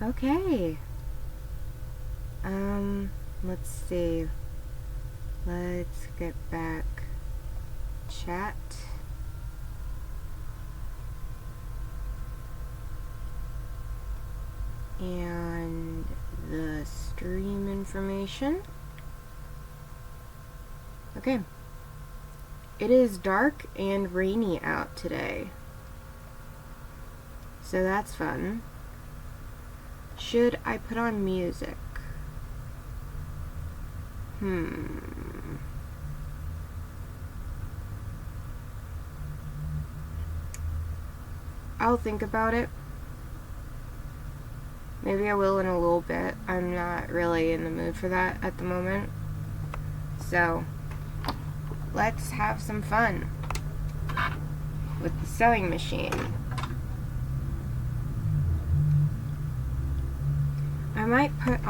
Okay. Let's see. Let's get back. Chat. And the stream information. Okay. It is dark and rainy out today. So that's fun. Should I put on music? I'll think about it. Maybe I will in a little bit. I'm not really in the mood for that at the moment. So, let's have some fun with the sewing machine. I might put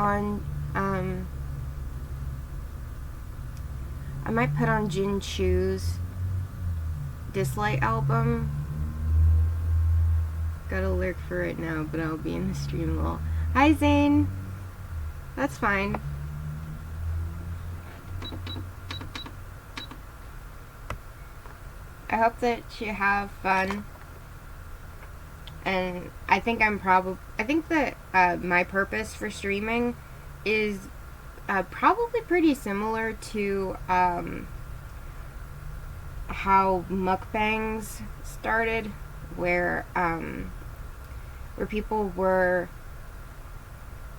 on Jin Chu's Dislike album. Gotta lurk for it now, but I'll be in the stream lol. Hi Zane! That's fine. I hope that you have fun. And I think that my purpose for streaming is probably pretty similar to how mukbangs started, where people were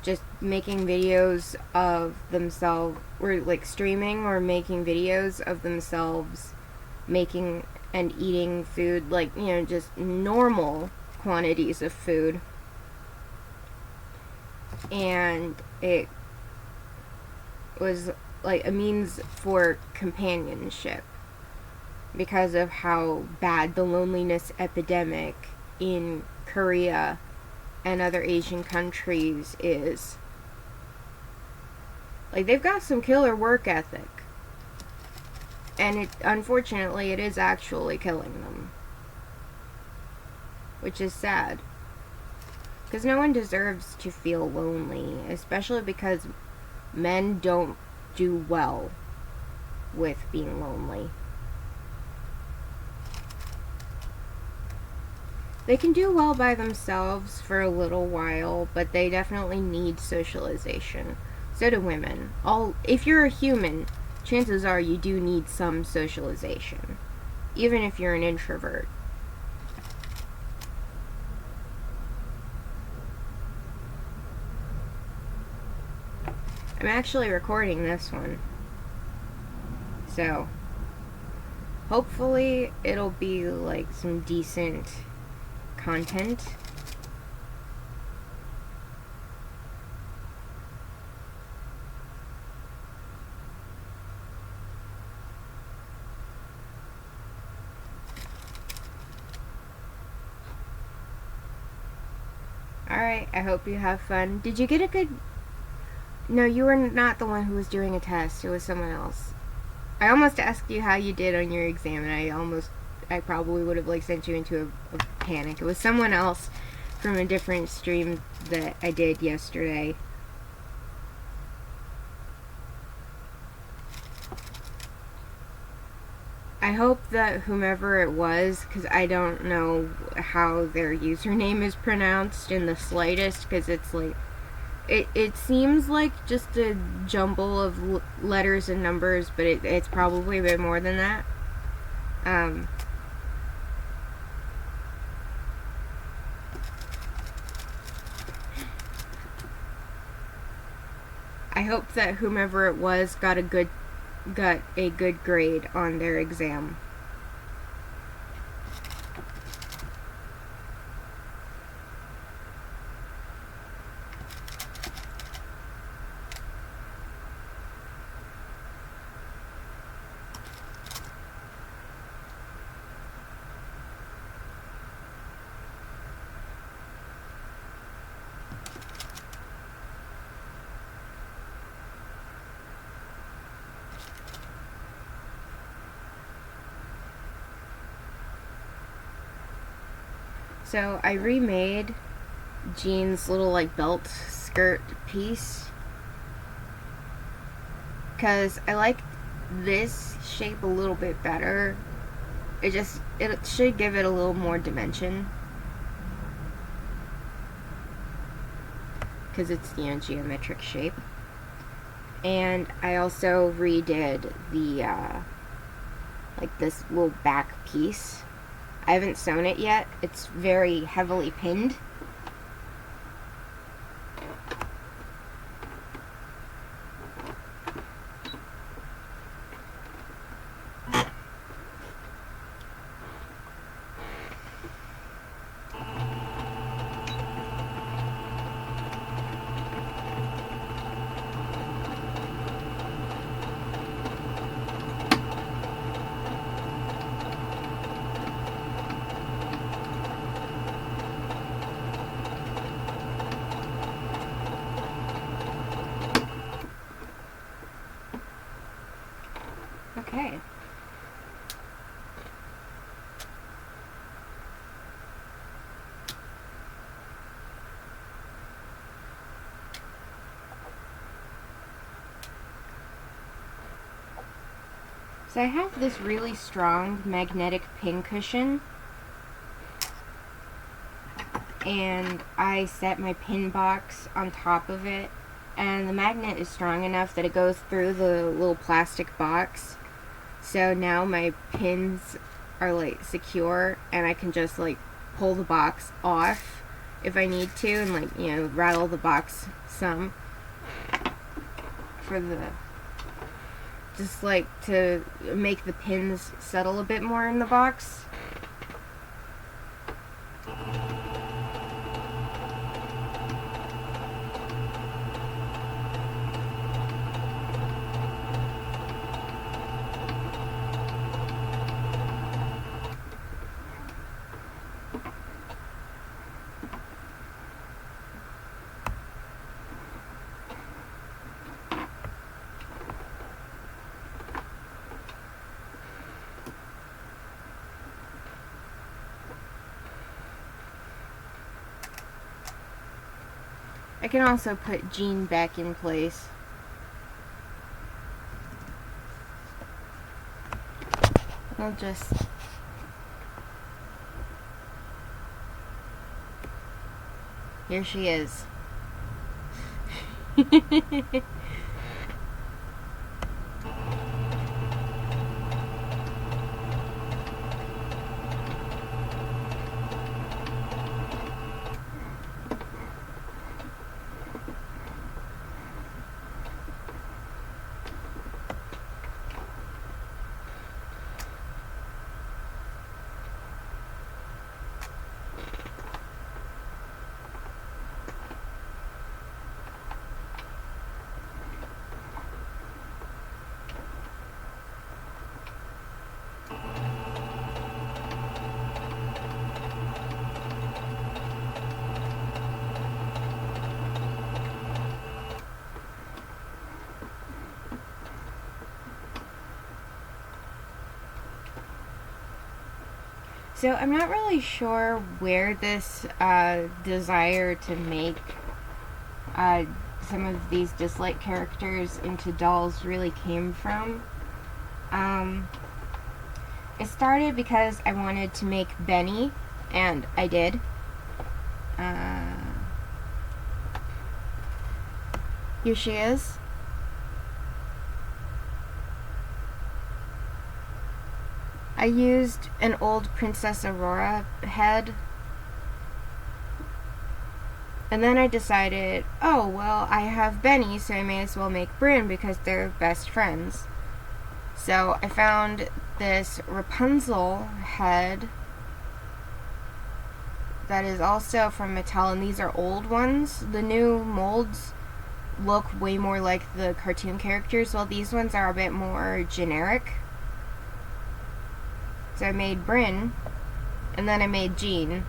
just making videos of themselves, or like streaming or making videos of themselves making and eating food, like, you know, just normal quantities of food. And it was like a means for companionship because of how bad the loneliness epidemic in Korea and other Asian countries is. Like, they've got some killer work ethic. And unfortunately, it is actually killing them. Which is sad. Because no one deserves to feel lonely, especially because men don't do well with being lonely. They can do well by themselves for a little while, but they definitely need socialization. So do women. If you're a human, chances are you do need some socialization, even if you're an introvert. I'm actually recording this one, so hopefully it'll be like some decent content. Alright, I hope you have fun. Did you get a good... No, you were not the one who was doing a test. It was someone else. I almost asked you how you did on your exam, and I probably would have like sent you into a panic. It was someone else from a different stream that I did yesterday. I hope that whomever it was, because I don't know how their username is pronounced in the slightest, because it's like, it seems like just a jumble of letters and numbers, but it's probably a bit more than that. I hope that whomever it was got a good grade on their exam. So I remade Jean's little like belt skirt piece, because I like this shape a little bit better. It should give it a little more dimension, because it's, you know, geometric shape. And I also redid the like this little back piece. I haven't sewn it yet. It's very heavily pinned. Okay. So I have this really strong magnetic pin cushion, and I set my pin box on top of it, and the magnet is strong enough that it goes through the little plastic box. So now my pins are like secure, and I can just like pull the box off if I need to, and like, you know, rattle the box some for the, just like to make the pins settle a bit more in the box. I can also put Jean back in place. I'll just... Here she is. So I'm not really sure where this desire to make some of these dislike characters into dolls really came from. It started because I wanted to make Benny, and I did. Here she is. I used an old Princess Aurora head, and then I decided, oh, well, I have Benny, so I may as well make Brynn because they're best friends. So I found this Rapunzel head that is also from Mattel, and these are old ones. The new molds look way more like the cartoon characters, while these ones are a bit more generic. So I made Brynn, and then I made Jean.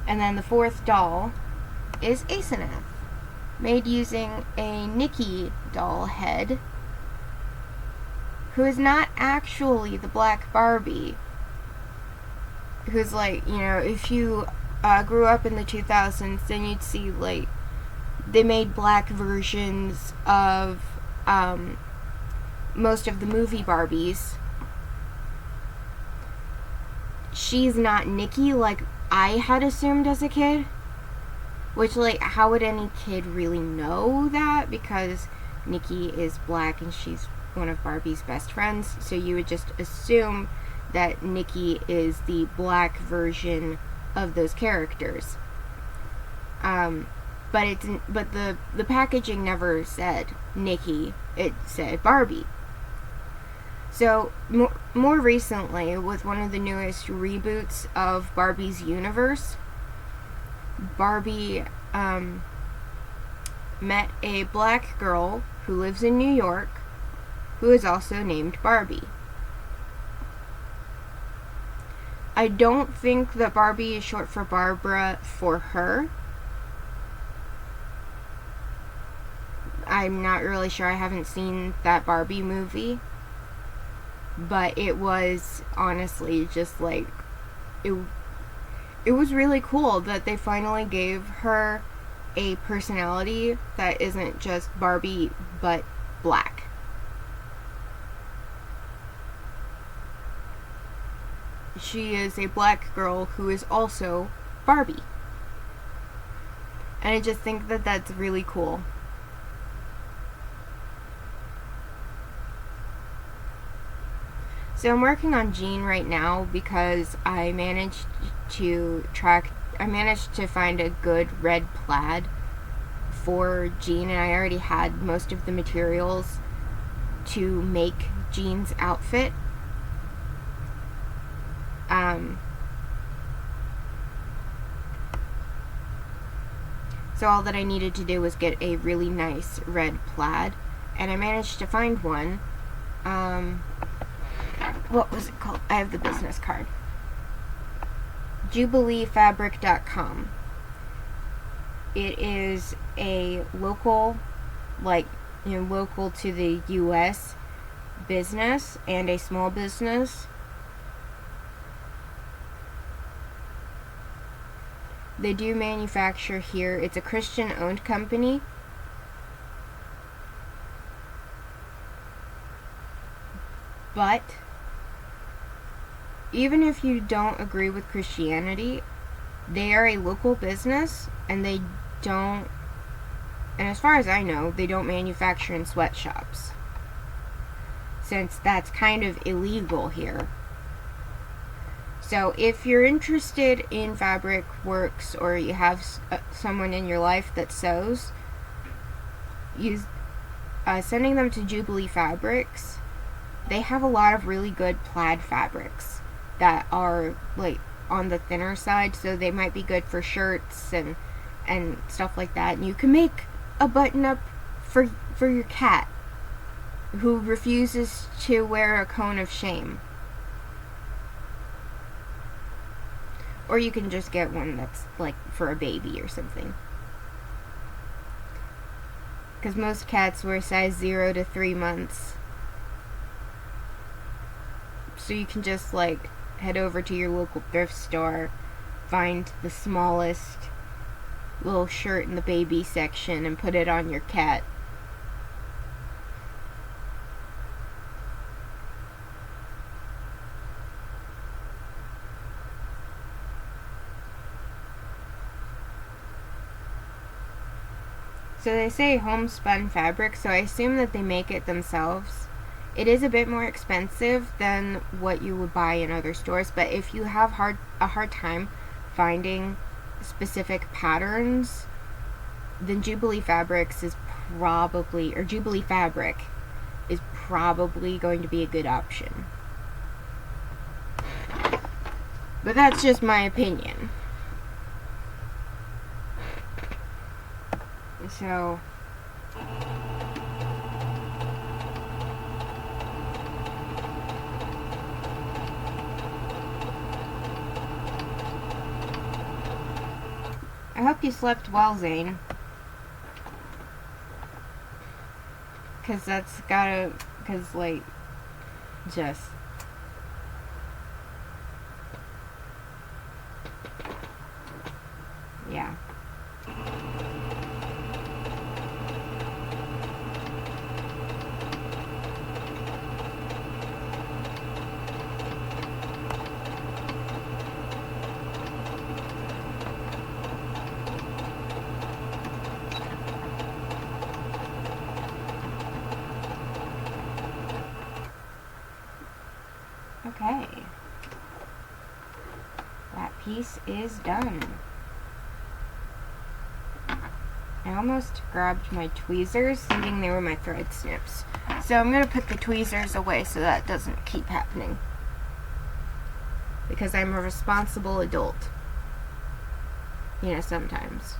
And then the fourth doll is Asenath, made using a Nikki doll head, who is not actually the Black Barbie, who's like, you know, if you grew up in the 2000s, then you'd see, like, they made black versions of most of the movie Barbies. She's not Nikki like I had assumed as a kid. Which, like, how would any kid really know that? Because Nikki is black and she's one of Barbie's best friends. So you would just assume that Nikki is the black version of those characters. But the packaging never said Nikki. It said Barbie. So more recently, with one of the newest reboots of Barbie's universe, Barbie met a black girl who lives in New York, who is also named Barbie. I don't think that Barbie is short for Barbara for her. I'm not really sure. I haven't seen that Barbie movie. But it was honestly just like, it was really cool that they finally gave her a personality that isn't just Barbie but black. She is a black girl who is also Barbie. And I just think that that's really cool. So I'm working on Jean right now because I managed to find a good red plaid for Jean, and I already had most of the materials to make Jean's outfit. So all that I needed to do was get a really nice red plaid, and I managed to find one. What was it called? I have the business card. JubileeFabric.com. It is a local, local to the U.S. business and a small business. They do manufacture here. It's a Christian-owned company. But even if you don't agree with Christianity, they are a local business, and they don't, and as far as I know, they don't manufacture in sweatshops, since that's kind of illegal here. So if you're interested in fabric works, or you have someone in your life that sews, sending them to Jubilee Fabrics. They have a lot of really good plaid fabrics that are like on the thinner side, so they might be good for shirts and stuff like that. And you can make a button up for your cat who refuses to wear a cone of shame. Or you can just get one that's like for a baby or something. Because most cats wear size 0 to 3 months. So you can just like head over to your local thrift store, find the smallest little shirt in the baby section and put it on your cat. So they say homespun fabric, so I assume that they make it themselves. It is a bit more expensive than what you would buy in other stores, but if you have a hard time finding specific patterns, then Jubilee Fabric is probably going to be a good option. But that's just my opinion. So I hope you slept well, Zane. Cause just piece is done. I almost grabbed my tweezers thinking they were my thread snips. So I'm going to put the tweezers away so that doesn't keep happening. Because I'm a responsible adult. You know, sometimes.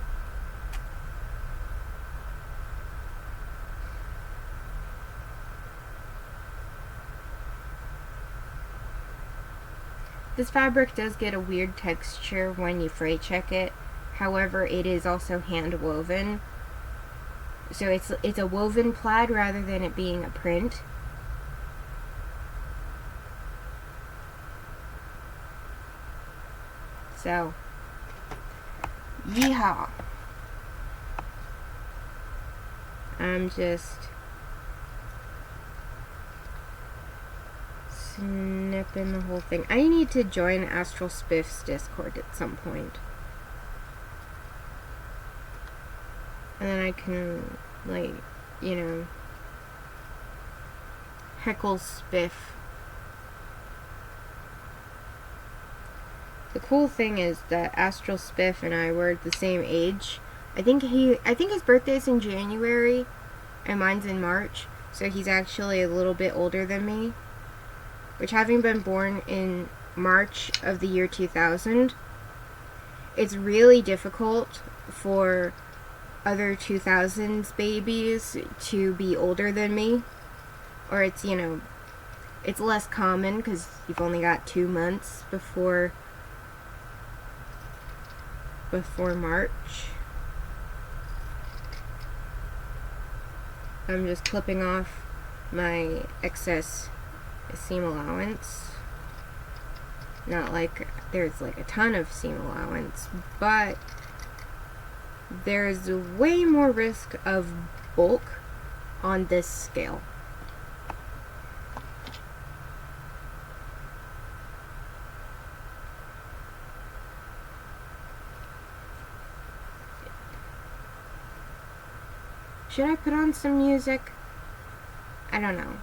This fabric does get a weird texture when you fray check it. However, it is also hand woven. So it's a woven plaid rather than it being a print. So, yeehaw. I'm just snipping the whole thing. I need to join Astral Spiff's Discord at some point. And then I can, like, you know, heckle Spiff. The cool thing is that Astral Spiff and I were the same age. I think his birthday's in January and mine's in March, so he's actually a little bit older than me. Which, having been born in March of the year 2000, it's really difficult for other 2000s babies to be older than me. Or it's, you know, it's less common because you've only got 2 months before March. I'm just clipping off my excess seam allowance. Not like there's like a ton of seam allowance, but there's way more risk of bulk on this scale. Should I put on some music? I don't know.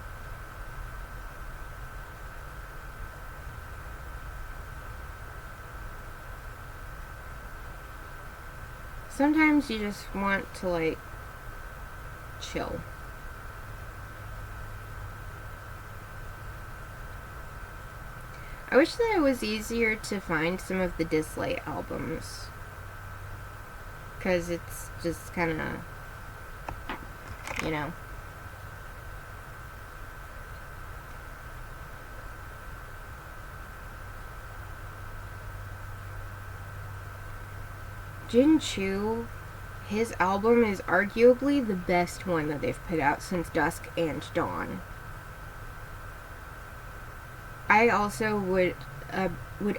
Sometimes you just want to, like, chill. I wish that it was easier to find some of the Disley albums. Because it's just kind of, you know. Jin Chu, his album is arguably the best one that they've put out since Dusk and Dawn. I also would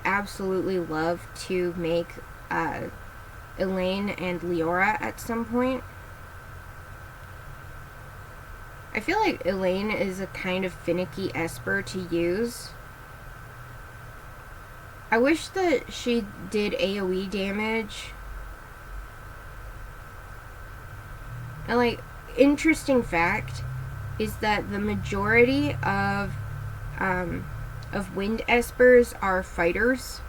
absolutely love to make Elaine and Leora at some point. I feel like Elaine is a kind of finicky Esper to use. I wish that she did AoE damage. And, like, interesting fact is that the majority of wind espers are fighters.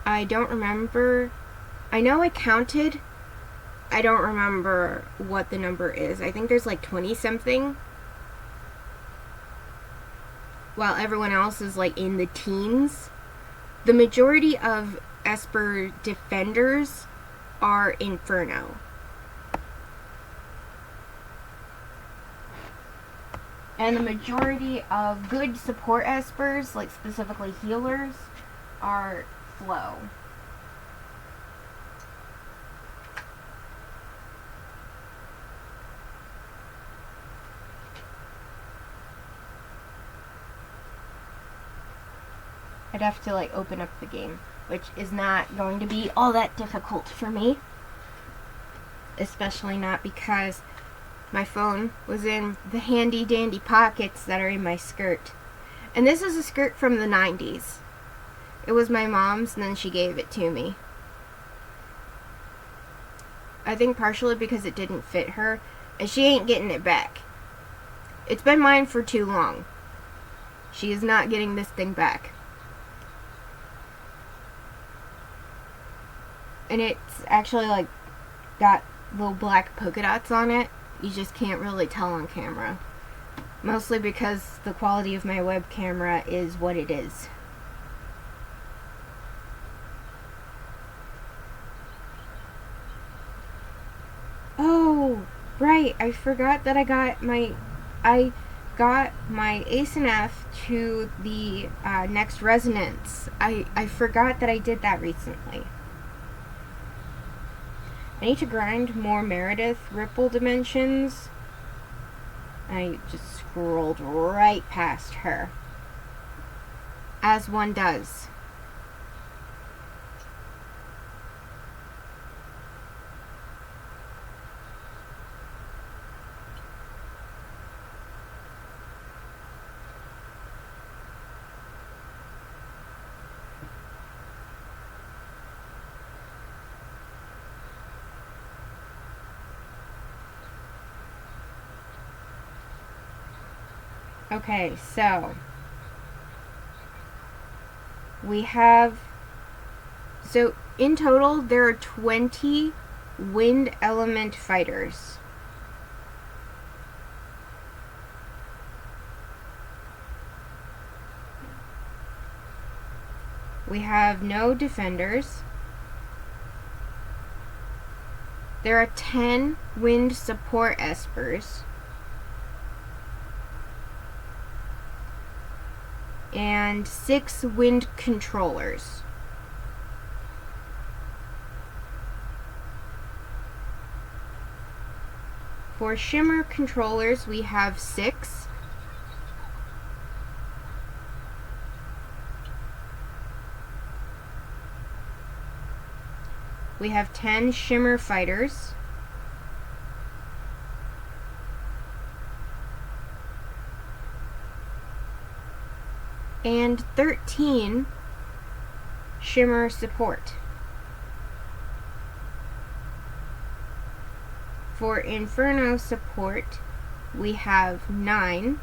I don't remember. I know I counted. I don't remember what the number is. I think there's like 20 something. While everyone else is like in the teens. The majority of Esper defenders are Inferno. And the majority of good support Espers, like specifically healers, are Flow. I'd have to, like, open up the game, which is not going to be all that difficult for me. Especially not because my phone was in the handy dandy pockets that are in my skirt. And this is a skirt from the 90s. It was my mom's and then she gave it to me. I think partially because it didn't fit her, and she ain't getting it back. It's been mine for too long. She is not getting this thing back. And it's actually like got little black polka dots on it. You just can't really tell on camera. Mostly because the quality of my web camera is what it is. Oh, right. I forgot that I got my Ace and F to the next resonance. I forgot that I did that recently. I need to grind more Meredith ripple dimensions. I just scrolled right past her. As one does. Okay, so we have, so in total there are 20 wind element fighters. We have no defenders. There are 10 wind support espers. And 6 wind controllers. For shimmer controllers, we have 6. We have 10 shimmer fighters. And 13 shimmer support. For Inferno support, we have 9.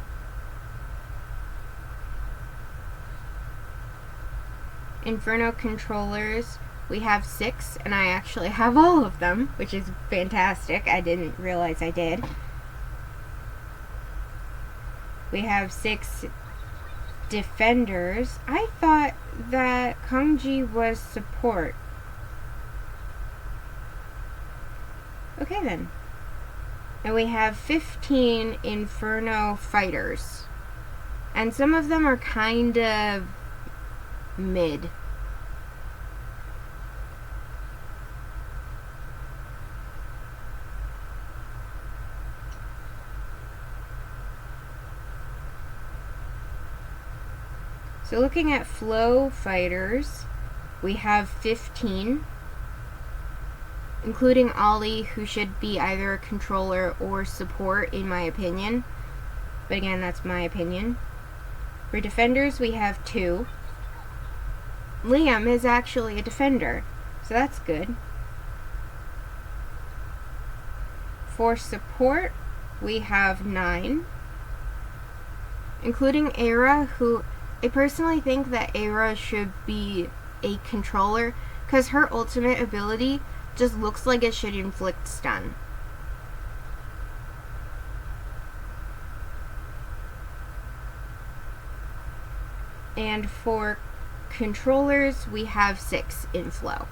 Inferno controllers, we have 6, and I actually have all of them, which is fantastic. I didn't realize I did. We have 6 defenders. I thought that Kongji was support. Okay then. And we have 15 Inferno fighters. And some of them are kind of mid. So looking at flow fighters, we have 15, including Ollie, who should be either a controller or support in my opinion. But again, that's my opinion. For defenders, we have 2. Liam is actually a defender, so that's good. For support, we have 9, including Era, who I personally think that Era should be a controller because her ultimate ability just looks like it should inflict stun. And for controllers, we have 6 in flow.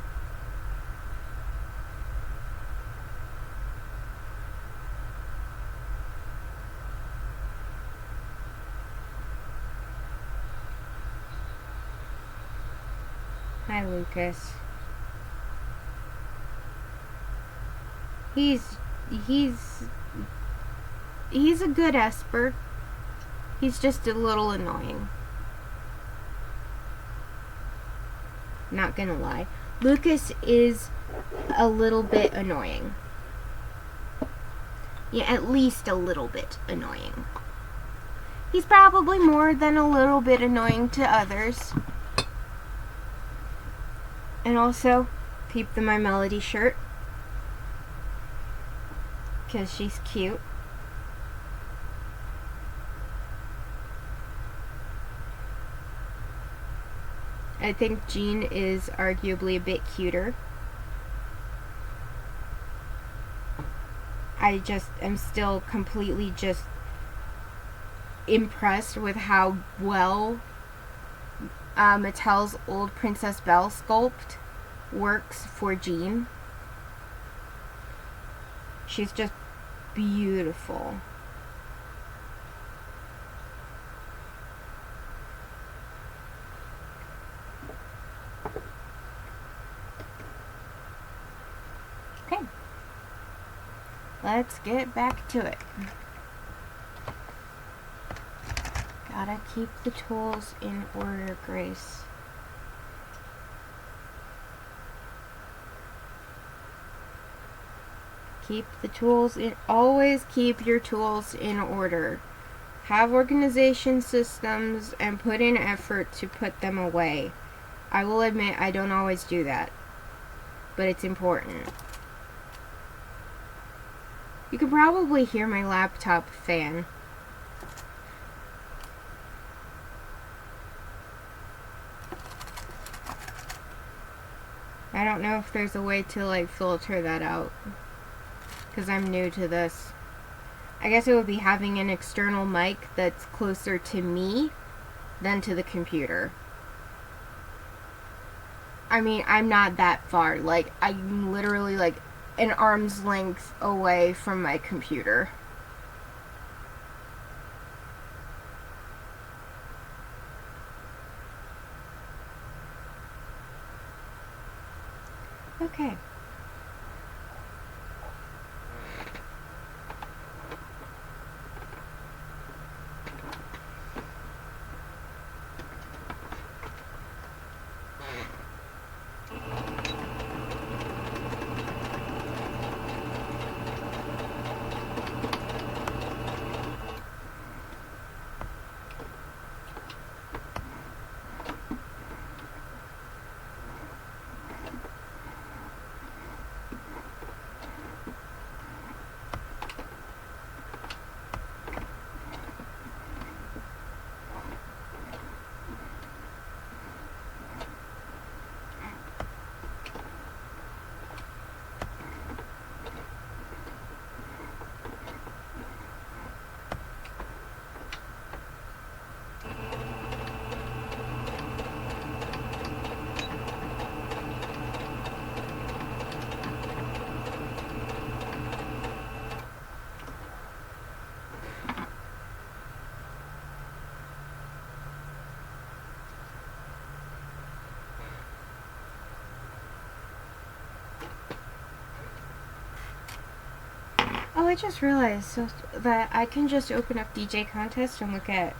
Hi, Lucas. He's a good Esper. He's just a little annoying. Not gonna lie. Lucas is a little bit annoying. Yeah, at least a little bit annoying. He's probably more than a little bit annoying to others. And also, peep the My Melody shirt. Because she's cute. I think Jean is arguably a bit cuter. I just am still completely just impressed with how well Mattel's old Princess Belle sculpt works for Jean. She's just beautiful. Okay. Let's get back to it. Gotta keep the tools in order, Grace. Keep the tools in, always keep your tools in order. Have organization systems and put in effort to put them away. I will admit I don't always do that, but it's important. You can probably hear my laptop fan. I don't know if there's a way to like filter that out, because I'm new to this. I guess it would be having an external mic that's closer to me than to the computer. I mean, I'm not that far. Like, I'm literally like an arm's length away from my computer. Okay. Oh, I just realized that I can just open up DJ Contest and look at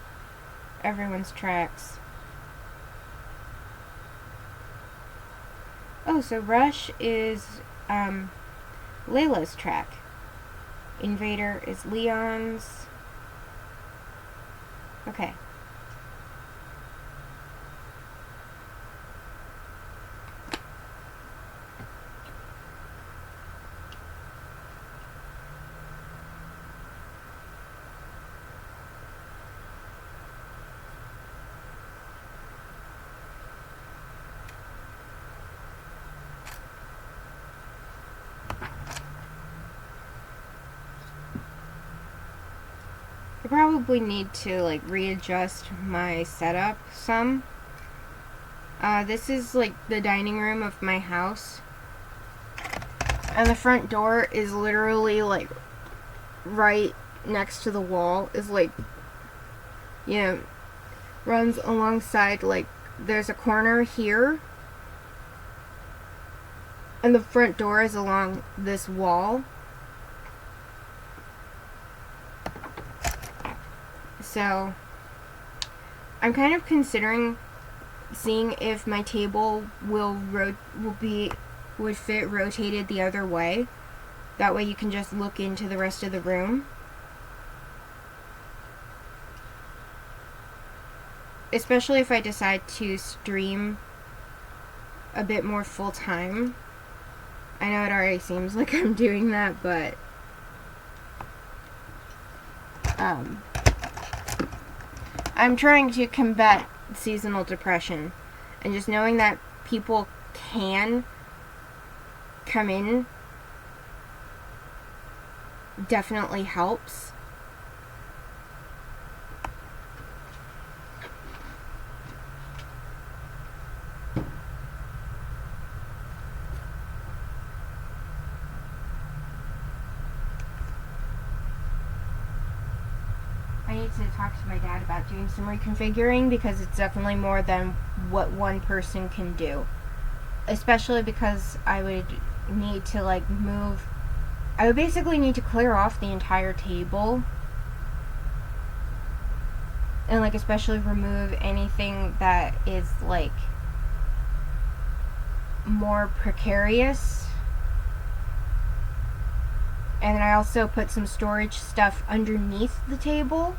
everyone's tracks. Oh, so Rush is Layla's track. Invader is Leon's. Okay. I probably need to like readjust my setup some. This is like the dining room of my house, and the front door is literally like right next to the wall. Is like, you know, runs alongside, like there's a corner here and the front door is along this wall. So I'm kind of considering seeing if my table would fit rotated the other way. That way you can just look into the rest of the room. Especially if I decide to stream a bit more full time. I know it already seems like I'm doing that, but I'm trying to combat seasonal depression. And just knowing that people can come in definitely helps. I need to talk to my dad about doing some reconfiguring, because it's definitely more than what one person can do. Especially because I would need to like move, I would basically need to clear off the entire table. And like especially remove anything that is like more precarious. And then I also put some storage stuff underneath the table.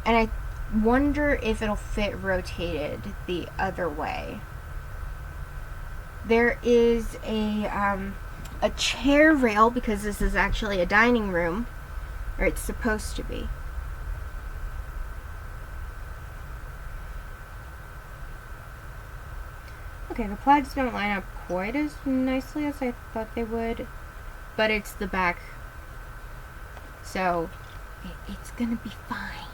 And I wonder if it'll fit rotated the other way. There is a chair rail, because this is actually a dining room, or it's supposed to be. Okay, the plaids don't line up quite as nicely as I thought they would, but it's the back, so it's gonna be fine.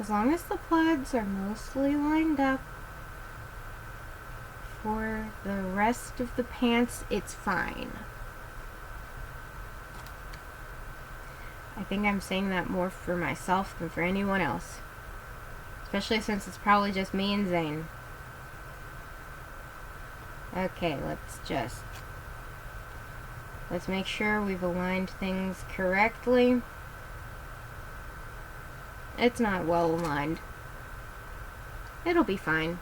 As long as the plaids are mostly lined up, for the rest of the pants, it's fine. I think I'm saying that more for myself than for anyone else. Especially since it's probably just me and Zane. Okay, let's make sure we've aligned things correctly. It's not well aligned. It'll be fine.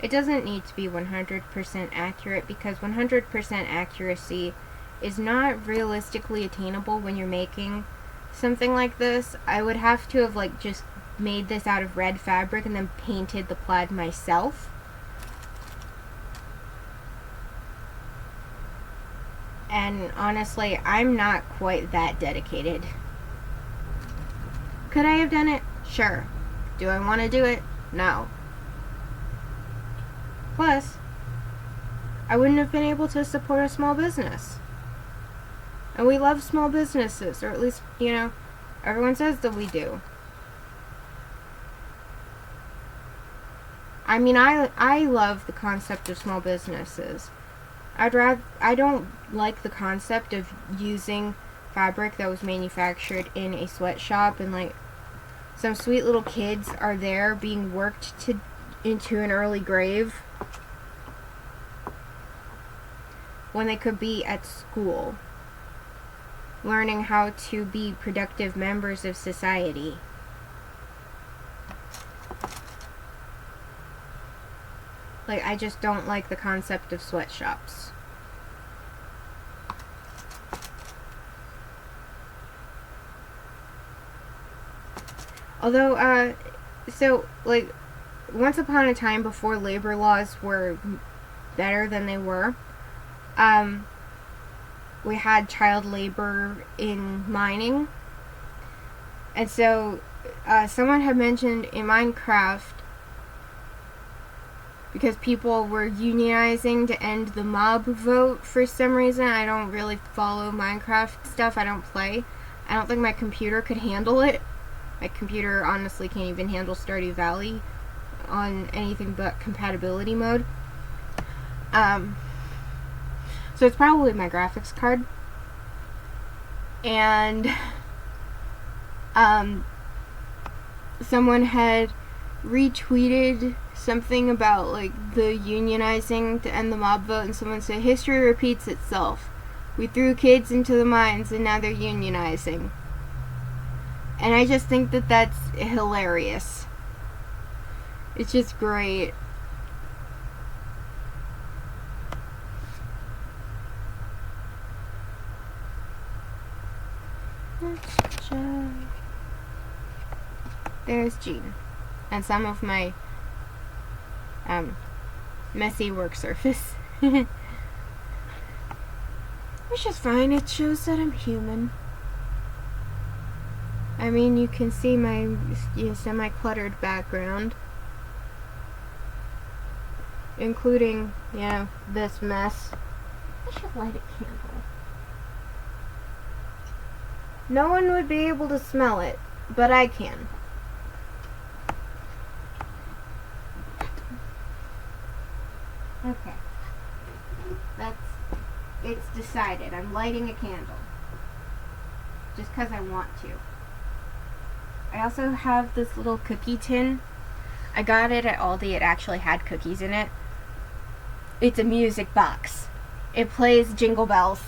It doesn't need to be 100% accurate, because 100% accuracy is not realistically attainable when you're making something like this. I would have to have like just made this out of red fabric and then painted the plaid myself. And honestly, I'm not quite that dedicated. Could I have done it? Sure. Do I want to do it? No. Plus, I wouldn't have been able to support a small business. And we love small businesses, or at least, you know, everyone says that we do. I mean, I love the concept of small businesses. I don't like the concept of using fabric that was manufactured in a sweatshop, and like some sweet little kids are there being worked into an early grave when they could be at school learning how to be productive members of society. Like, I just don't like the concept of sweatshops. Although, so, like, once upon a time, before labor laws were better than they were, we had child labor in mining. And so, someone had mentioned in Minecraft, because people were unionizing to end the mob vote for some reason. I don't really follow Minecraft stuff. I don't play. I don't think my computer could handle it. My computer honestly can't even handle Stardew Valley on anything but compatibility mode. So it's probably my graphics card. And someone had retweeted something about like the unionizing to end the mob vote, and someone said, "History repeats itself. We threw kids into the mines and now they're unionizing." And I just think that that's hilarious. It's just great. Let's check. There's Jean. and some of my messy work surface. Which is fine, it shows that I'm human. I mean, you can see my semi-cluttered background, including, this mess. I should light a candle. No one would be able to smell it, but I can. Okay. It's decided. I'm lighting a candle. Just because I want to. I also have this little cookie tin. I got it at Aldi. It actually had cookies in it. It's a music box. It plays Jingle Bells.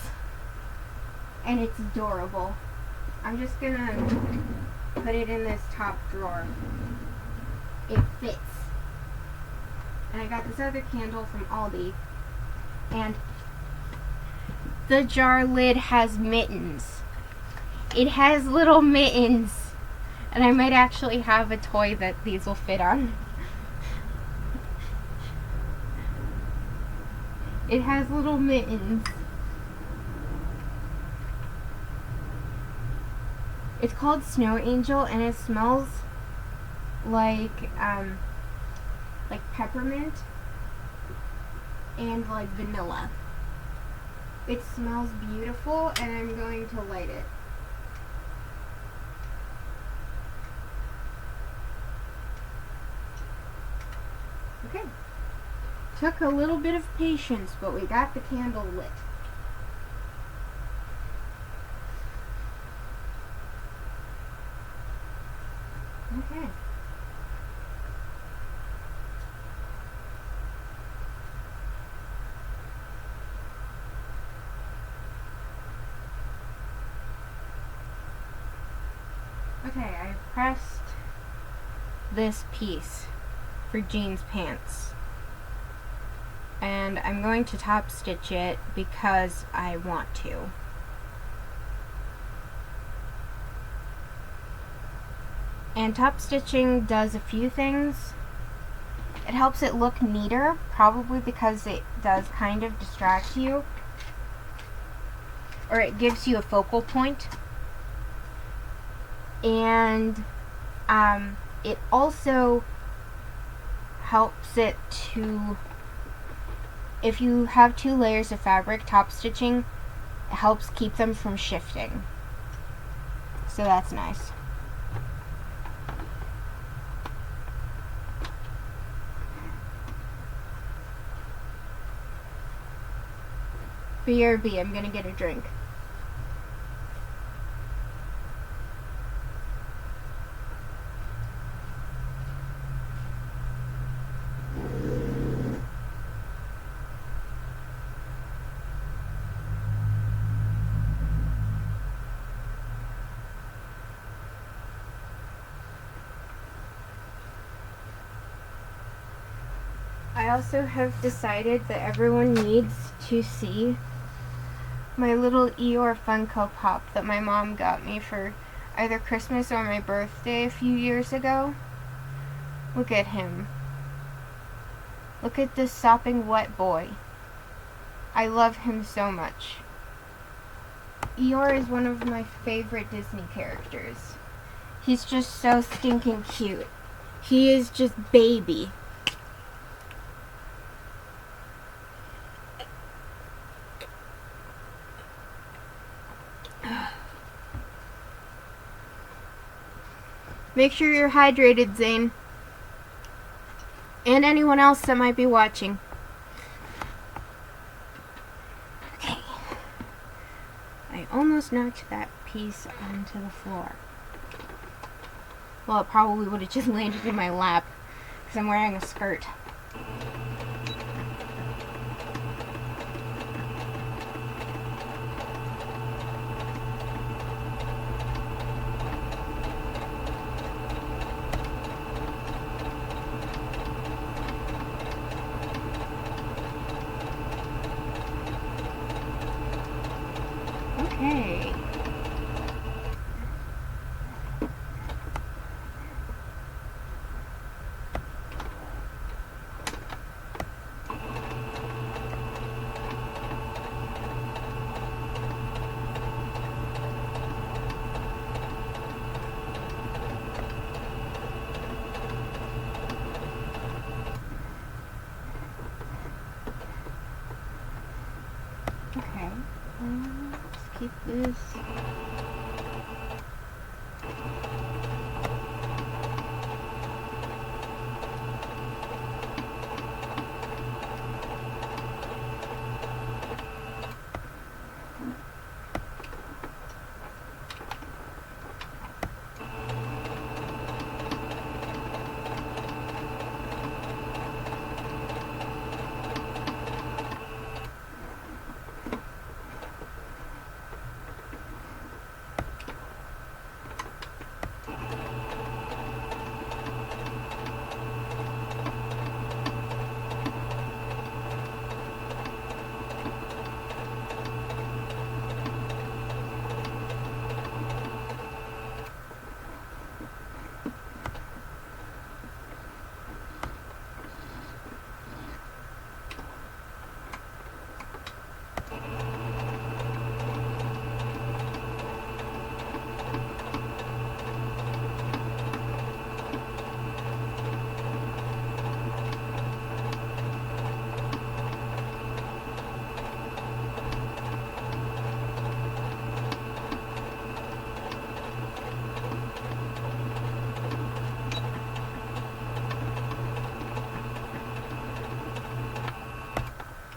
And it's adorable. I'm just gonna put it in this top drawer. It fits. And I got this other candle from Aldi. And the jar lid has mittens. It has little mittens. And I might actually have a toy that these will fit on. It has little mittens. It's called Snow Angel, and it smells like peppermint and like vanilla. It smells beautiful, and I'm going to light it. Okay. Took a little bit of patience, but we got the candle lit. Okay. Okay, I pressed this piece for Jean's pants. And I'm going to top stitch it because I want to. And top stitching does a few things. It helps it look neater, probably because it does kind of distract you. Or it gives you a focal point. And it also helps it to, if you have 2 layers of fabric, top stitching helps keep them from shifting. So that's nice. BRB, I'm gonna get a drink. I also have decided that everyone needs to see my little Eeyore Funko Pop that my mom got me for either Christmas or my birthday a few years ago. Look at him. Look at this sopping wet boy. I love him so much. Eeyore is one of my favorite Disney characters. He's just so stinking cute. He is just baby. Make sure you're hydrated, Zane. And anyone else that might be watching. Okay. I almost knocked that piece onto the floor. Well, it probably would have just landed in my lap because I'm wearing a skirt. Okay. keep this.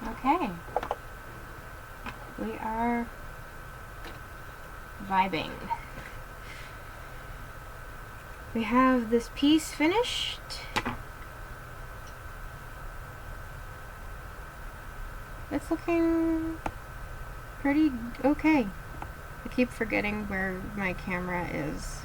Okay. We are vibing. We have this piece finished. It's looking pretty okay. I keep forgetting where my camera is.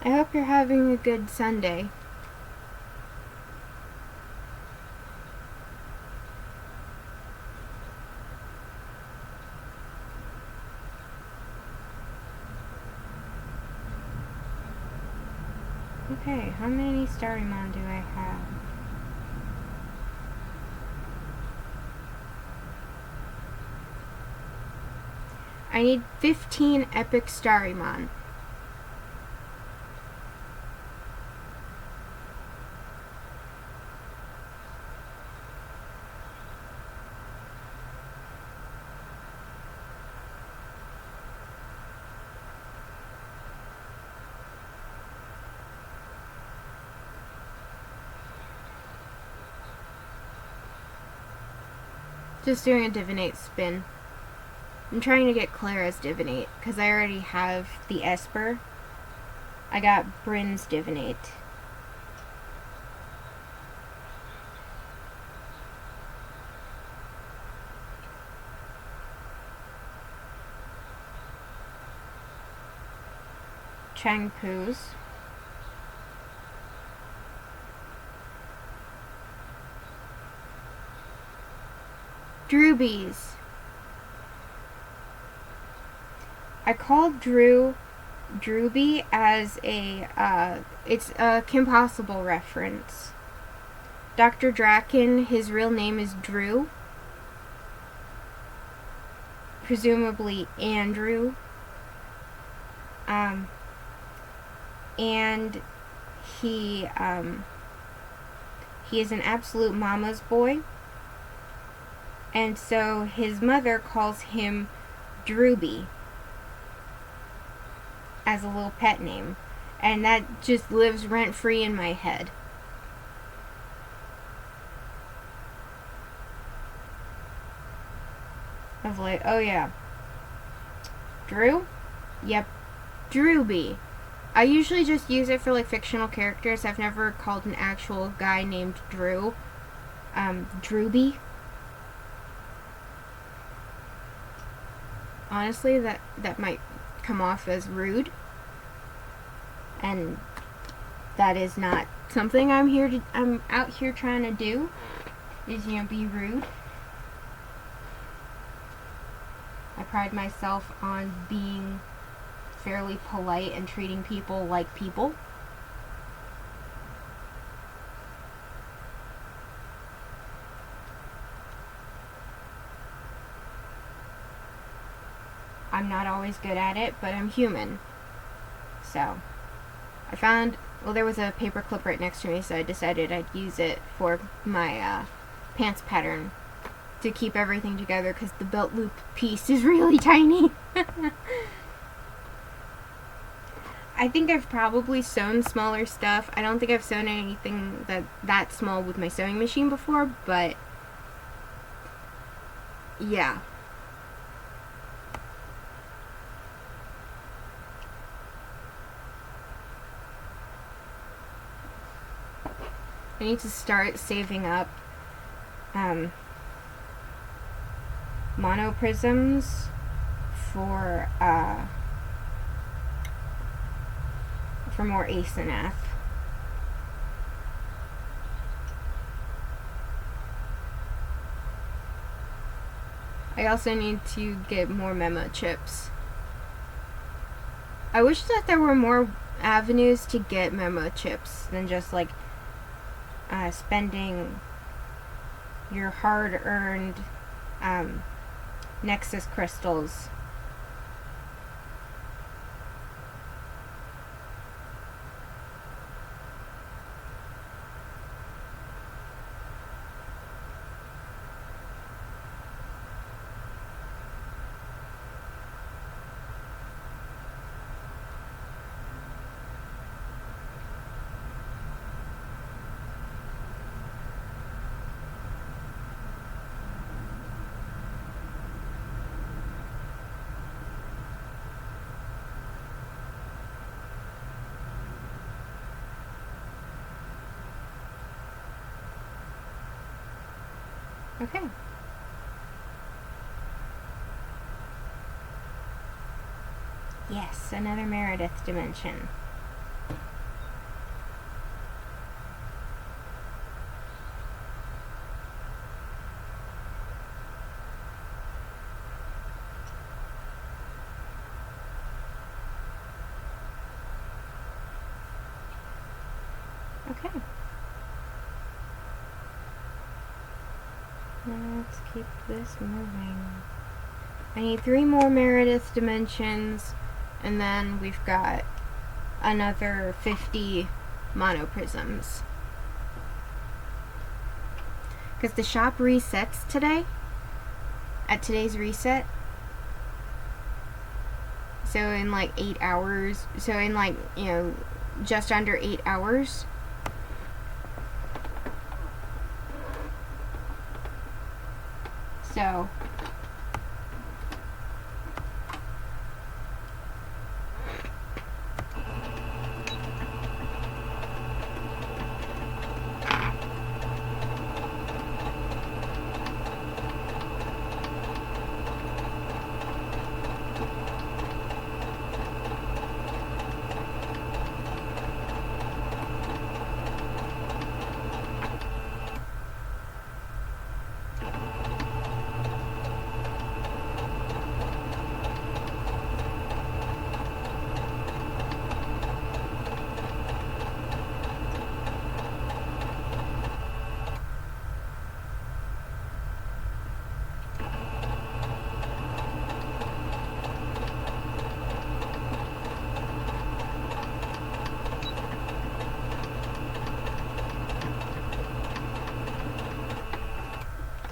I hope you're having a good Sunday. Okay, how many Starrymon do I have? I need 15 epic Starrymon. Just doing a divinate spin. I'm trying to get Clara's divinate because I already have the Esper. I got Bryn's divinate. Changpu's. Drewbies. I called Drew Drewby as a, it's a Kim Possible reference. Dr. Draken, his real name is Drew. Presumably Andrew. And he is an absolute mama's boy. And so his mother calls him Drewby as a little pet name. And that just lives rent-free in my head. Of like, oh yeah. Drew? Yep. Drewby. I usually just use it for like fictional characters. I've never called an actual guy named Drew. Drewby. Honestly, that might come off as rude. And that is not something I'm out here trying to do. Is, you know, be rude. I pride myself on being fairly polite and treating people like people. I'm not always good at it, but I'm human. So I found, well, there was a paper clip right next to me, so I decided I'd use it for my pants pattern to keep everything together, because the belt loop piece is really tiny. I think I've probably sewn smaller stuff. I don't think I've sewn anything that small with my sewing machine before, but yeah. I need to start saving up monoprisms for more Asenath. I also need to get more memo chips. I wish that there were more avenues to get memo chips than just like spending your hard-earned Nexus crystals. Okay. Yes, another Meredith dimension. Okay. Let's keep this moving. I need 3 more Meredith dimensions, and then we've got another 50 monoprisms. Because the shop resets today, at today's reset. So in like 8 hours, so in like, you know, just under 8 hours. So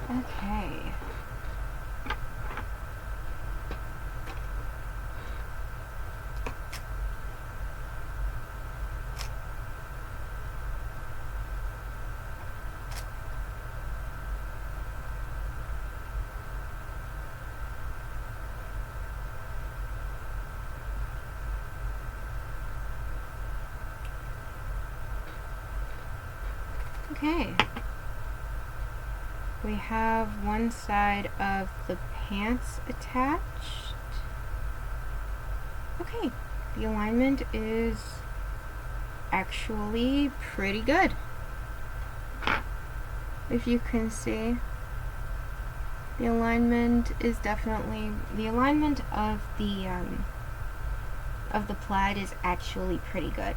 okay. Okay. We have one side of the pants attached. Okay, the alignment is actually pretty good. If you can see, the alignment is definitely, the alignment of the plaid is actually pretty good.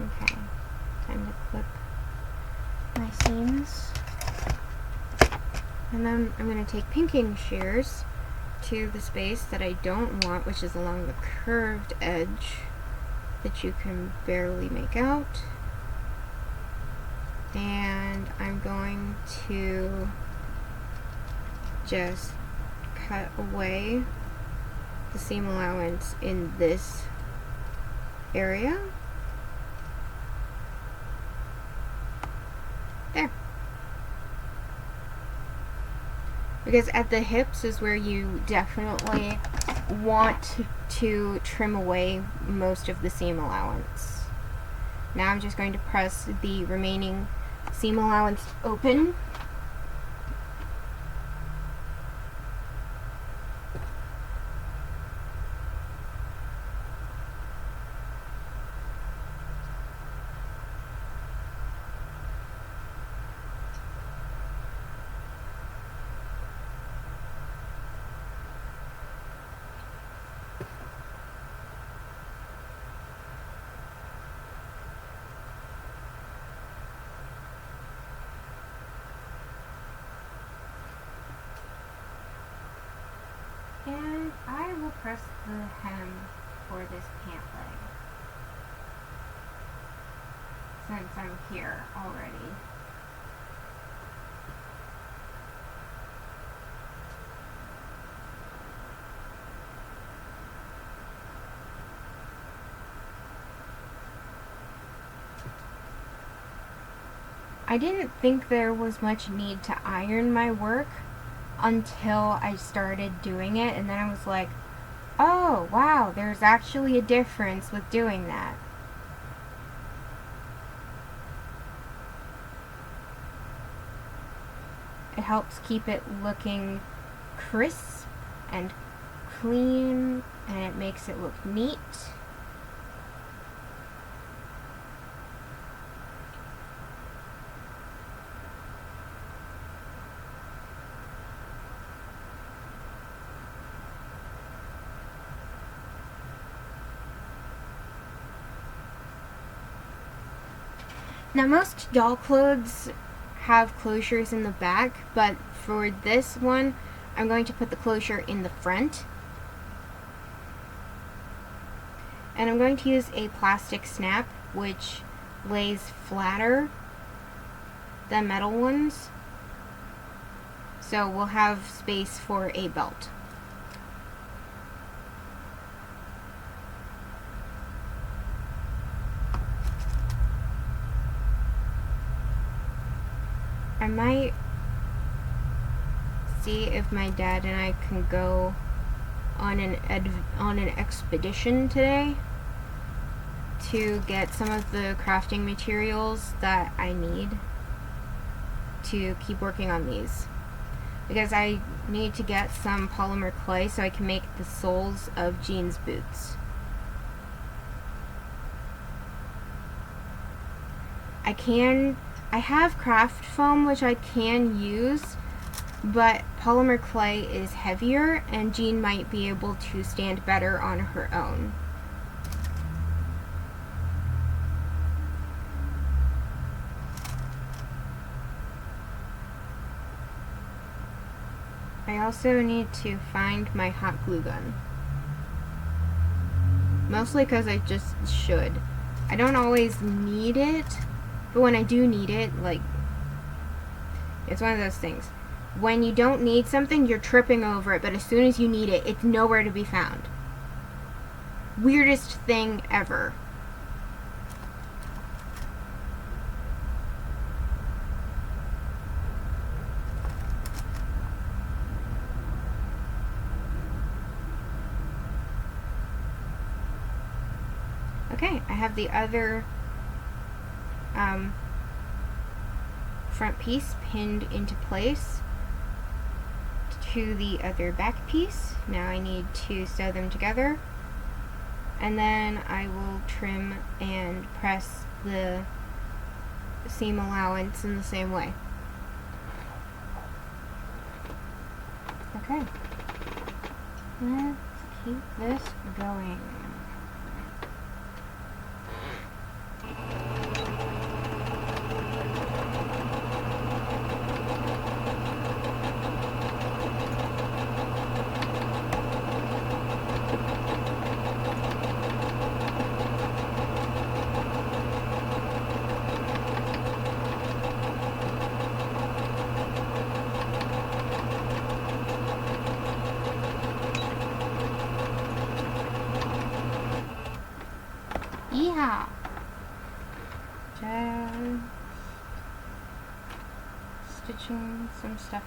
Okay, time to clip my seams. And then I'm going to take pinking shears to the space that I don't want, which is along the curved edge that you can barely make out. And I'm going to just cut away the seam allowance in this area. There. Because at the hips is where you definitely want to trim away most of the seam allowance. Now I'm just going to press the remaining seam allowance open. And I will press the hem for this pant leg, since I'm here already. I didn't think there was much need to iron my work until I started doing it, and then I was like, oh wow, there's actually a difference with doing that. It helps keep it looking crisp and clean, and it makes it look neat. Now most doll clothes have closures in the back, but for this one I'm going to put the closure in the front. And I'm going to use a plastic snap which lays flatter than metal ones, so we'll have space for a belt. I might see if my dad and I can go on an expedition today to get some of the crafting materials that I need to keep working on these, because I need to get some polymer clay so I can make the soles of Jean's boots. I have craft foam which I can use, but polymer clay is heavier and Jean might be able to stand better on her own. I also need to find my hot glue gun. Mostly because I just should. I don't always need it, but when I do need it, like, it's one of those things. When you don't need something, you're tripping over it, but as soon as you need it, it's nowhere to be found. Weirdest thing ever. Okay, I have the other front piece pinned into place to the other back piece. Now I need to sew them together, and then I will trim and press the seam allowance in the same way. Okay, let's keep this going. Yeehaw! Just stitching some stuff.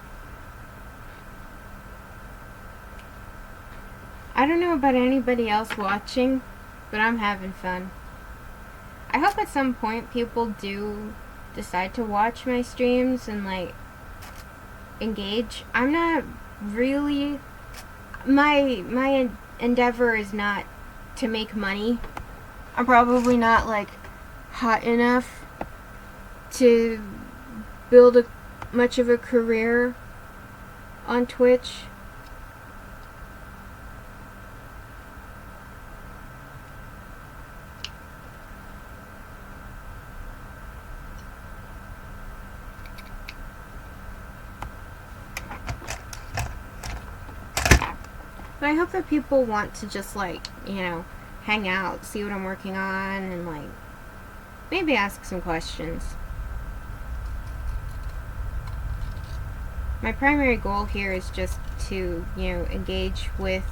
I don't know about anybody else watching, but I'm having fun. I hope at some point people do decide to watch my streams and like engage. I'm not really, my endeavor is not to make money. I'm probably not like hot enough to build much of a career on Twitch. But I hope that people want to just like, you know, hang out, see what I'm working on, and like maybe ask some questions. My primary goal here is just to, you know, engage with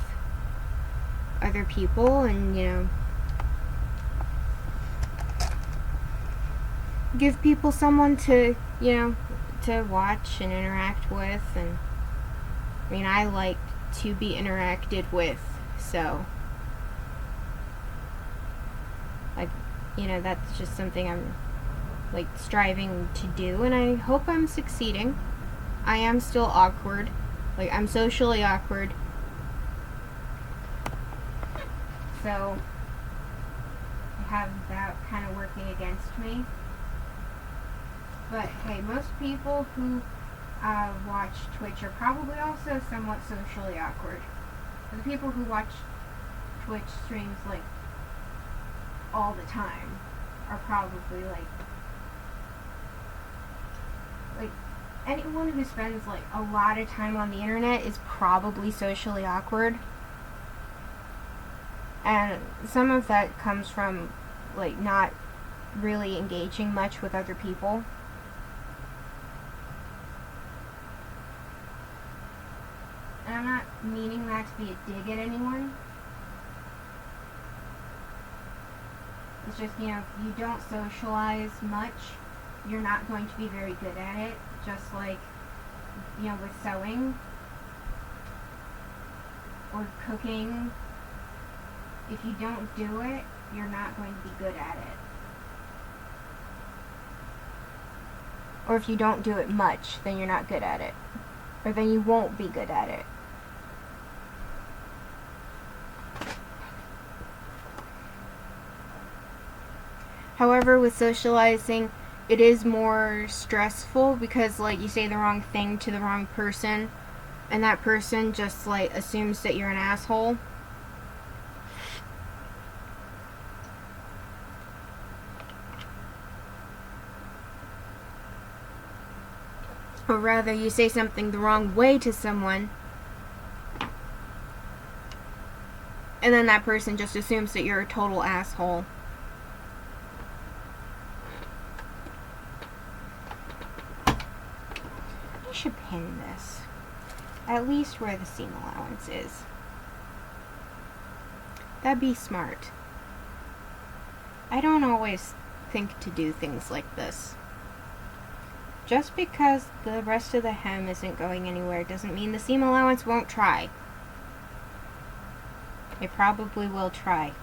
other people and, you know, give people someone to, you know, to watch and interact with. And I mean, I like to be interacted with, so like, you know, that's just something I'm like striving to do, and I hope I'm succeeding. I am still awkward, like I'm socially awkward, so I have that kind of working against me. But hey, most people who watch Twitch are probably also somewhat socially awkward. The people who watch Twitch streams like all the time are probably like anyone who spends like a lot of time on the internet is probably socially awkward. And some of that comes from like not really engaging much with other people. And I'm not meaning that to be a dig at anyone. It's just, you know, if you don't socialize much, you're not going to be very good at it. Just like, you know, with sewing or cooking, if you don't do it, you're not going to be good at it. Or if you don't do it much, then you're not good at it. Or then you won't be good at it. However, with socializing, it is more stressful because, like, you say the wrong thing to the wrong person, and that person just, like, assumes that you're an asshole. Or rather, you say something the wrong way to someone, and then that person just assumes that you're a total asshole. I should pin this, at least where the seam allowance is. That'd be smart. I don't always think to do things like this. Just because the rest of the hem isn't going anywhere doesn't mean the seam allowance won't try. It probably will try.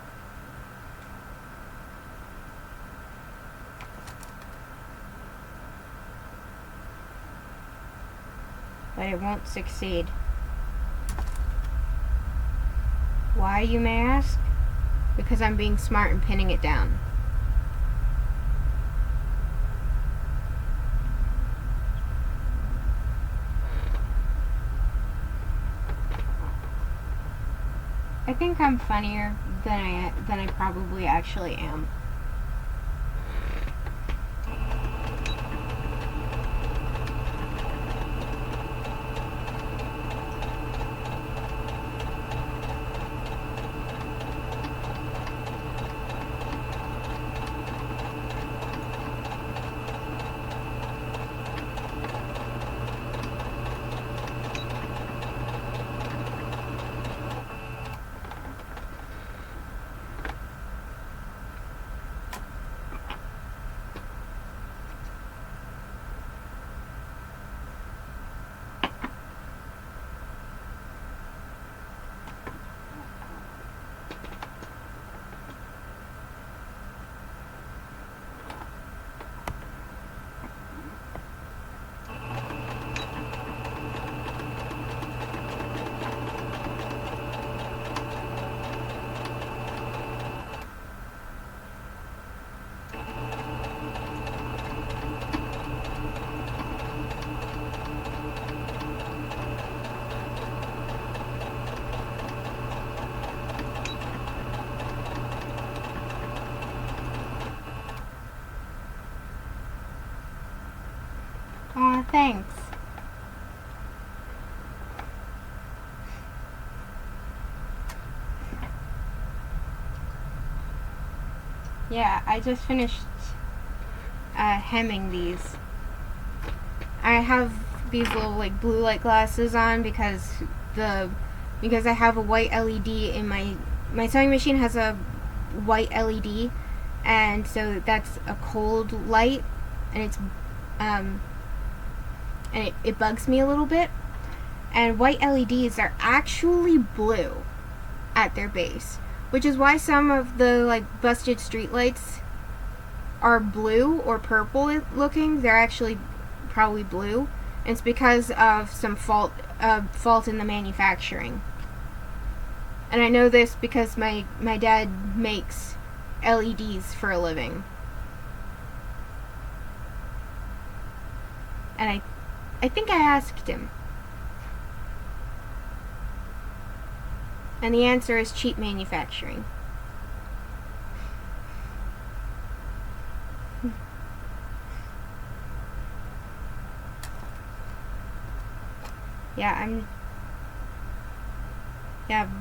But it won't succeed. Why, you may ask? Because I'm being smart and pinning it down. I think I'm funnier than I probably actually am. thanks. Yeah, I just finished hemming these. I have these little like blue light glasses on because I have a white LED in my sewing machine has a white LED, and so that's a cold light, and it's and it bugs me a little bit. And white LEDs are actually blue at their base, which is why some of the like busted street lights are blue or purple looking. They're actually probably blue. And it's because of some fault in the manufacturing. And I know this because my dad makes LEDs for a living. And I think I asked him. And the answer is cheap manufacturing.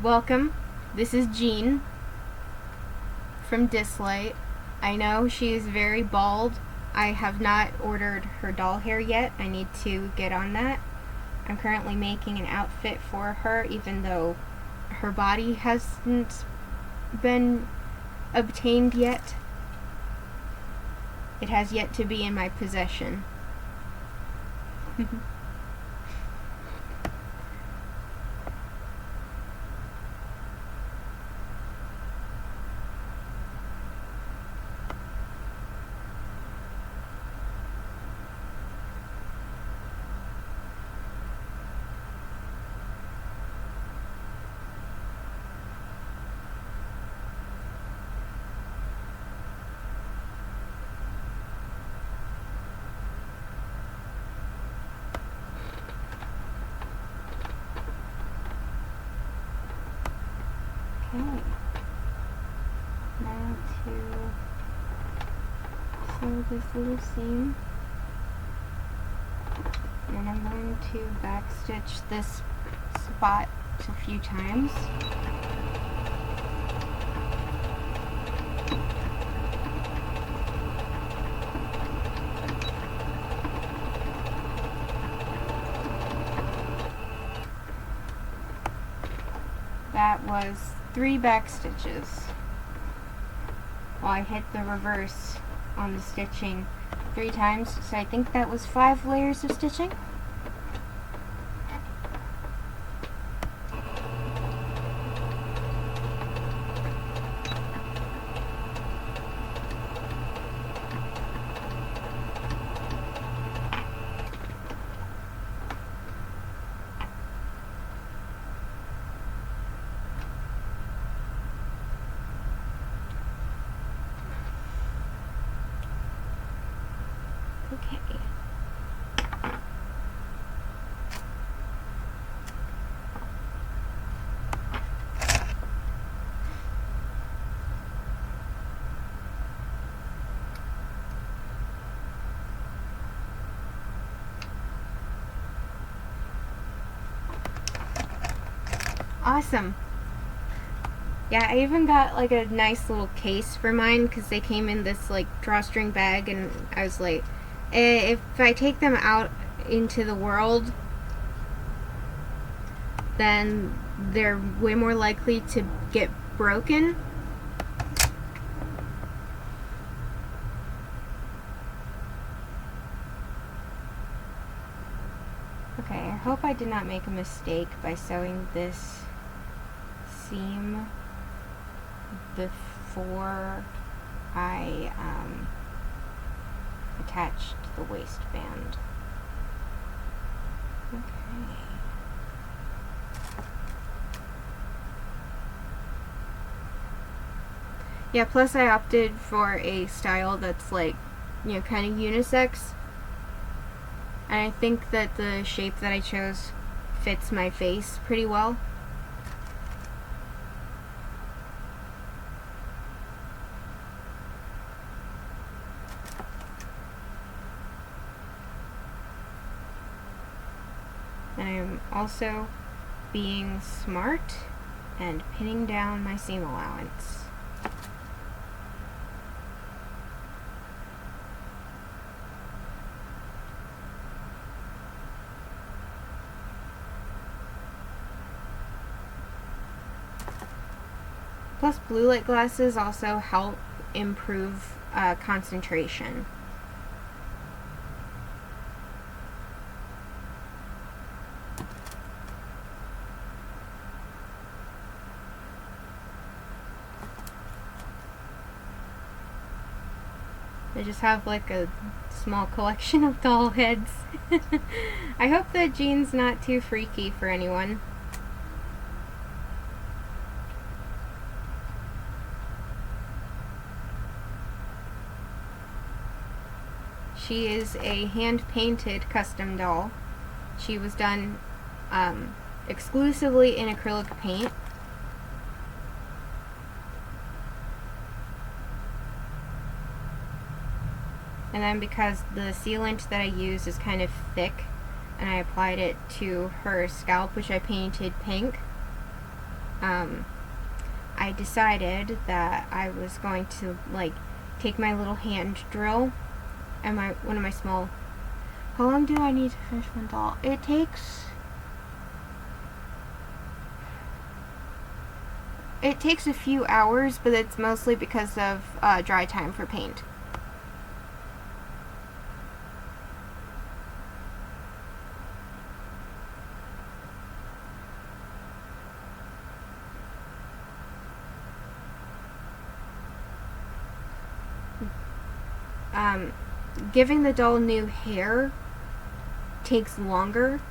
Welcome. This is Jean from Dislight. I know she is very bald. I have not ordered her doll hair yet. I need to get on that. I'm currently making an outfit for her, even though her body hasn't been obtained yet. It has yet to be in my possession. Okay. Now to sew this little seam. And I'm going to backstitch this spot a few times. That was 3 back stitches. Well, I hit the reverse on the stitching 3 times, so I think that was 5 layers of stitching. Okay. Awesome. Yeah, I even got like a nice little case for mine because they came in this like drawstring bag, and I was like, if I take them out into the world, then they're way more likely to get broken. Okay, I hope I did not make a mistake by sewing this seam before I attached the waistband. Okay. Yeah, plus I opted for a style that's like, you know, kind of unisex. And I think that the shape that I chose fits my face pretty well. And I am also being smart and pinning down my seam allowance. Plus, blue light glasses also help improve concentration. I just have like a small collection of doll heads. I hope that Jean's not too freaky for anyone. She is a hand-painted custom doll. She was done exclusively in acrylic paint. And then because the sealant that I use is kind of thick, and I applied it to her scalp, which I painted pink, I decided that I was going to like take my little hand drill and one of my small... How long do I need to finish one doll? It takes a few hours, but it's mostly because of dry time for paint. Giving the doll new hair takes longer.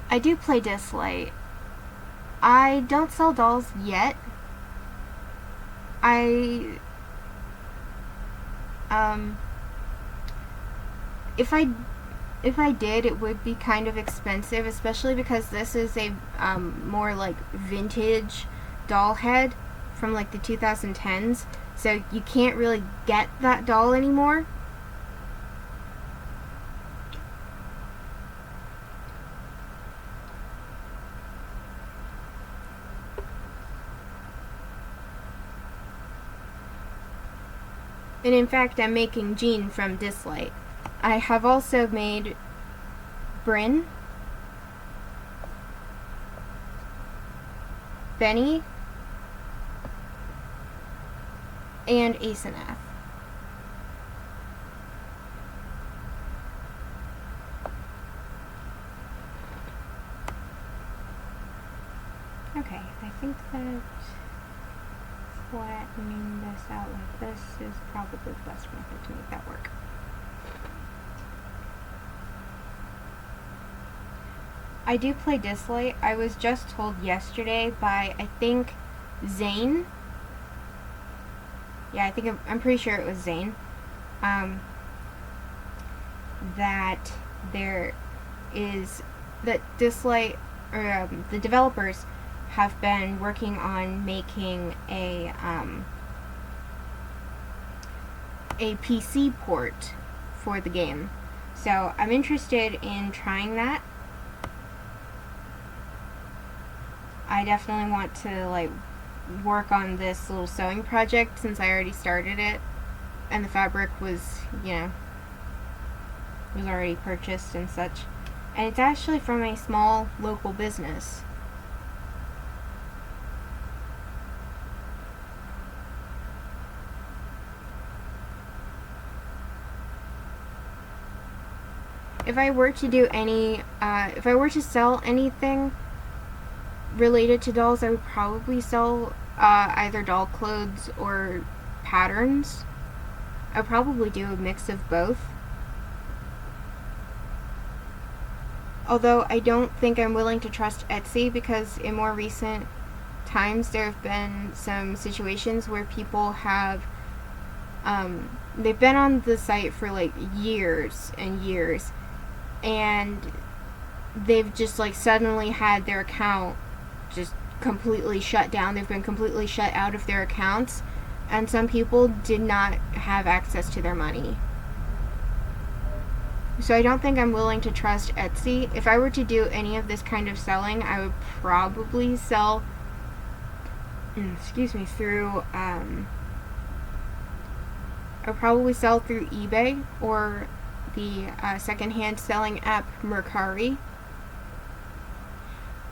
I do play Dislight. I don't sell dolls yet. If I did, it would be kind of expensive, especially because this is a more like vintage doll head from like the 2010s, so you can't really get that doll anymore. And in fact, I'm making Jean from Dislight. I have also made Bryn, Benny, and Asenath. Okay, I think that flattening this out like this is probably the best method to make that work. I do play Dislight. I was just told yesterday by, I think, Zane. Yeah, I'm pretty sure it was Zane. That Dislight, or the developers have been working on making a PC port for the game. So I'm interested in trying that. I definitely want to like work on this little sewing project since I already started it, and the fabric was, was already purchased and such. And it's actually from a small local business. If I were to do if I were to sell anything related to dolls, I would probably sell either doll clothes or patterns. I would probably do a mix of both. Although I don't think I'm willing to trust Etsy, because in more recent times there have been some situations where people have They've been on the site for like years and years, and they've just like suddenly had their account just completely shut down. They've been completely shut out of their accounts, and some people did not have access to their money. So I don't think I'm willing to trust Etsy. If I were to do any of this kind of selling, I would probably sell, through, I'll probably sell through eBay or the secondhand selling app Mercari.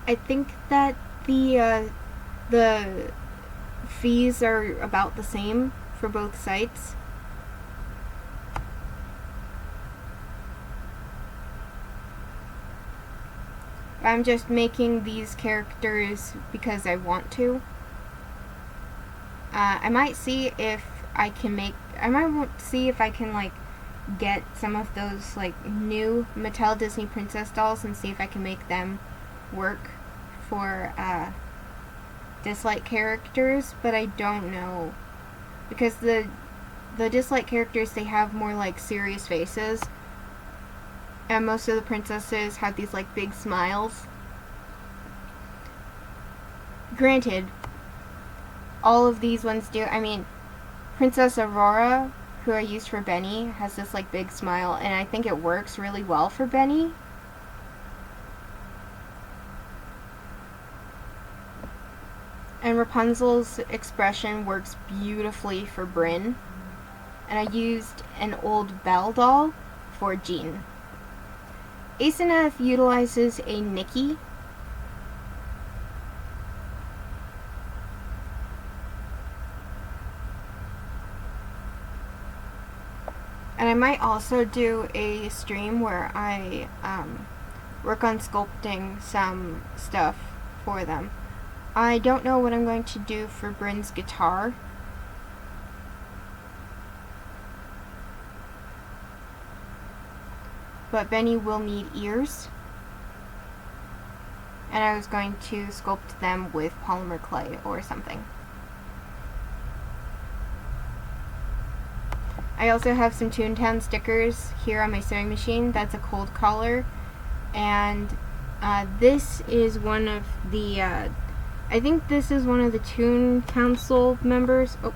I think that the fees are about the same for both sites. I'm just making these characters because I want to. I might see if I can like get some of those like new Mattel Disney Princess dolls and see if I can make them work for dislike characters, but I don't know, because the dislike characters, they have more like serious faces, and most of the princesses have these like big smiles. Granted, all of these ones do. I mean, Princess Aurora, who I used for Benny, has this like big smile, and I think it works really well for Benny. And Rapunzel's expression works beautifully for Brynn. And I used an old Belle doll for Jean. Asenath utilizes a Nikki. And I might also do a stream where I work on sculpting some stuff for them. I don't know what I'm going to do for Brynn's guitar. But Benny will need ears. And I was going to sculpt them with polymer clay or something. I also have some Toontown stickers here on my sewing machine. That's a cold collar. And this is one of the, I think this is one of the Toon Council members. Oh.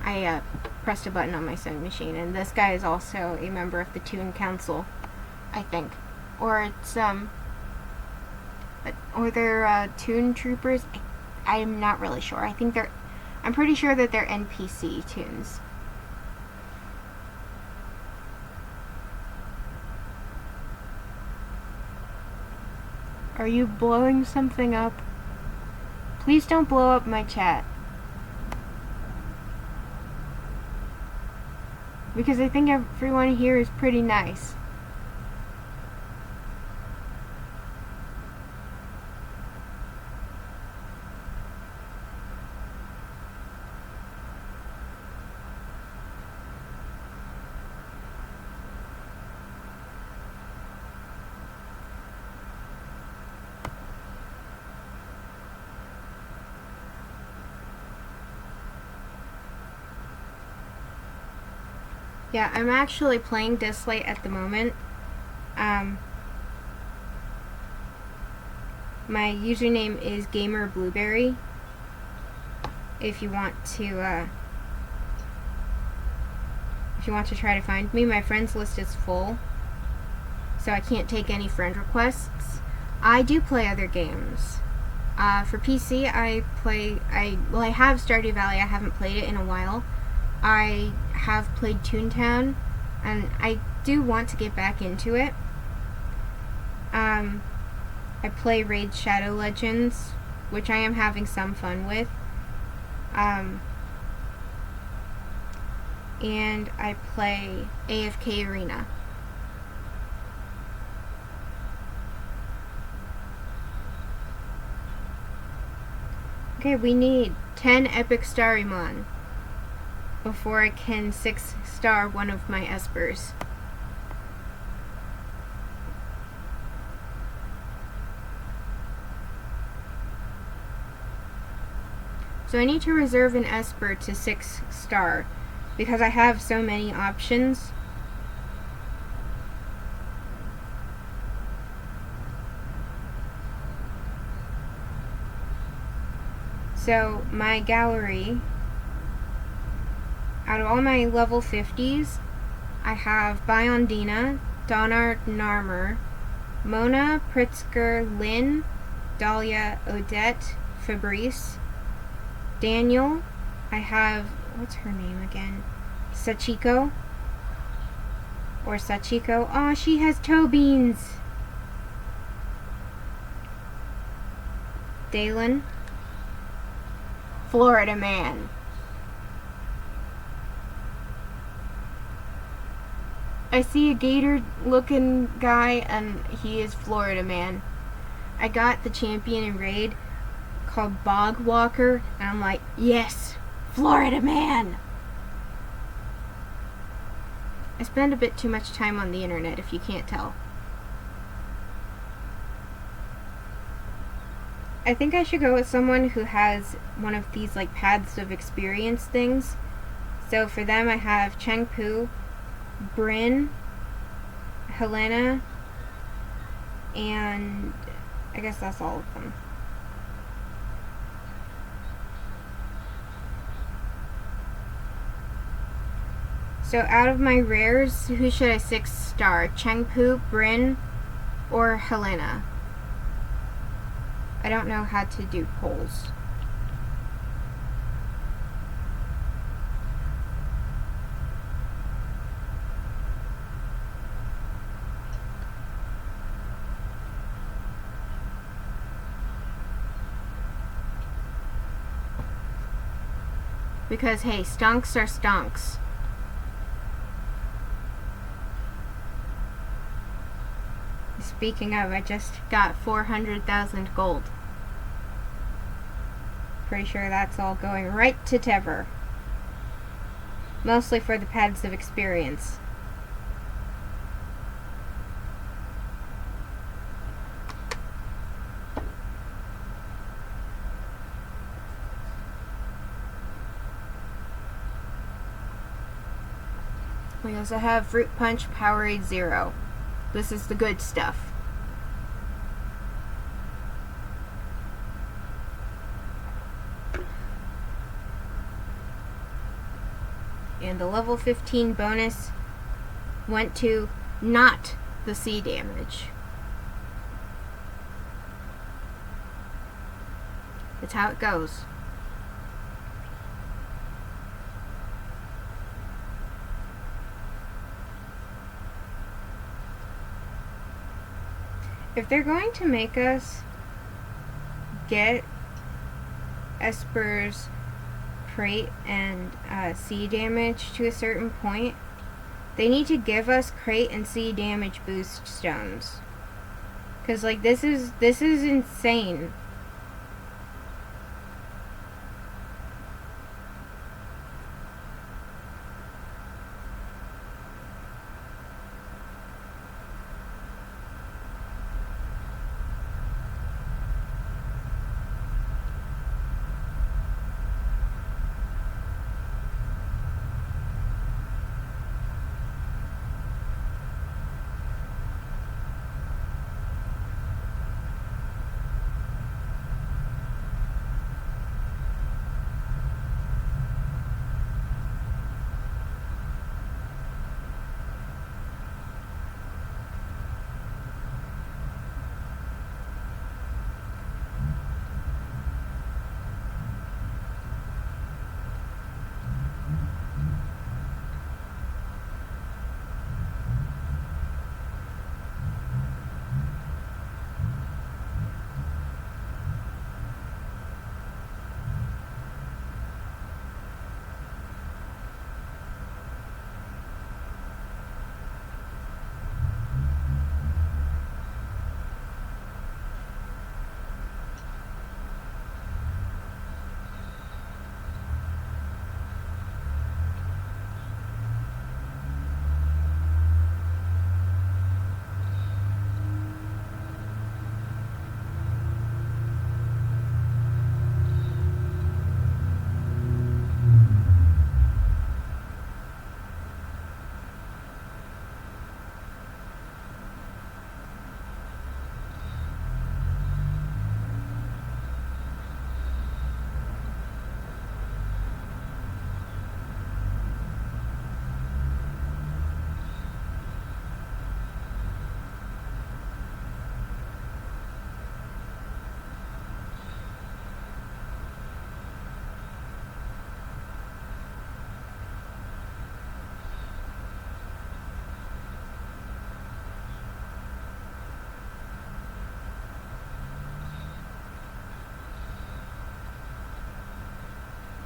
I pressed a button on my sewing machine, and this guy is also a member of the Toon Council, I think. Or it's, or they're Toon Troopers. I'm not really sure. I'm pretty sure that they're NPC Toons. Are you blowing something up? Please don't blow up my chat. Because I think everyone here is pretty nice. Yeah, I'm actually playing Dislight at the moment. My username is Gamer Blueberry. If you want to try to find me, my friends list is full, so I can't take any friend requests. I do play other games. For PC, I have Stardew Valley. I haven't played it in a while. I have played Toontown, and I do want to get back into it. I play Raid Shadow Legends, which I am having some fun with. And I play AFK Arena. Okay, we need 10 Epic Starrymon before I can 6-star one of my espers. So I need to reserve an Esper to 6-star because I have so many options. So my gallery, out of all my level 50s, I have Biondina, Donner Narmer, Mona, Pritzker, Lynn, Dahlia, Odette, Fabrice, Daniel. I have, what's her name again? Sachiko. Or Sachiko. Aw, she has toe beans. Dalen. Florida Man. I see a gator looking guy and he is Florida Man. I got the champion in raid called Bog Walker and I'm like, yes, Florida Man. I spend a bit too much time on the internet if you can't tell. I think I should go with someone who has one of these like paths of experience things. So for them I have Chengpu, Bryn, Helena, and I guess that's all of them. So out of my rares, who should I 6-star? Chengpu, Bryn, or Helena? I don't know how to do polls. Because, hey, stonks are stonks. Speaking of, I just got 400,000 gold. Pretty sure that's all going right to Tever. Mostly for the paths of experience. We also have Fruit Punch Powerade 0. This is the good stuff. And the level 15 bonus went to not the sea damage. That's how it goes. If they're going to make us get Esper's crate and sea damage to a certain point, they need to give us crate and sea damage boost stones. Cause like this is insane.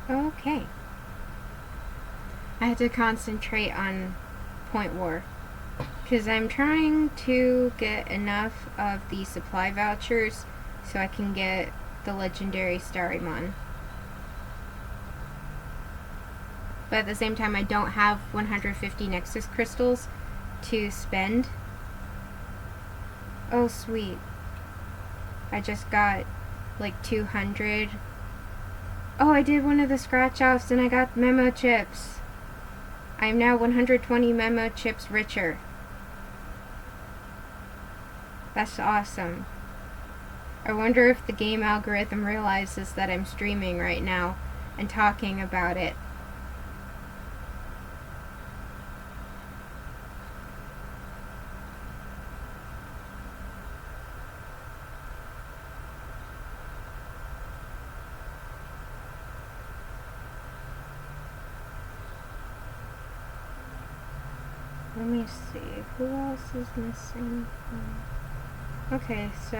Okay. I had to concentrate on Point War, because I'm trying to get enough of the supply vouchers so I can get the legendary Starrymon. But at the same time, I don't have 150 Nexus crystals to spend. Oh, sweet. I just got like 200. Oh, I did one of the scratch offs and I got memo chips. I am now 120 memo chips richer. That's awesome. I wonder if the game algorithm realizes that I'm streaming right now and talking about it. Let me see, who else is missing? Okay, so...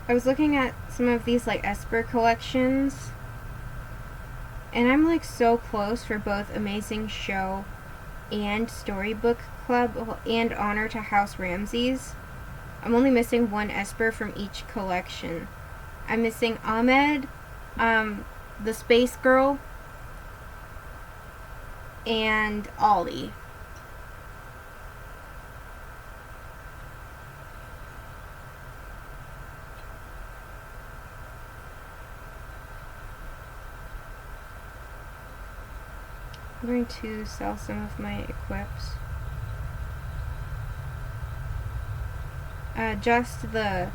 I was looking at some of these like Esper collections, and I'm like so close for both Amazing Show and Storybook Club and Honor to House Ramses. I'm only missing one Esper from each collection. I'm missing Ahmed, the Space Girl, and Ollie. I'm going to sell some of my equips. Just the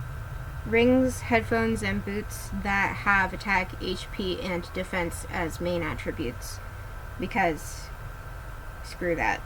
rings, headphones, and boots that have attack, HP, and defense as main attributes. Because screw that.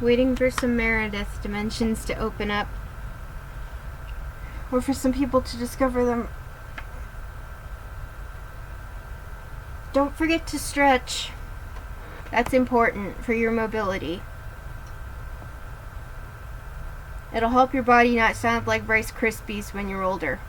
Waiting for some Meredith dimensions to open up. Or for some people to discover them. Don't forget to stretch. That's important for your mobility. It'll help your body not sound like Rice Krispies when you're older.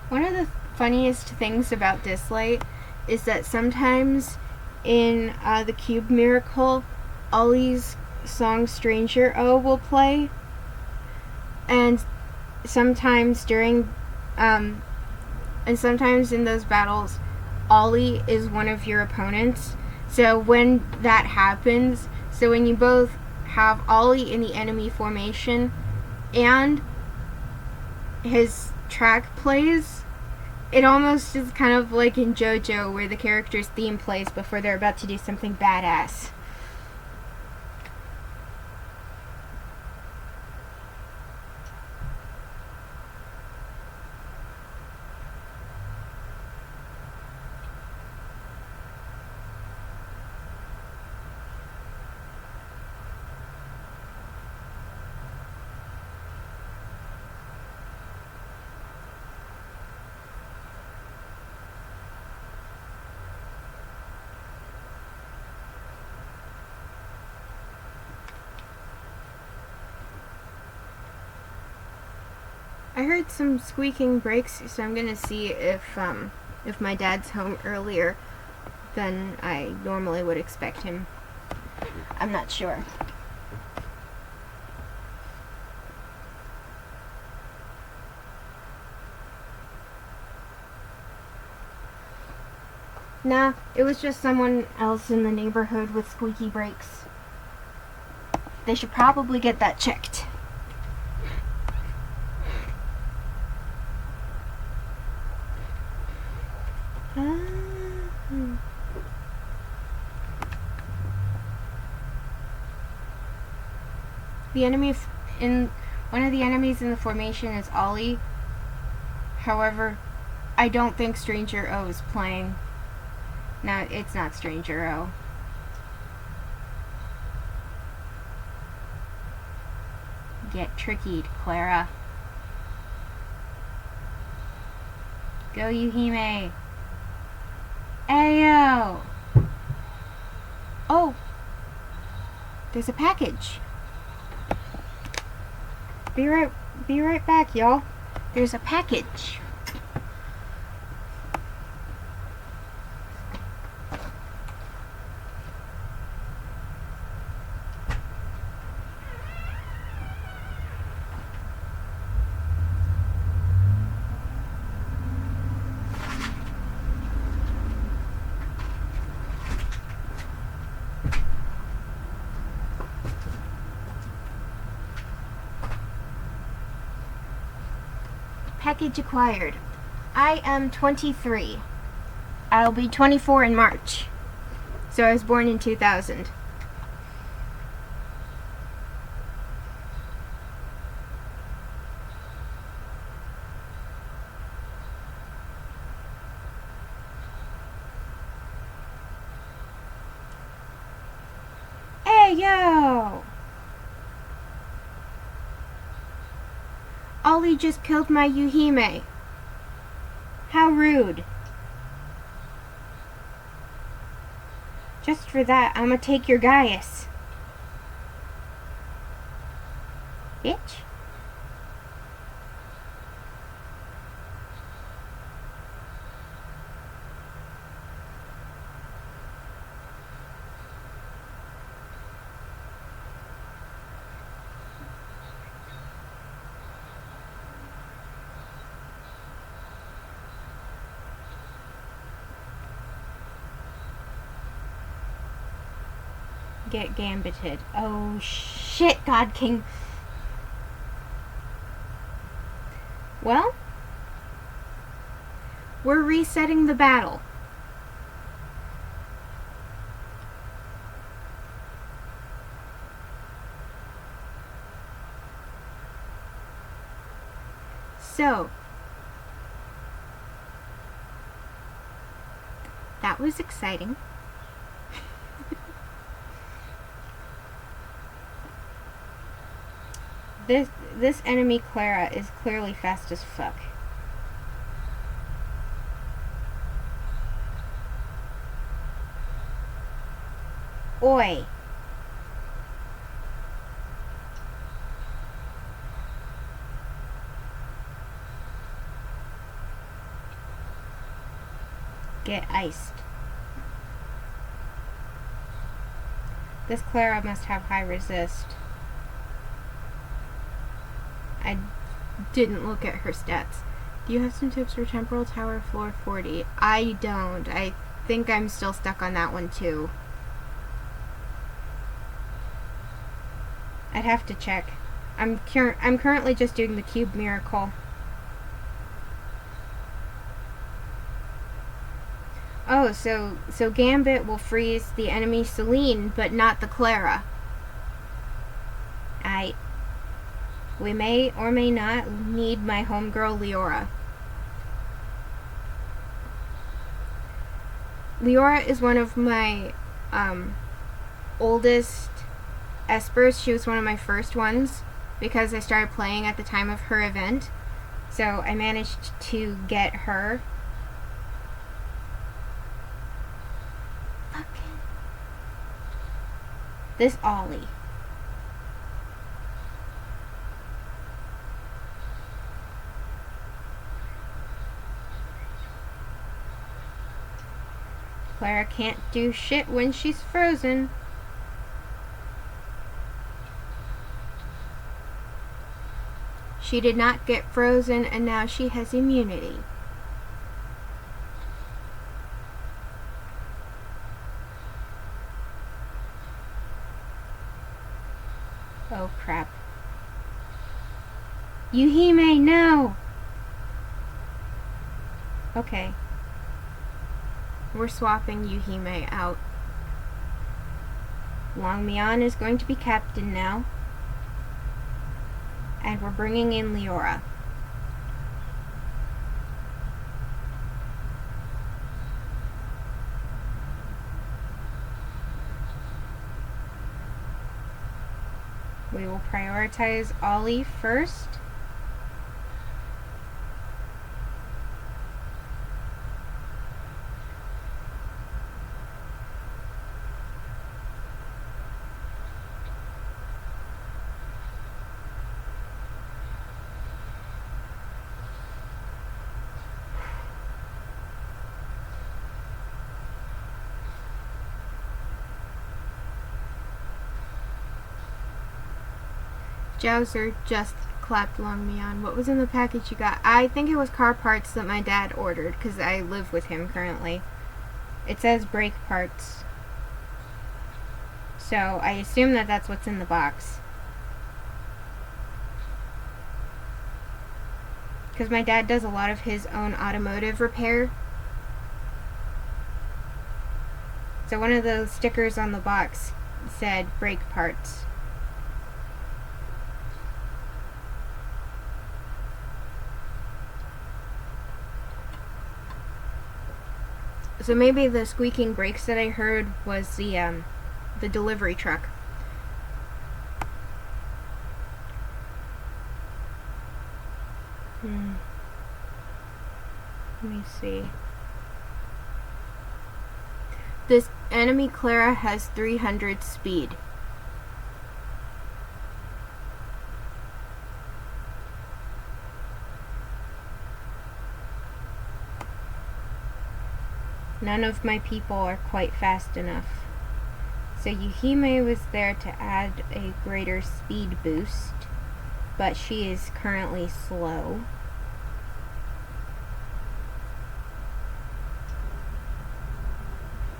One of the funniest things about Dislight is that sometimes in the Cube Miracle, Ollie's song Stranger O will play, and sometimes and sometimes in those battles, Ollie is one of your opponents. So when that happens, so when you both have Ollie in the enemy formation and his track plays, it almost is kind of like in JoJo where the character's theme plays before they're about to do something badass. I heard some squeaking brakes, so I'm gonna see if my dad's home earlier than I normally would expect him. I'm not sure. Nah, it was just someone else in the neighborhood with squeaky brakes. They should probably get that checked. The enemy one of the enemies in the formation is Ollie. However, I don't think Stranger O is playing. No, it's not Stranger O. Get trickied, Clara. Go, Yuhime. Ayo! Oh! There's a package. Be right back, y'all. There's a package. Package acquired. I am 23. I'll be 24 in March. So I was born in 2000. Hey, yo! Ollie just killed my Yuhime. How rude. Just for that, I'ma take your Gaius. Bitch. Get gambited. Oh shit, God King. Well, we're resetting the battle. So, that was exciting. This enemy Clara is clearly fast as fuck. Oi. Get iced. This Clara must have high resist. I didn't look at her stats. Do you have some tips for Temporal Tower floor 40? I don't. I think I'm still stuck on that one too. I'd have to check. I'm currently just doing the cube miracle. Oh, so Gambit will freeze the enemy Celine, but not the Clara. We may or may not need my homegirl Leora. Leora is one of my oldest espers. She was one of my first ones because I started playing at the time of her event. So I managed to get her. Fucking this Ollie. Clara can't do shit when she's frozen. She did not get frozen, and now she has immunity. Oh crap. Yuhime, no! Okay. We're swapping Yuhime out. Longmian is going to be captain now. And we're bringing in Leora. We will prioritize Ollie first. Jowser just clapped Longmian. What was in the package you got? I think it was car parts that my dad ordered, because I live with him currently. It says brake parts. So I assume that that's what's in the box. Because my dad does a lot of his own automotive repair. So one of those stickers on the box said brake parts. So maybe the squeaking brakes that I heard was the delivery truck. Let me see. This enemy Clara has 300 speed. None of my people are quite fast enough. So Yuhime was there to add a greater speed boost, but she is currently slow.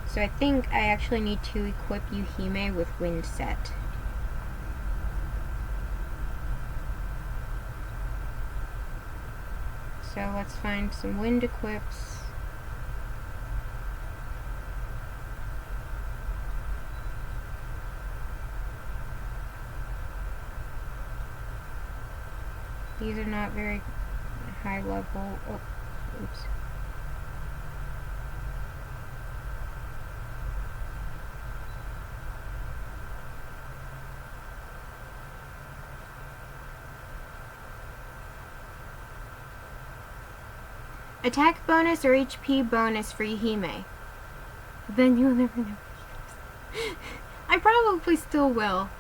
So I think I actually need to equip Yuhime with Wind Set. So let's find some wind equips. These are not very high level. Oh, oops. Attack bonus or HP bonus for Yuhime. Then you'll never know. I probably still will.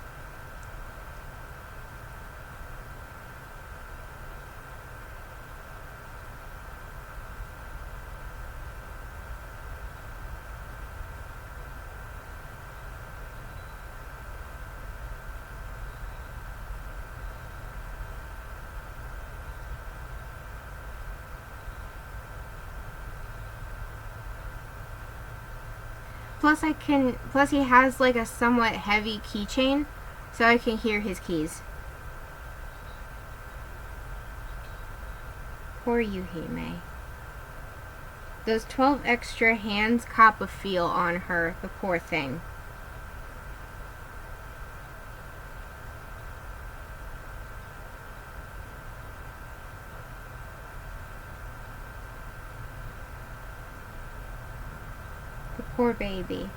Plus he has like a somewhat heavy keychain, so I can hear his keys. Poor Yuhime. Those 12 extra hands cop a feel on her, the poor thing. Poor baby.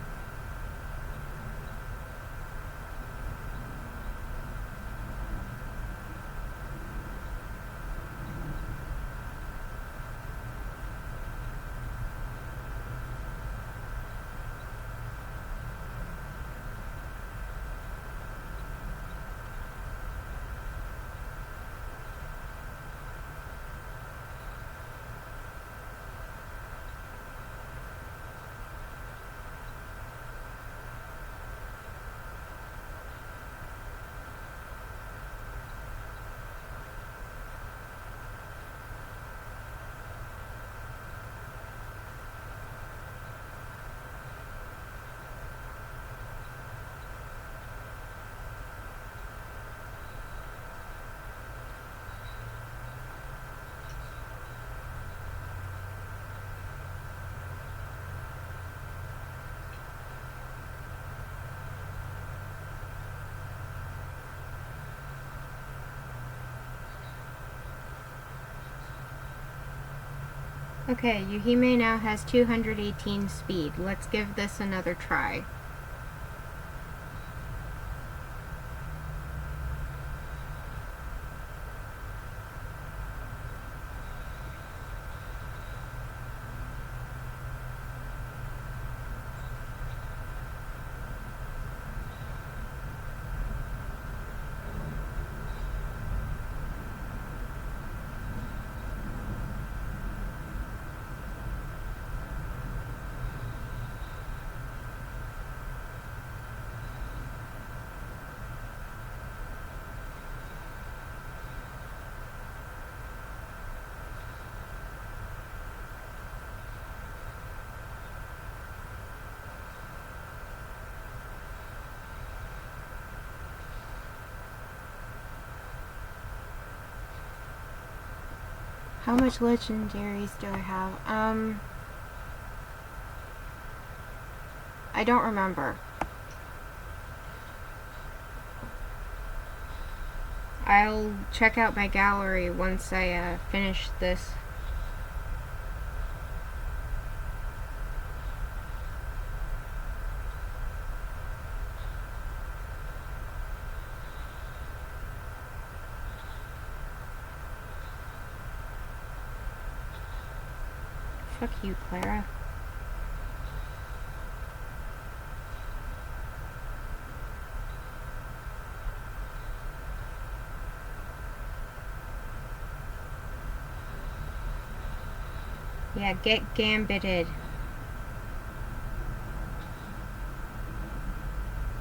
Okay, Yuhime now has 218 speed. Let's give this another try. How much legendaries do I have? I don't remember. I'll check out my gallery once I finish this. Fuck you, Clara. Yeah, get gambited.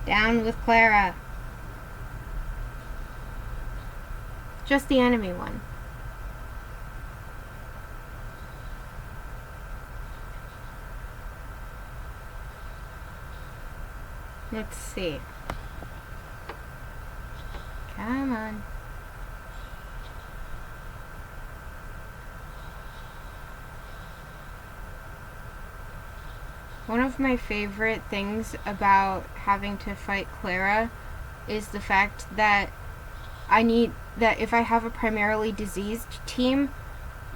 Down with Clara. Just the enemy one. Let's see. Come on. One of my favorite things about having to fight Clara is the fact that if I have a primarily diseased team,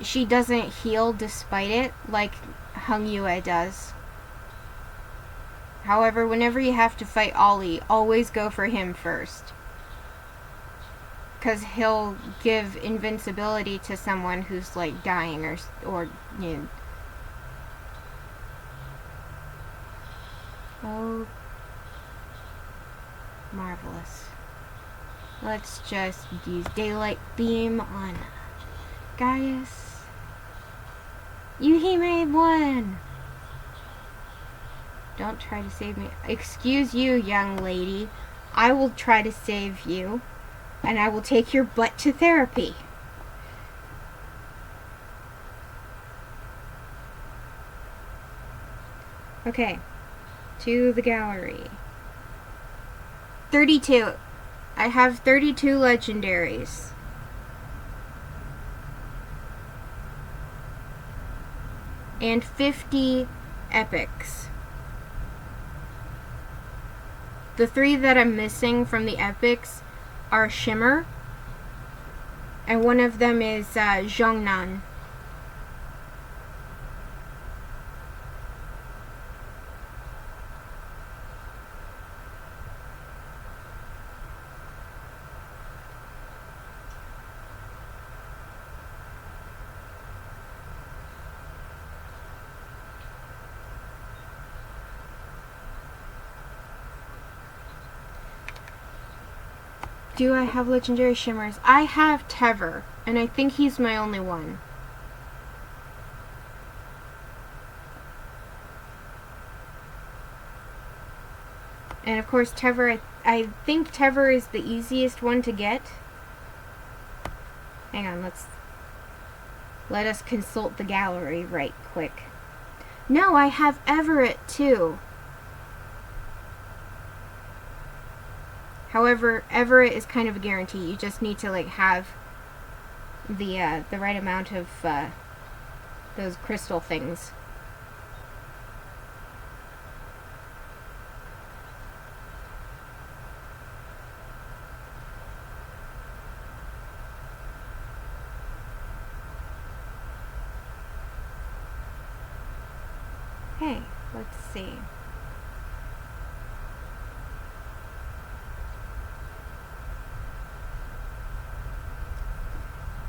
she doesn't heal despite it like Hung Yue does. However, whenever you have to fight Ollie, always go for him first. Because he'll give invincibility to someone who's like dying or you know. Oh, marvelous. Let's just use Daylight Beam on Gaius. Yuhime won! Don't try to save me. Excuse you, young lady. I will try to save you. And I will take your butt to therapy. Okay. To the gallery. 32. I have 32 legendaries. And 50 epics. The 3 that I'm missing from the epics are Shimmer, and one of them is Zhongnan. Do I have legendary shimmers? I have Tever, and I think he's my only one. And of course Tever, I think Tever is the easiest one to get. Hang on, let us consult the gallery right quick. No, I have Everett too. However, Everett is kind of a guarantee. You just need to like have the right amount of those crystal things. Okay, let's see.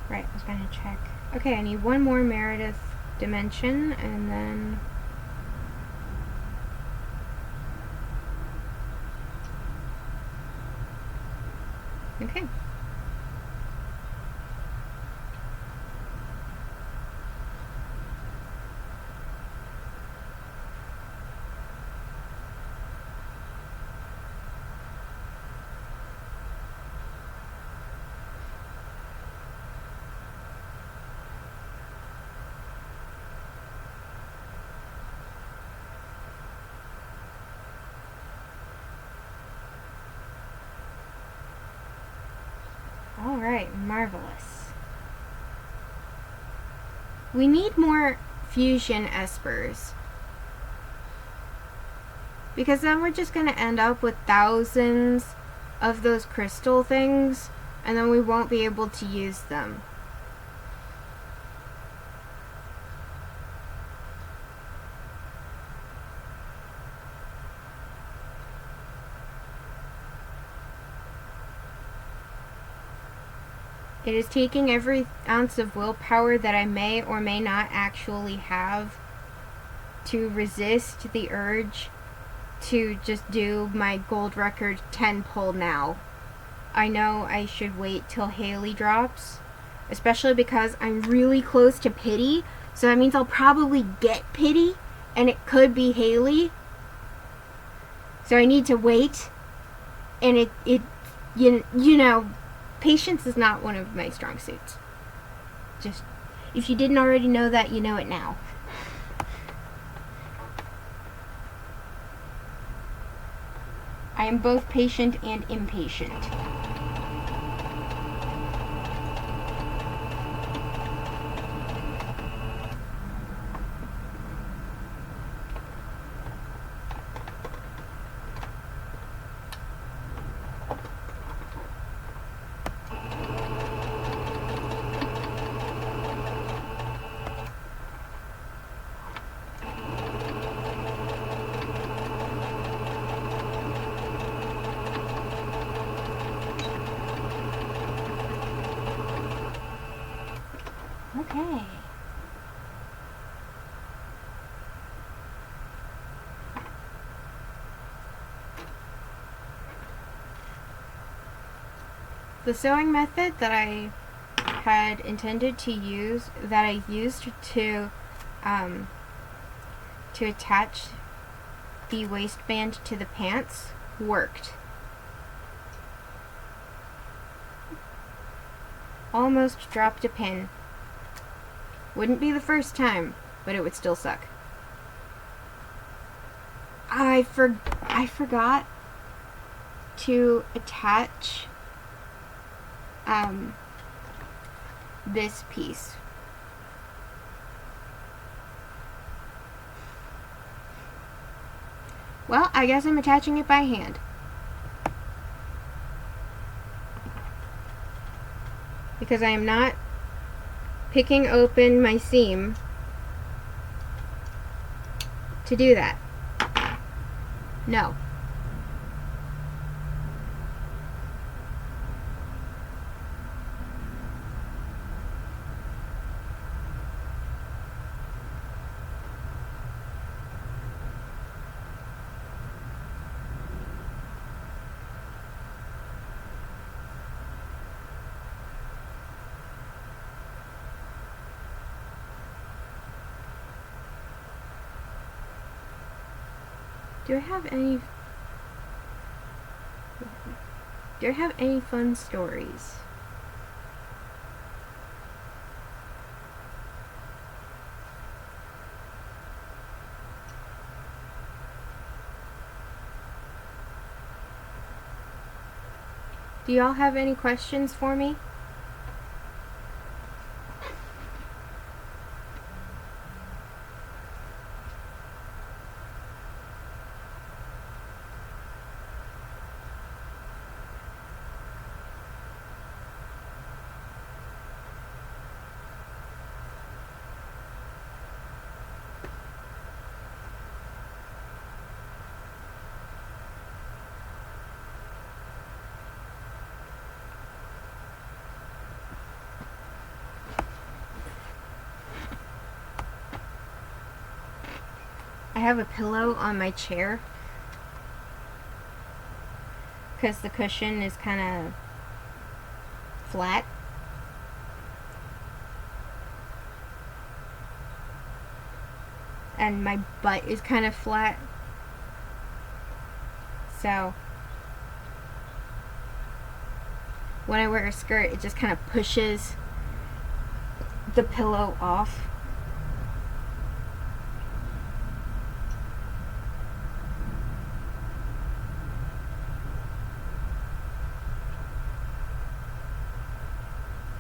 Right, I was gonna check. Okay, I need one more Meredith dimension, and then... Okay. Alright, marvelous. We need more fusion espers. Because then we're just gonna end up with thousands of those crystal things, and then we won't be able to use them. It is taking every ounce of willpower that I may or may not actually have to resist the urge to just do my gold record 10 pull now. I know I should wait till Haley drops, especially because I'm really close to Pity, so that means I'll probably get Pity, and it could be Haley. So I need to wait, and you know, patience is not one of my strong suits. Just, if you didn't already know that, you know it now. I am both patient and impatient. Okay. The sewing method that I had intended to use, that I used to attach the waistband to the pants, worked. Almost dropped a pin. Wouldn't be the first time, but it would still suck. I forgot to attach this piece. Well, I guess I'm attaching it by hand. Because I am not picking open my seam to do that. No. Do I have any fun stories? Do y'all have any questions for me? I have a pillow on my chair because the cushion is kind of flat. And my butt is kind of flat. So when I wear a skirt, it just kind of pushes the pillow off.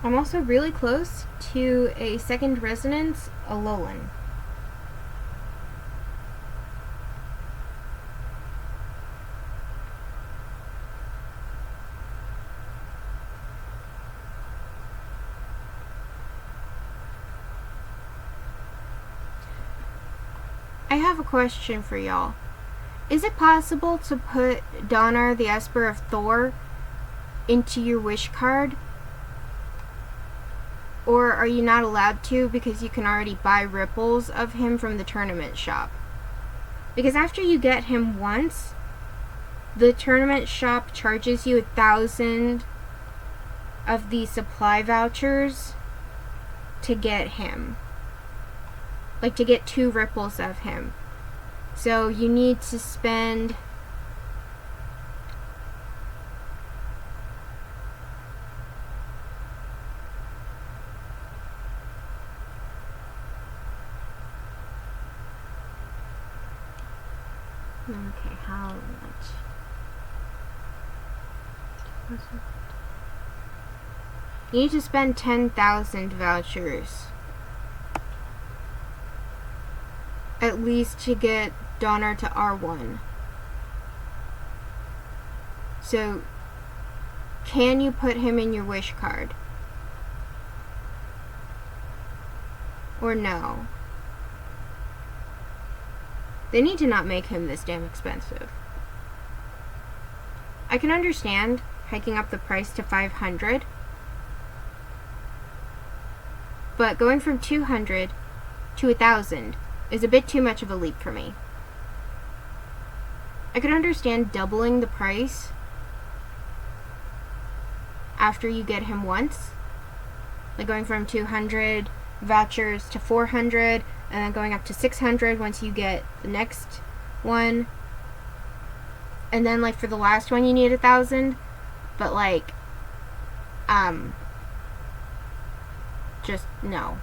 I'm also really close to a second residence, a Lowland. I have a question for y'all. Is it possible to put Donner, the Esper of Thor, into your wish card? Or are you not allowed to because you can already buy ripples of him from the tournament shop? Because after you get him once, the tournament shop charges you 1,000 of the supply vouchers to get him. Like, to get 2 ripples of him. So you need to spend... Okay, how much? You need to spend 10,000 vouchers. At least to get Donner to R1. So, can you put him in your wish card? Or no? They need to not make him this damn expensive. I can understand hiking up the price to 500, but going from 200 to 1,000 is a bit too much of a leap for me. I could understand doubling the price after you get him once, like going from 200 vouchers to 400, and then going up to 600 once you get the next one. And then, like, for the last one you need 1,000, but, like, just no.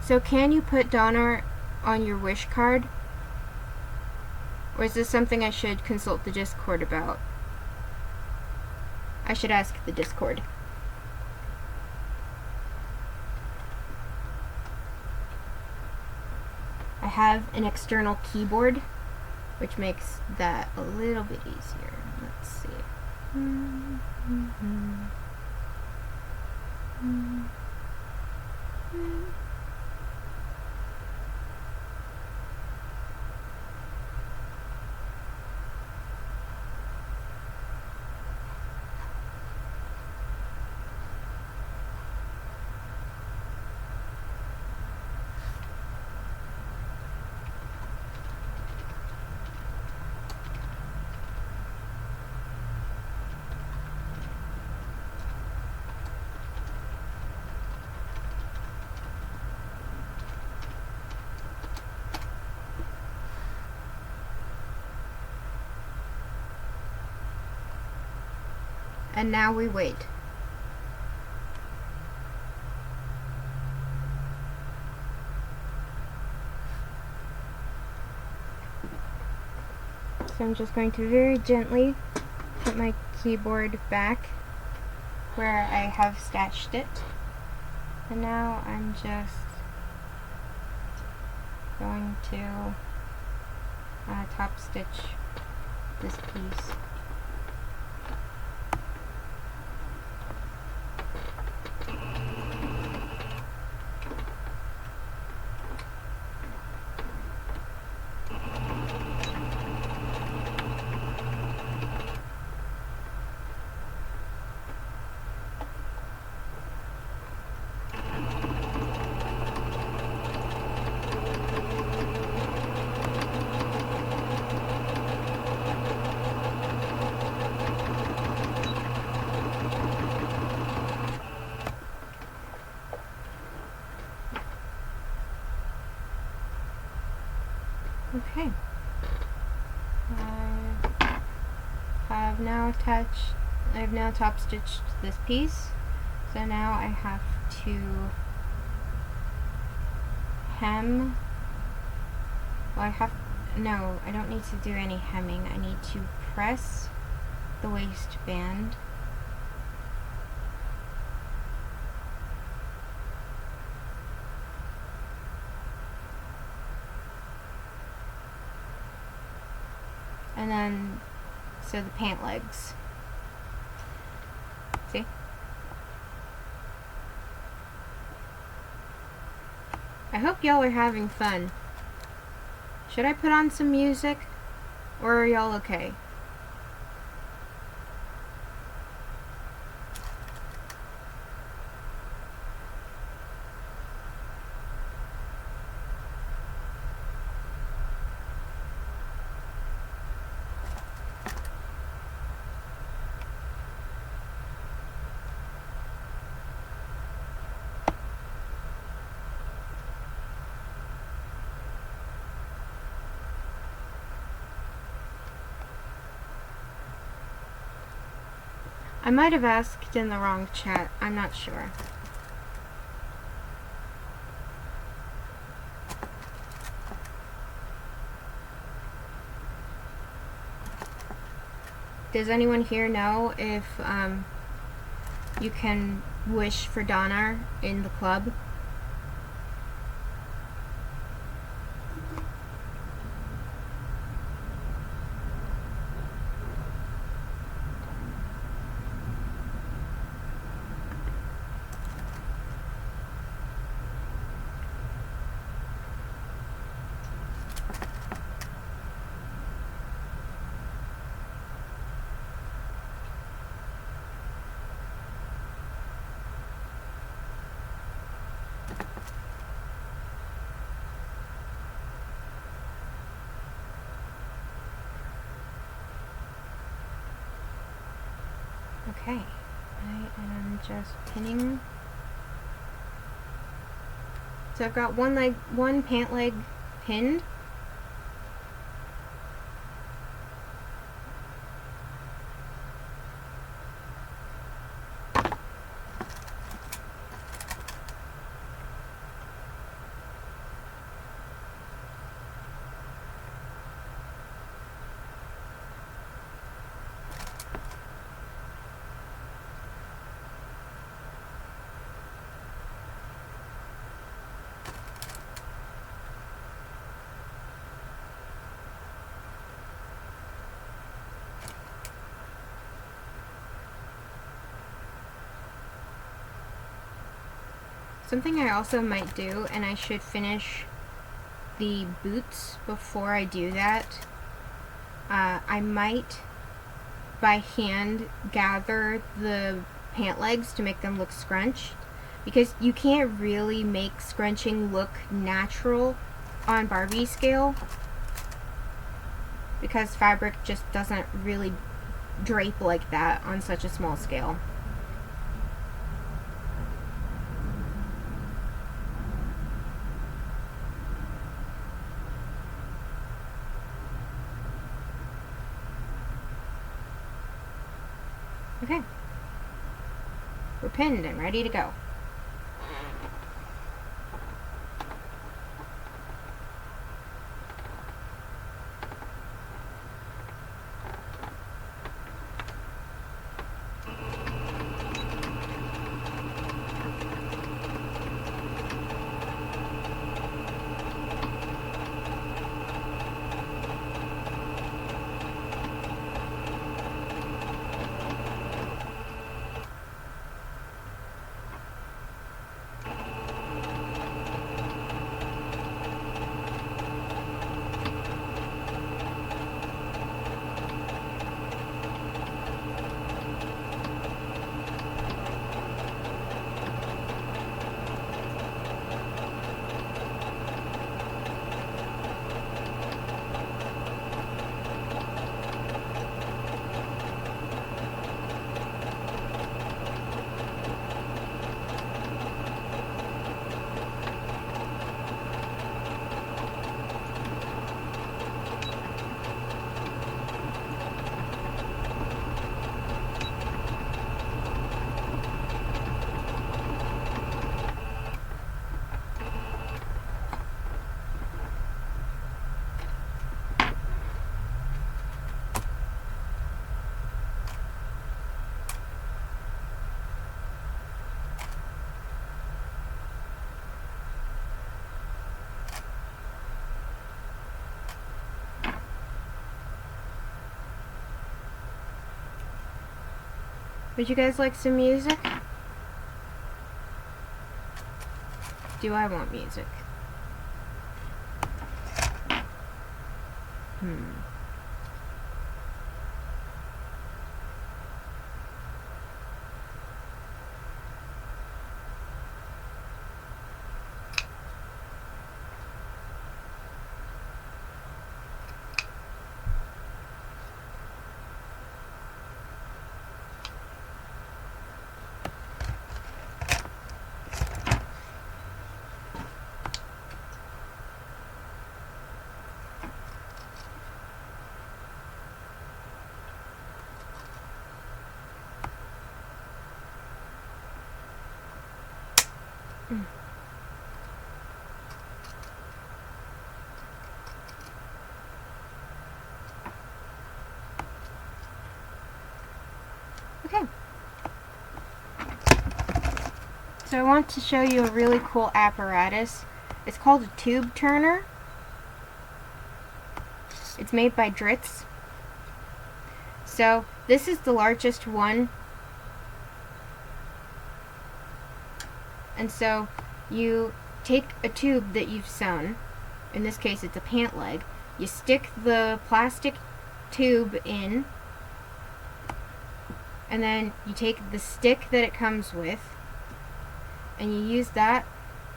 So can you put Donner on your wish card? Or is this something I should consult the Discord about? I should ask the Discord. I have an external keyboard, which makes that a little bit easier. Let's see. And now we wait. So I'm just going to very gently put my keyboard back where I have stashed it. And now I'm just going to top stitch this piece. now top stitched this piece. So now I have to hem. Well, no, I don't need to do any hemming. I need to press the waistband. And then, so the pant legs. See? I hope y'all are having fun. Should I put on some music? Or are y'all okay? I might have asked in the wrong chat. I'm not sure. Does anyone here know if you can wish for Donna in the club? Okay, I am just pinning. So I've got one pant leg pinned. Something I also might do, and I should finish the boots before I do that, I might by hand gather the pant legs to make them look scrunched, because you can't really make scrunching look natural on Barbie scale because fabric just doesn't really drape like that on such a small scale. Okay, we're pinned and ready to go. Would you guys like some music? Do I want music? Okay. So I want to show you a really cool apparatus. It's called a tube turner. It's made by Dritz. So this is the largest one. And so you take a tube that you've sewn, in this case it's a pant leg, you stick the plastic tube in, and then you take the stick that it comes with, and you use that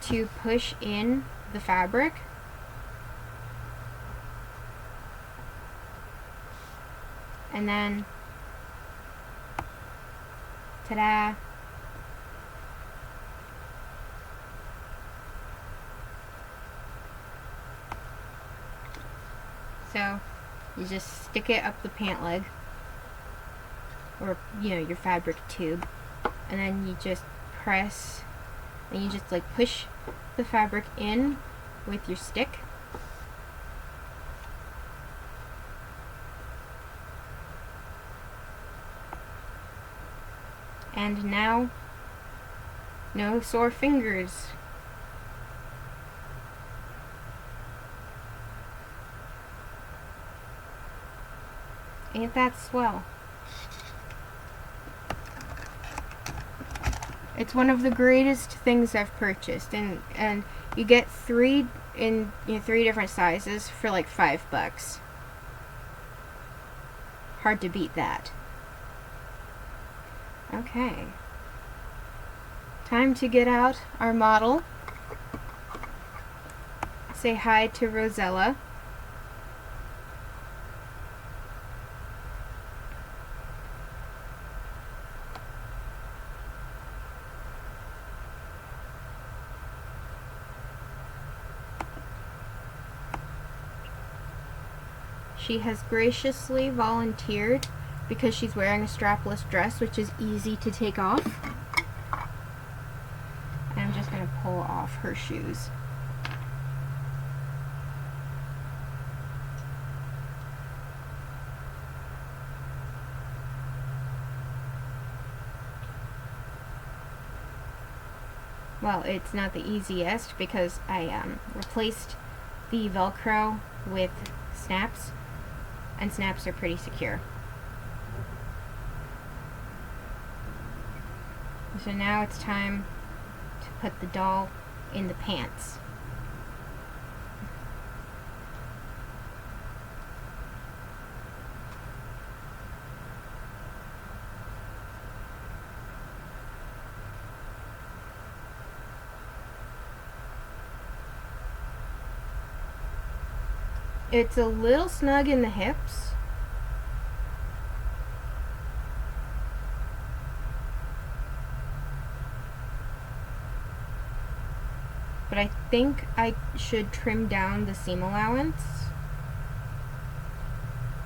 to push in the fabric. And then, ta-da! So, you just stick it up the pant leg, or, you know, your fabric tube, and then you just press, and you just like push the fabric in with your stick. And now, no sore fingers. Ain't that swell? It's one of the greatest things I've purchased, and you get three in three different sizes for like $5. Hard to beat that. Okay. Time to get out our model. Say hi to Rosella. She has graciously volunteered because she's wearing a strapless dress, which is easy to take off. And I'm just going to pull off her shoes. Well, it's not the easiest because I replaced the Velcro with snaps, and snaps are pretty secure. So now it's time to put the doll in the pants. It's a little snug in the hips. But I think I should trim down the seam allowance,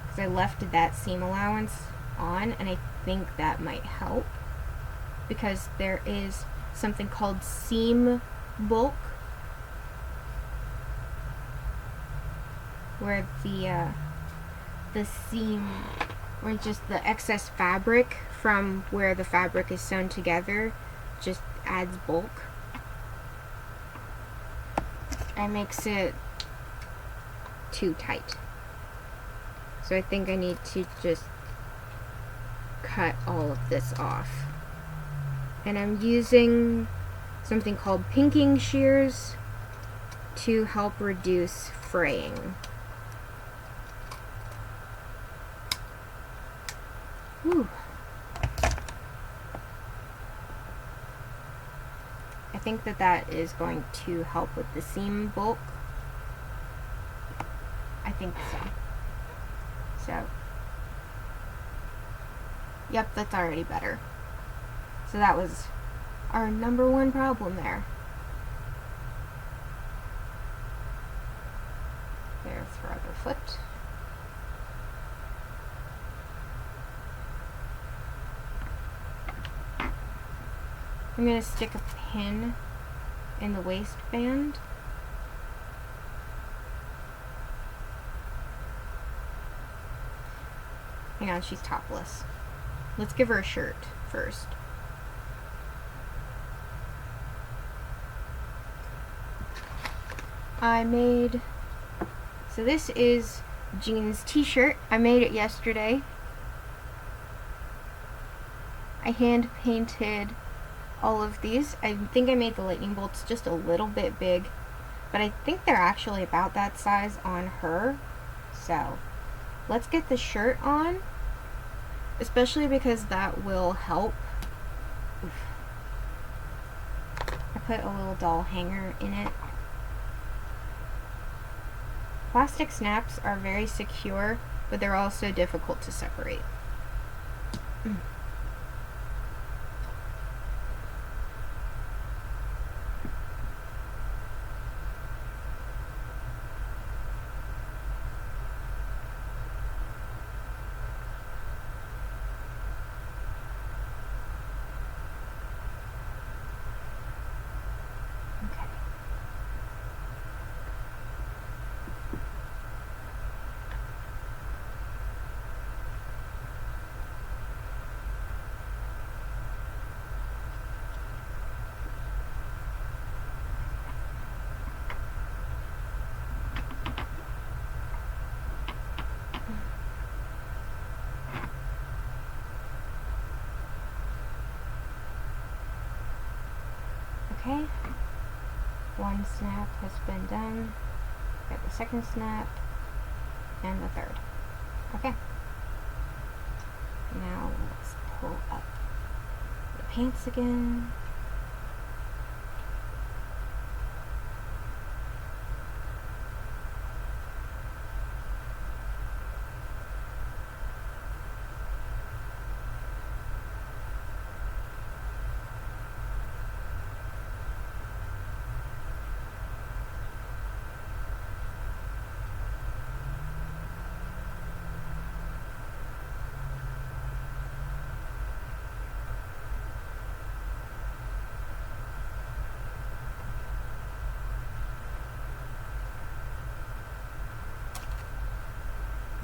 because I left that seam allowance on, and I think that might help, because there is something called seam bulk, where the seam, or just the excess fabric from where the fabric is sewn together, just adds bulk. It makes it too tight. So I think I need to just cut all of this off. And I'm using something called pinking shears to help reduce fraying. Whew. I think that is going to help with the seam bulk. I think so. So, yep, that's already better. So that was our number one problem there. There's her other foot. I'm going to stick a pin in the waistband. Hang on, she's topless. Let's give her a shirt first. So this is Jean's t-shirt. I made it yesterday. I hand painted all of these. I think I made the lightning bolts just a little bit big, but I think they're actually about that size on her. So let's get the shirt on, especially because that will help. Oof. I put a little doll hanger in it. Plastic snaps are very secure, but they're also difficult to separate. Okay, one snap has been done. Got the second snap and the third. Okay, now let's pull up the pants again.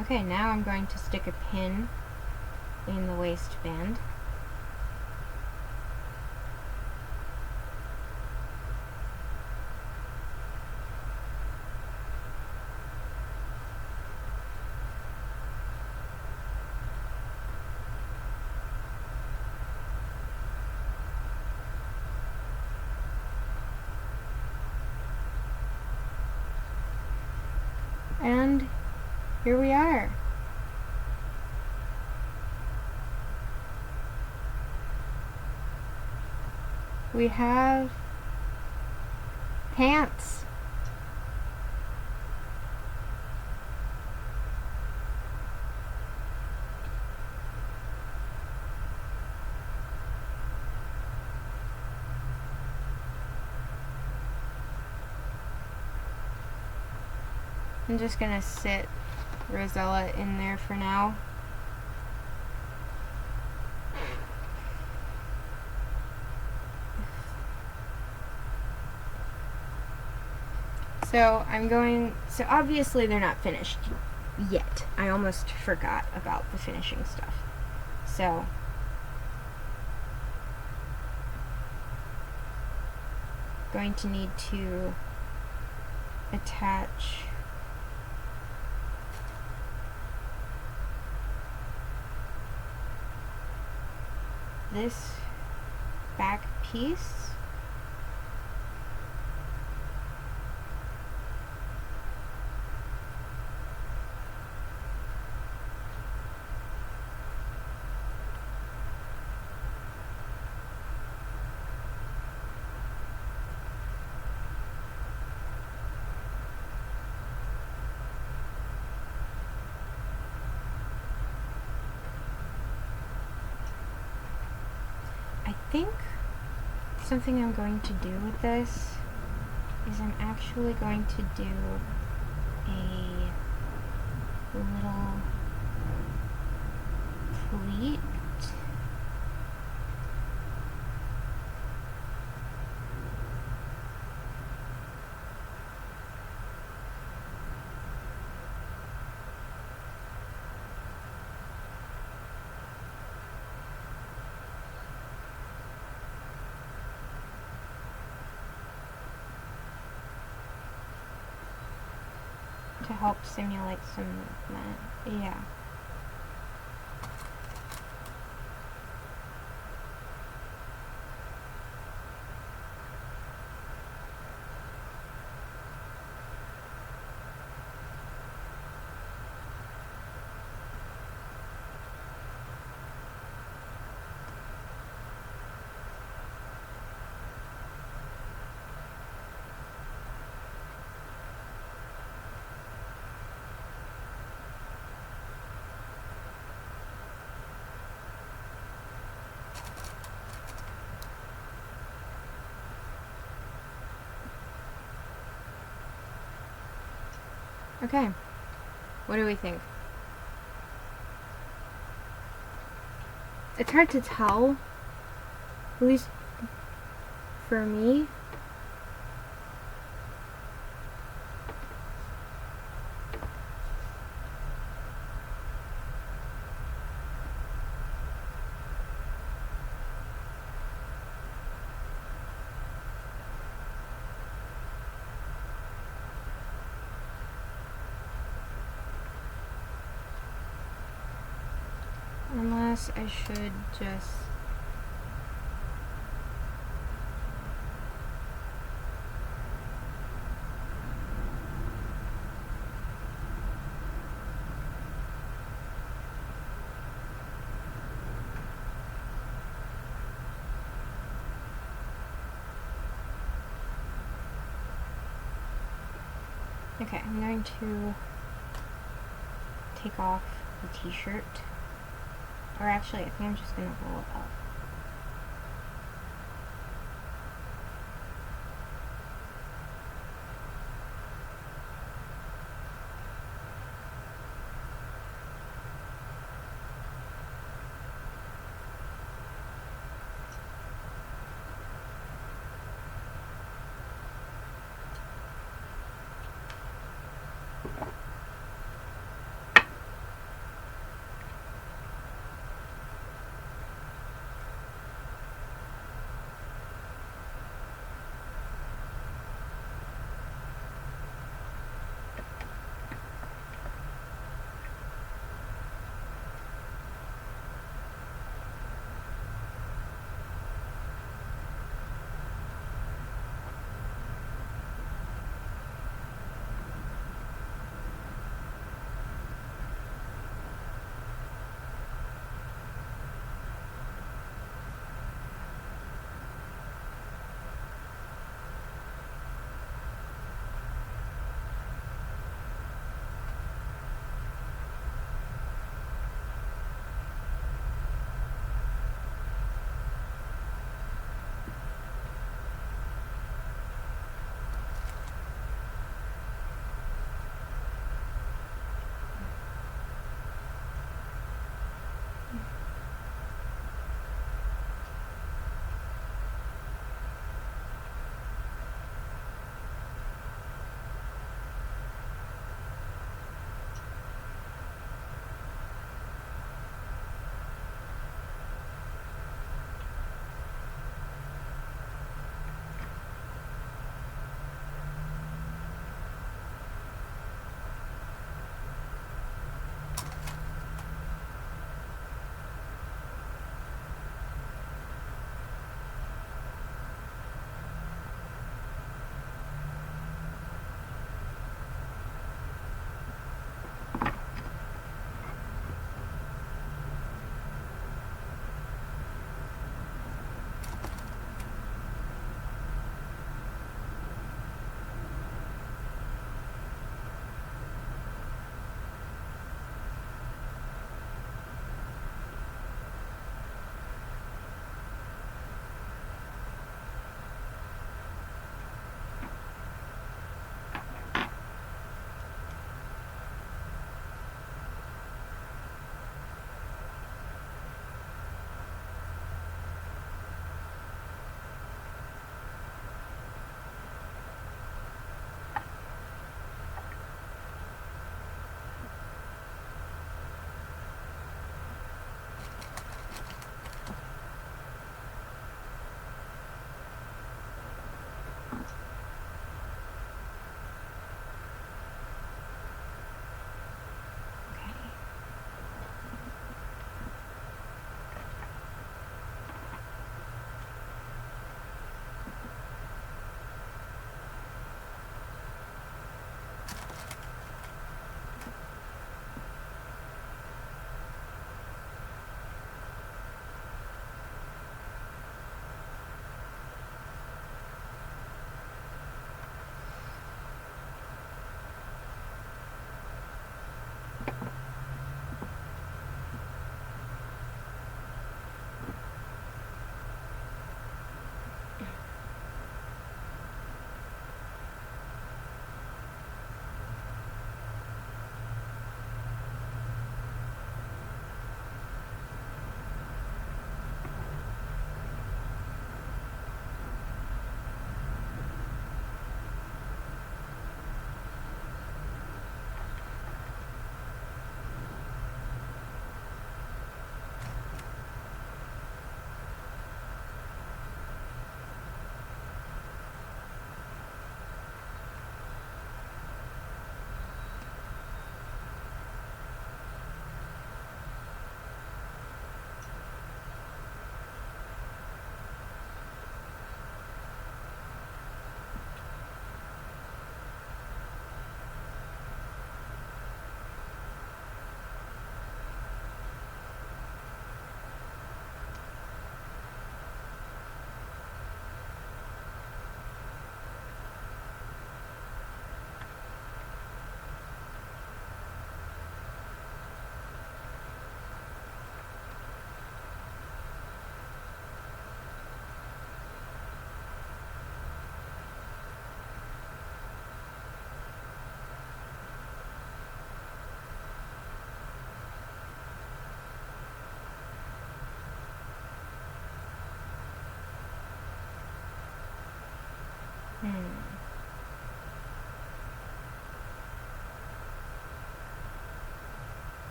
Okay, now I'm going to stick a pin in the waistband. And here we are. We have pants. I'm just gonna sit Rosella in there for now. So obviously they're not finished yet. I almost forgot about the finishing stuff. So going to need to attach this back piece. I think something I'm going to do with this is I'm actually going to do a little pleat. To help simulate some movement. Yeah. Okay. What do we think? It's hard to tell, at least for me. Unless I should just... Okay, I'm going to take off the t-shirt. Or actually, I think I'm just going to roll it up.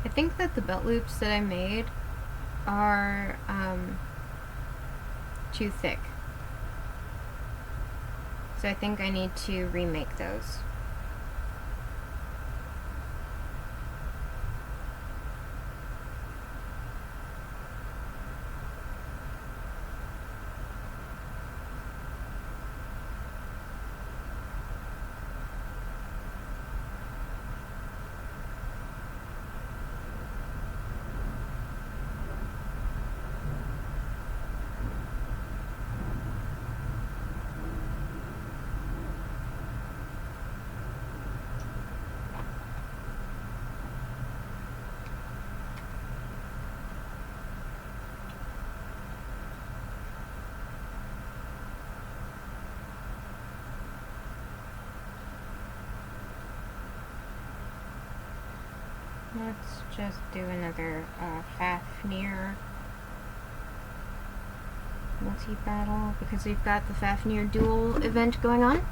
I think that the belt loops that I made are too thick. So I think I need to remake those. Let's just do another Fafnir multi-battle because we've got the Fafnir duel event going on.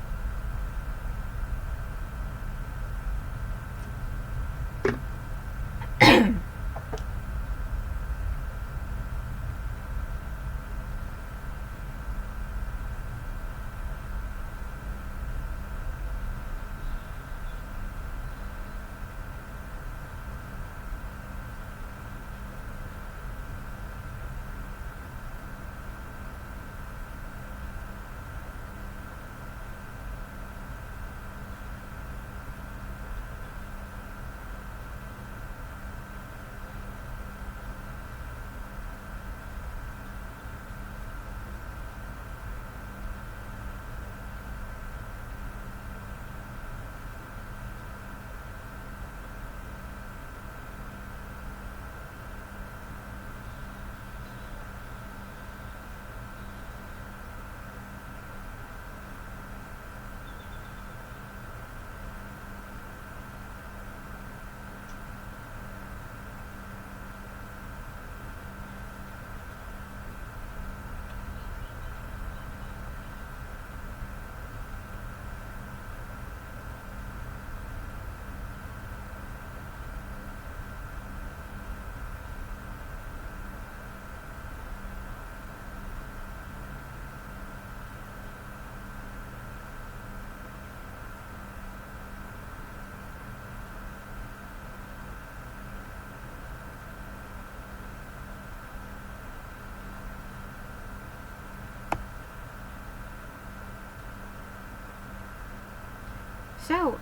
So,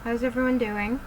how's everyone doing?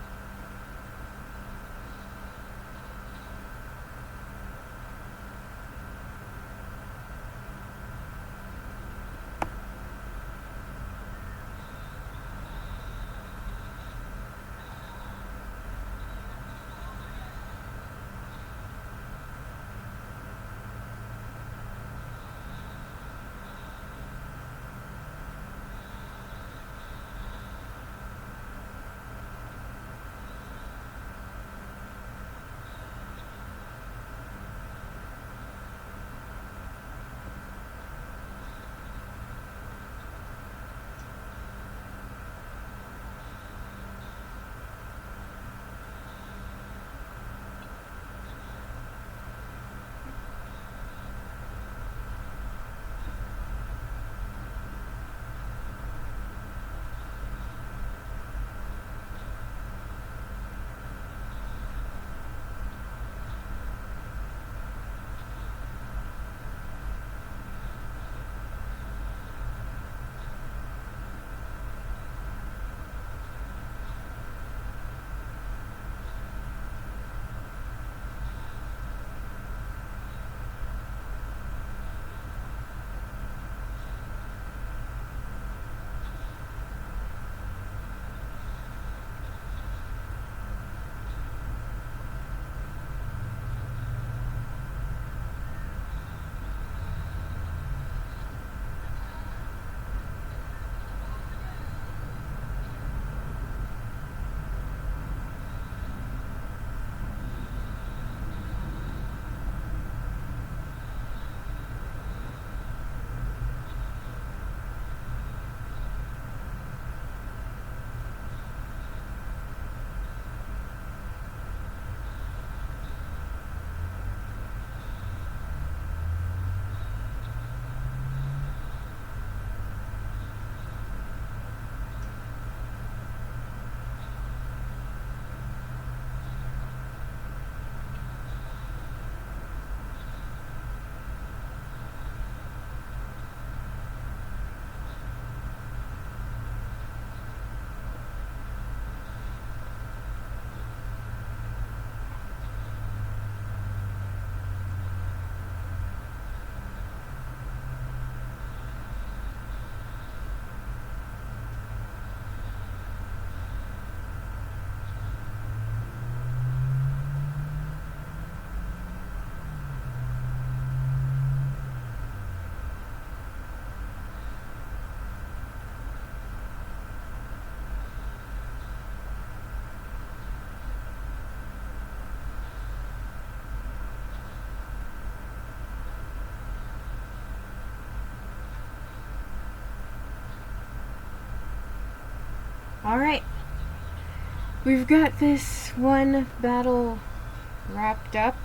Alright. We've got this one battle wrapped up.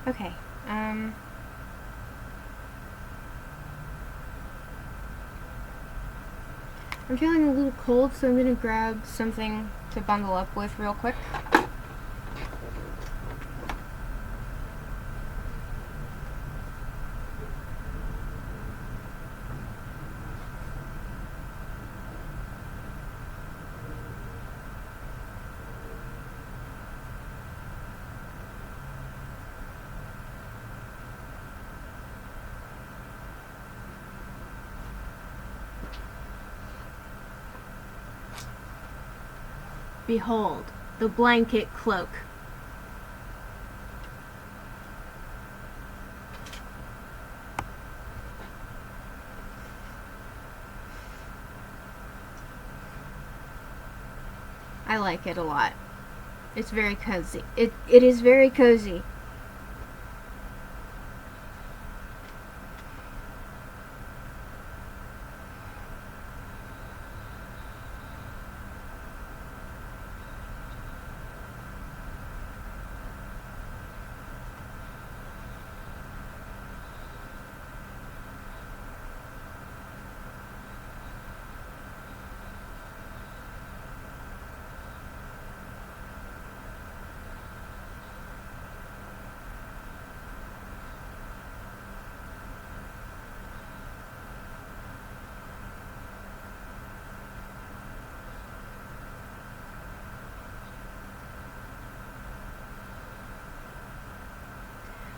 Okay, I'm feeling a little cold, so I'm gonna grab something to bundle up with real quick. Behold, the blanket cloak. I like it a lot. It's very cozy. It is very cozy.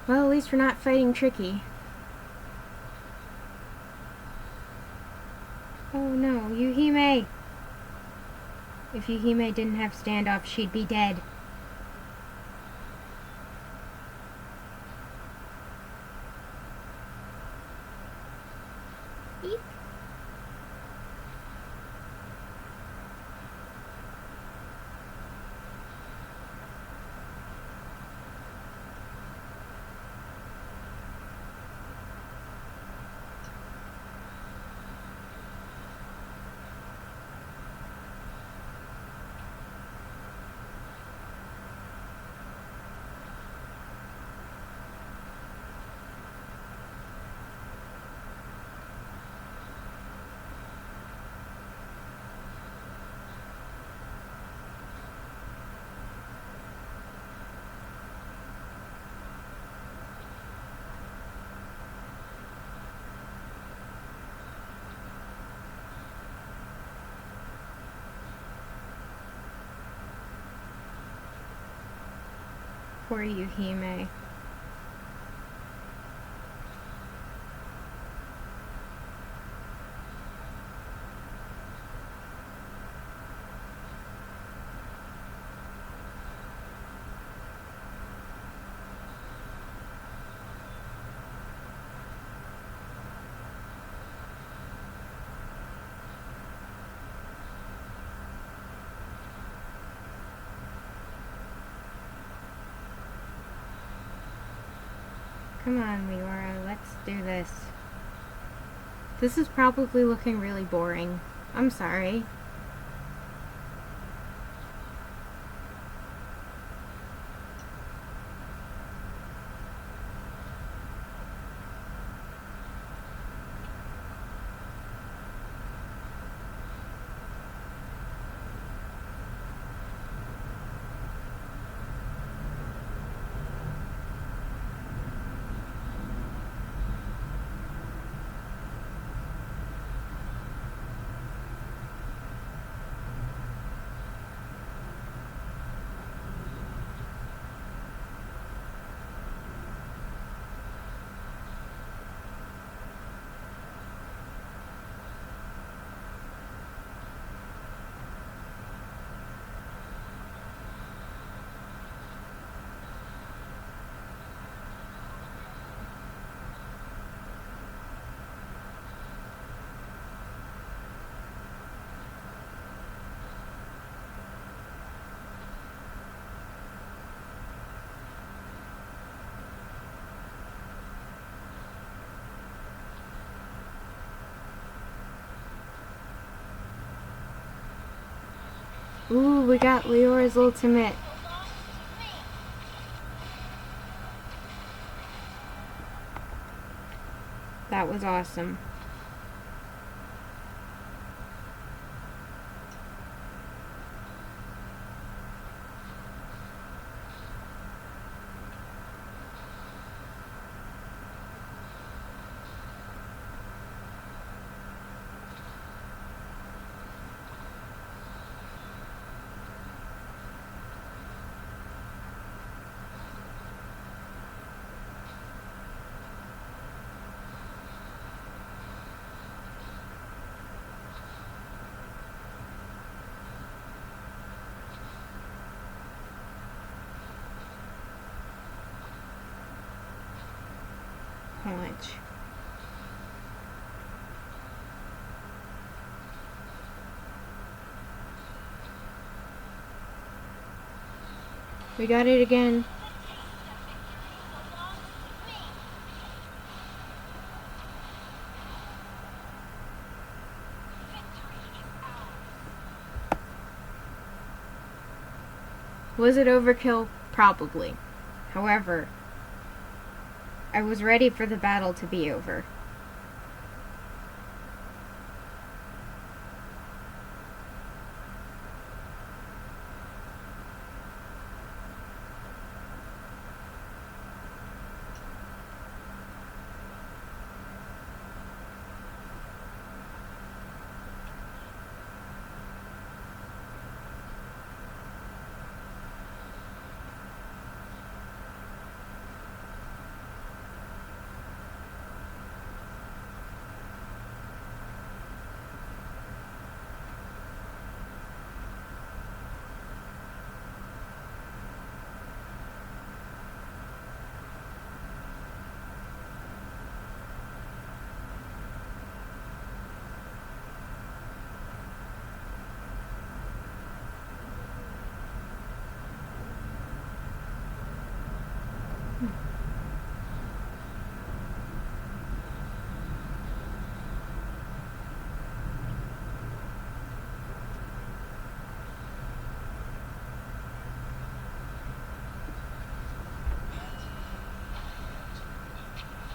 Well, at least we're not fighting Tricky. Oh no, Yuhime! If Yuhime didn't have standoff, she'd be dead. Eep. Poor Yuhime. Come on, Leora, let's do this. This is probably looking really boring. I'm sorry. Ooh, we got Leora's ultimate. That was awesome. Punch. We got it again. Was it overkill? Probably. However, I was ready for the battle to be over.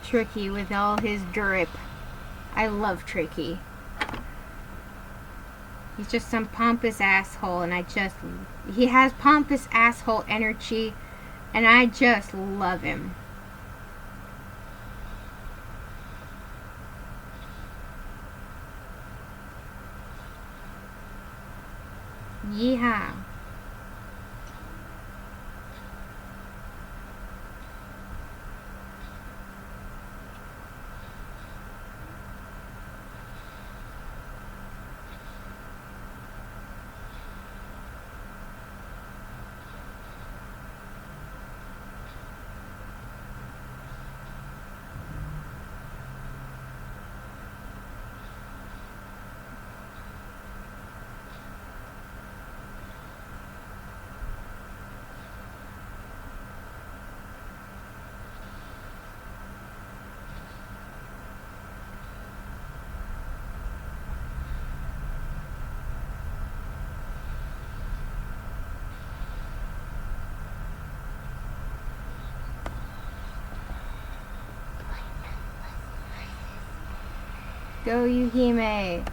Tricky with all his drip. I love Tricky. He's just some pompous asshole, and he has pompous asshole energy, and I just love him. Yeehaw. Go, Yuhime.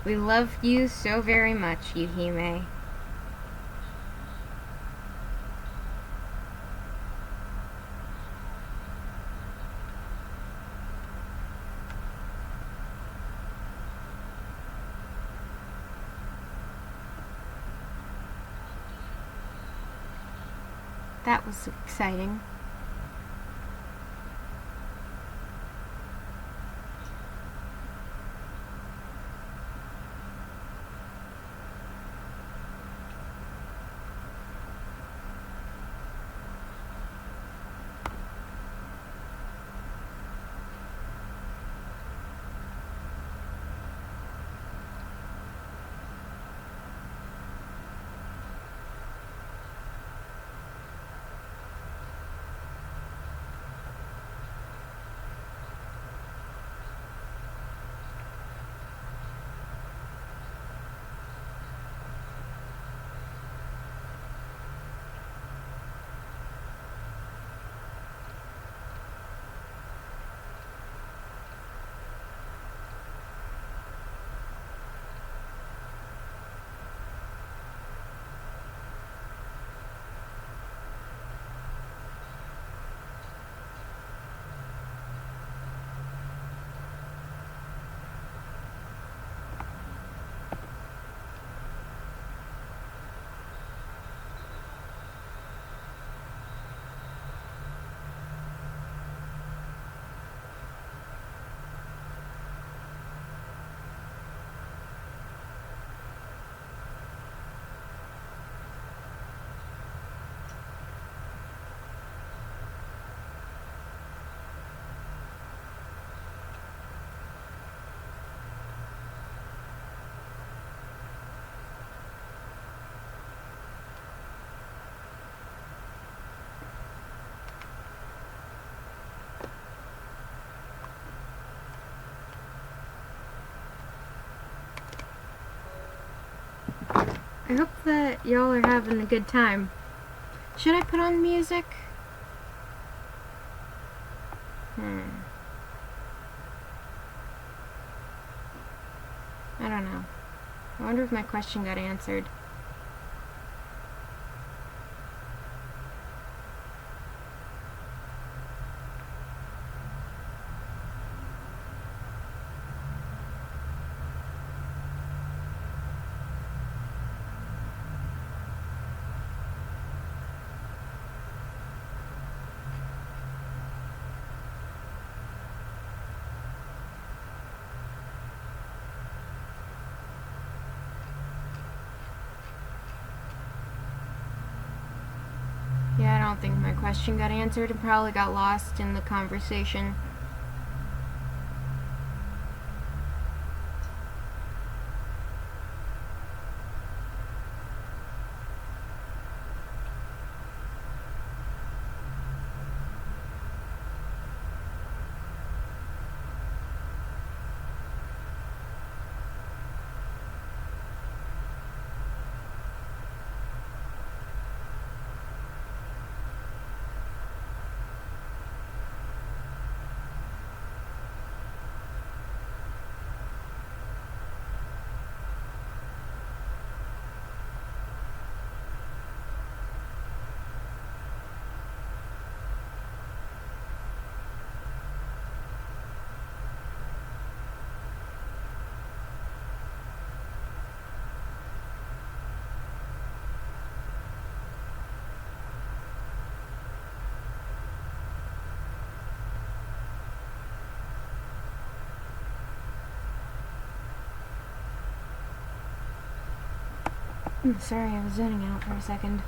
We love you so very much, Yuhime. That was exciting. I hope that y'all are having a good time. Should I put on music? I don't know. I wonder if my question got answered. Yeah, I don't think my question got answered. It probably got lost in the conversation. Sorry, I was zoning out for a second.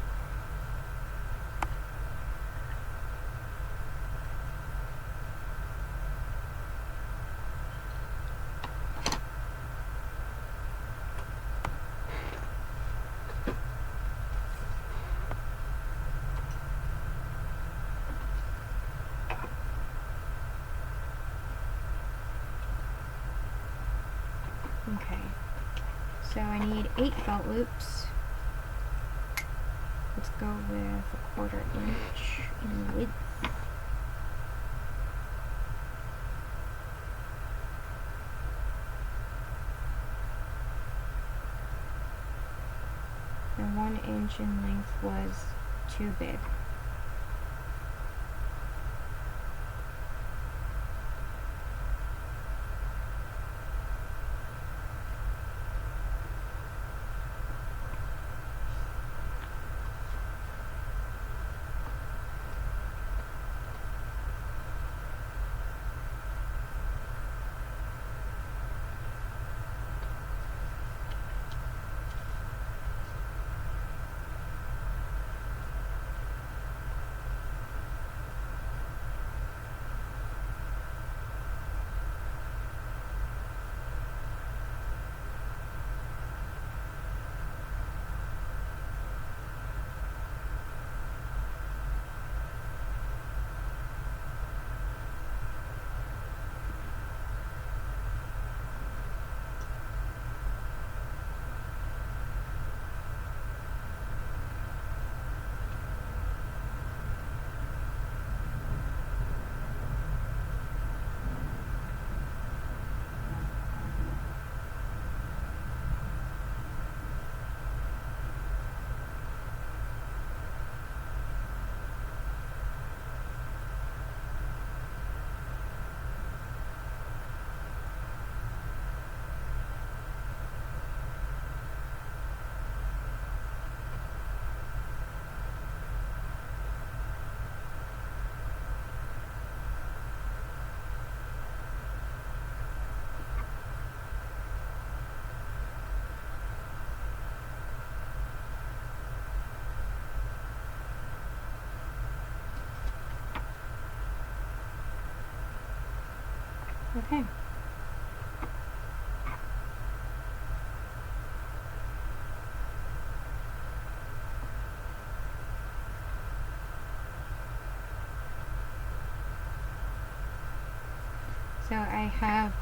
Okay, so I need 8 felt loops. Let's go with 1/4 inch in width. 1 inch in length was too big. Okay. So I have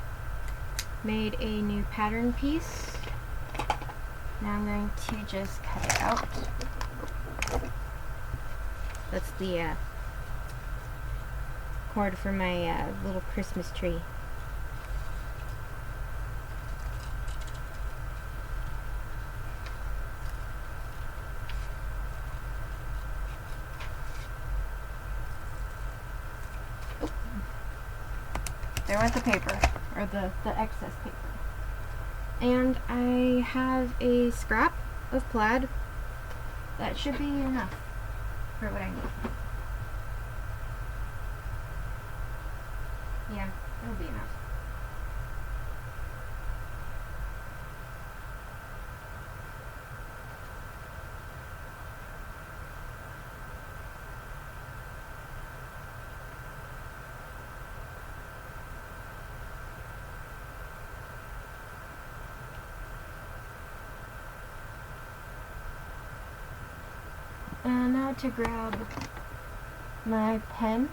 made a new pattern piece. Now I'm going to just cut it out. That's the cord for my little Christmas tree. There was the paper, or the excess paper. And I have a scrap of plaid. That should be enough for what I need. Yeah, it'll be enough. And now to grab my pen.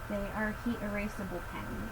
They are heat erasable pens.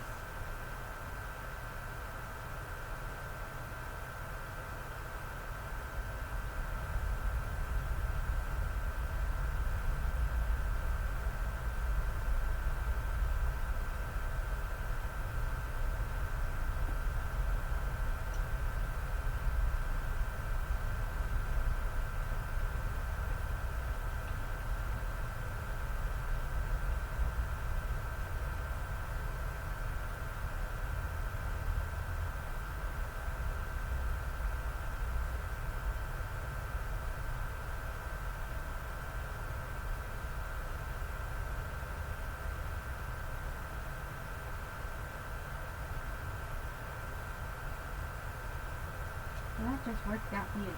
That just worked out beautifully.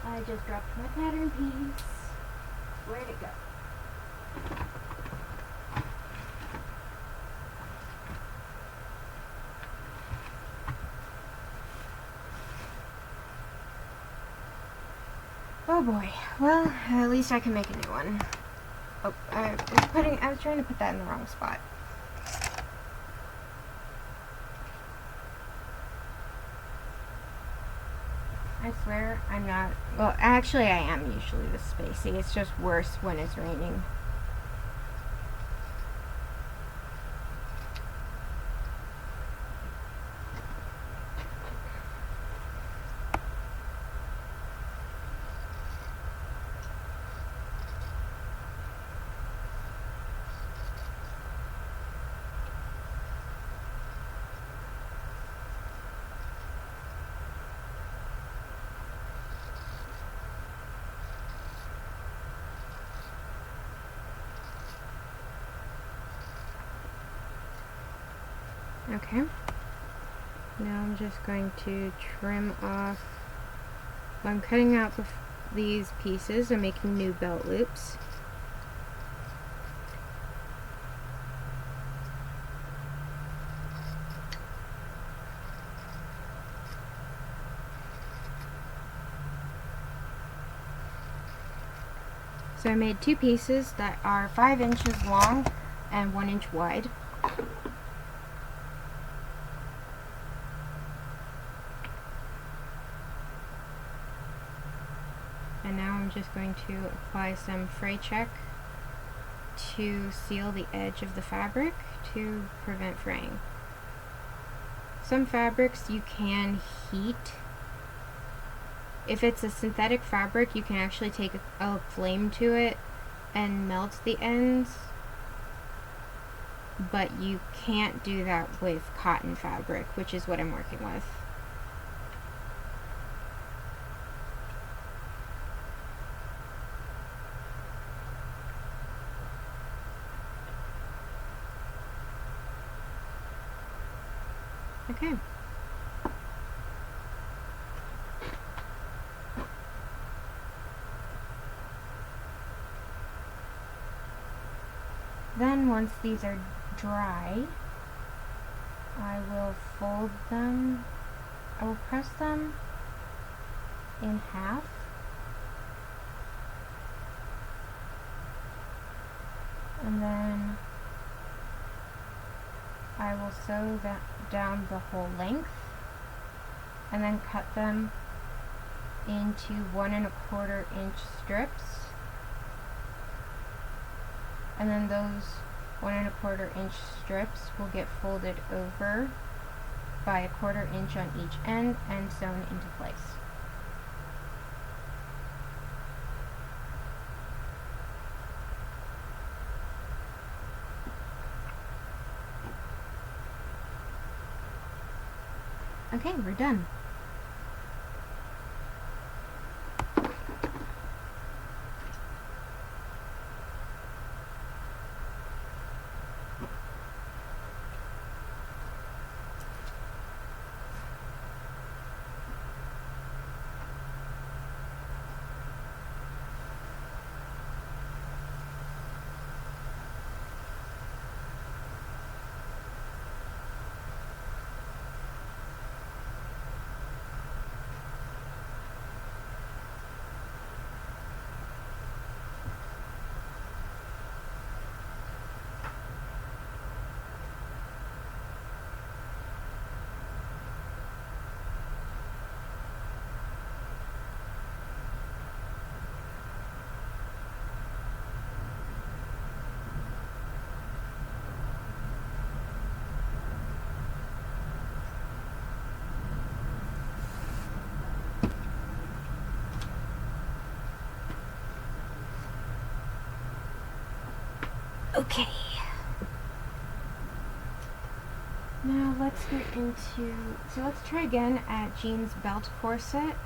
I just dropped my pattern piece. Where'd it go? Oh boy. Well, at least I can make a new one. Oh, I was trying to put that in the wrong spot. I swear I'm not, well, actually I am usually this spacey. It's just worse when it's raining. Okay. Now I'm just going to trim off. I'm cutting out these pieces. I'm making new belt loops. So I made two pieces that are 5 inches long and 1 inch wide. And now I'm just going to apply some fray check to seal the edge of the fabric to prevent fraying. Some fabrics you can heat. If it's a synthetic fabric, you can actually take a flame to it and melt the ends, but you can't do that with cotton fabric, which is what I'm working with. Okay. Then once these are dry, I will fold them, I will press them in half, and then I will sew that down the whole length, and then cut them into 1 1/4 inch strips. And then those 1 1/4 inch strips will get folded over by 1/4 inch on each end and sewn into place. Okay, we're done. Okay. Now let's get into, so let's try again at Jean's belt corset.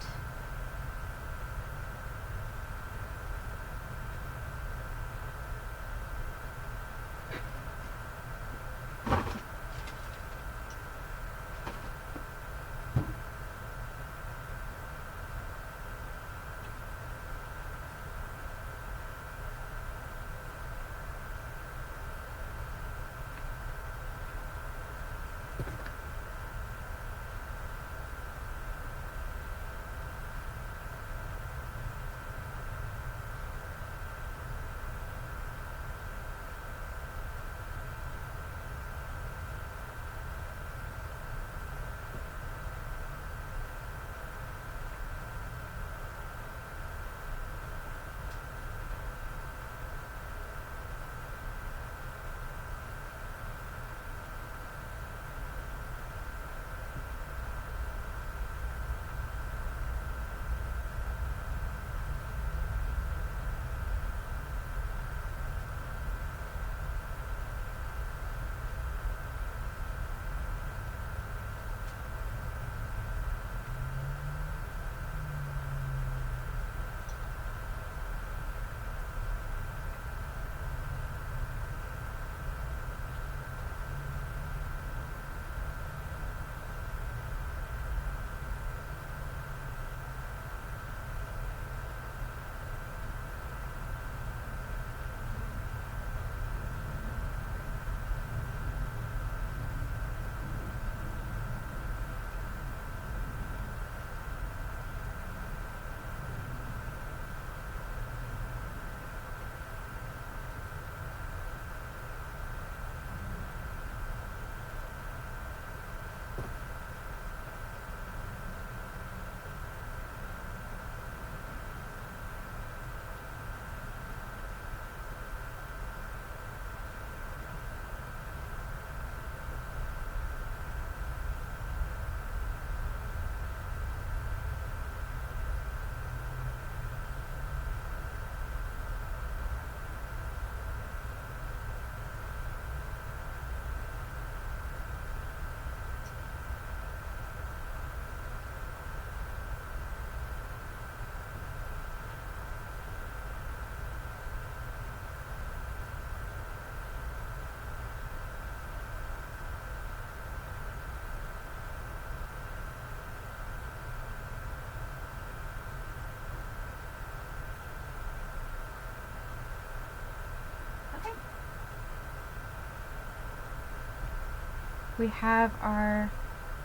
we have our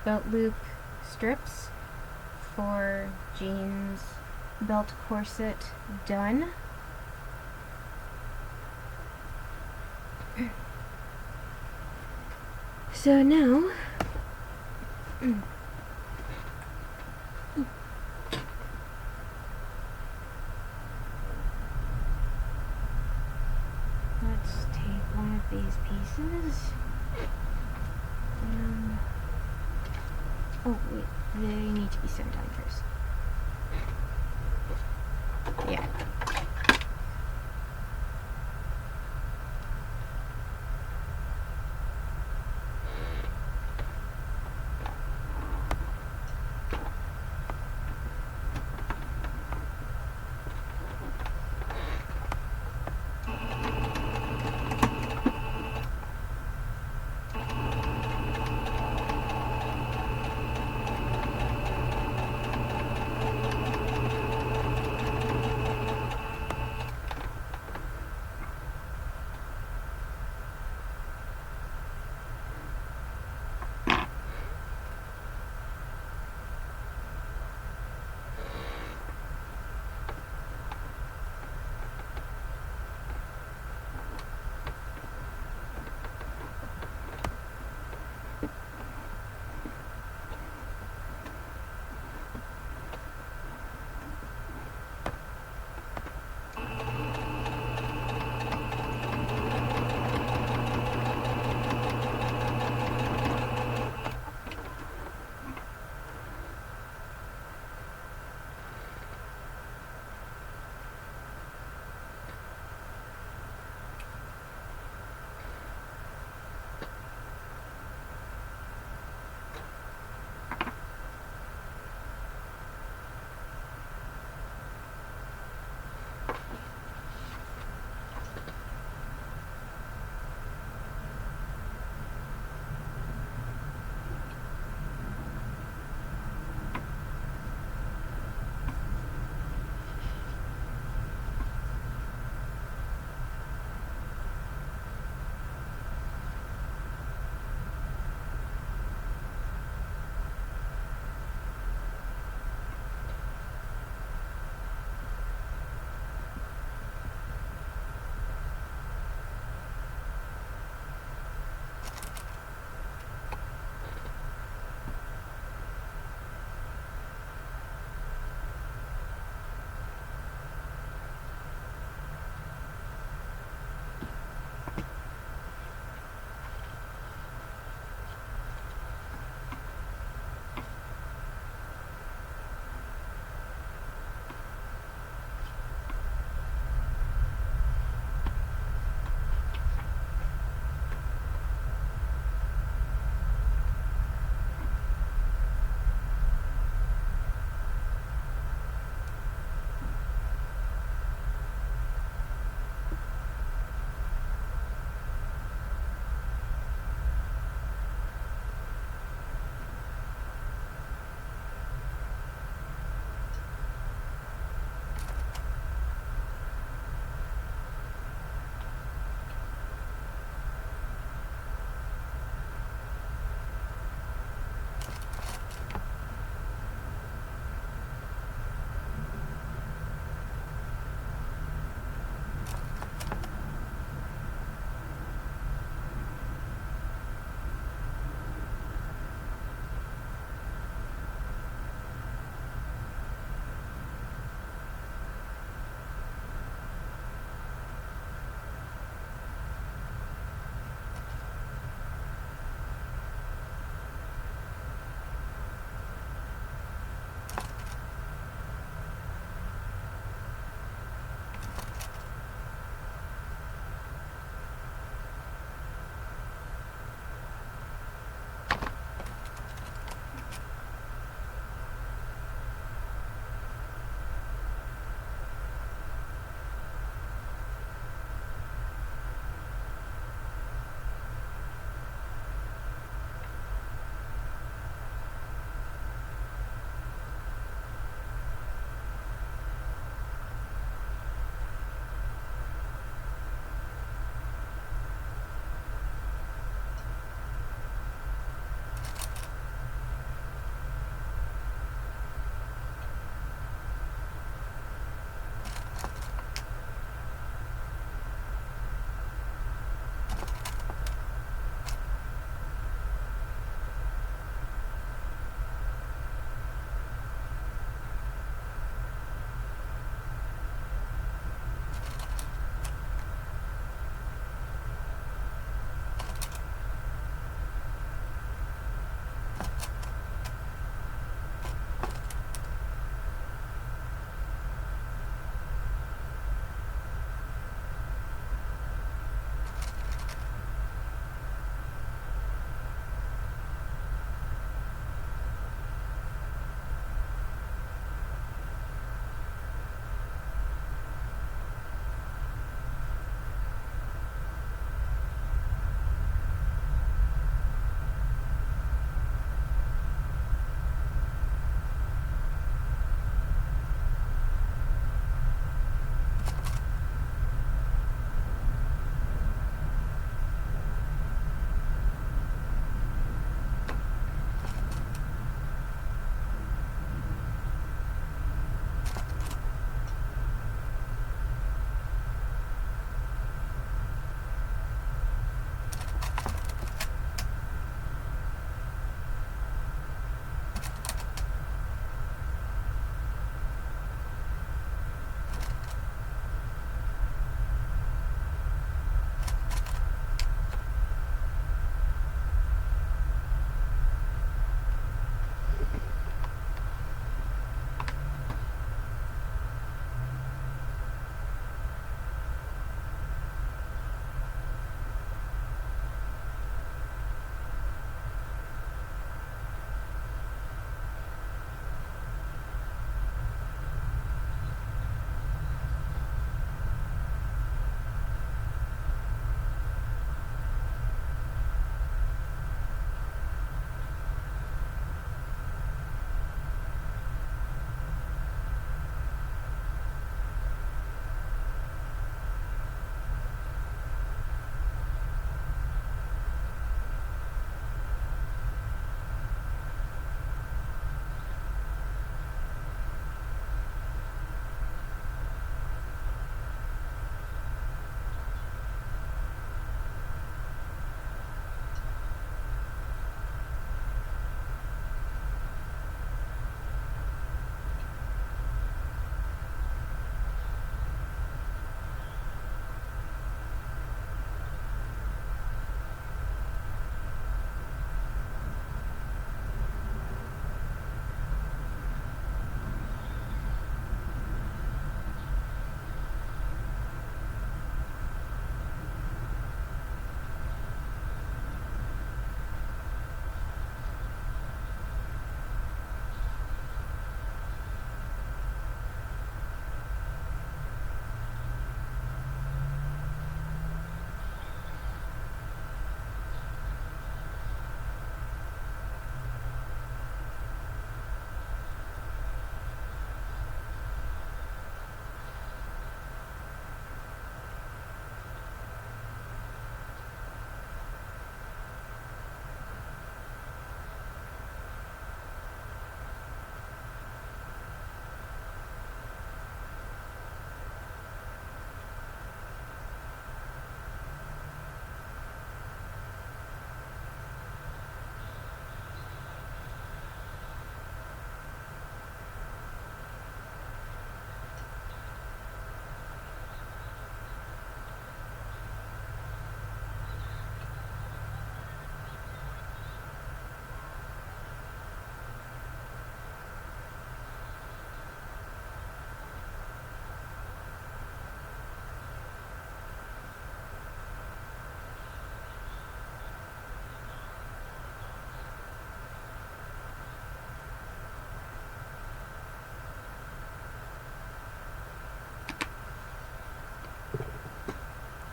belt loop strips for Jean's belt corset done. So now let's take one of these pieces. Oh wait, they need to be sent down first. Yeah.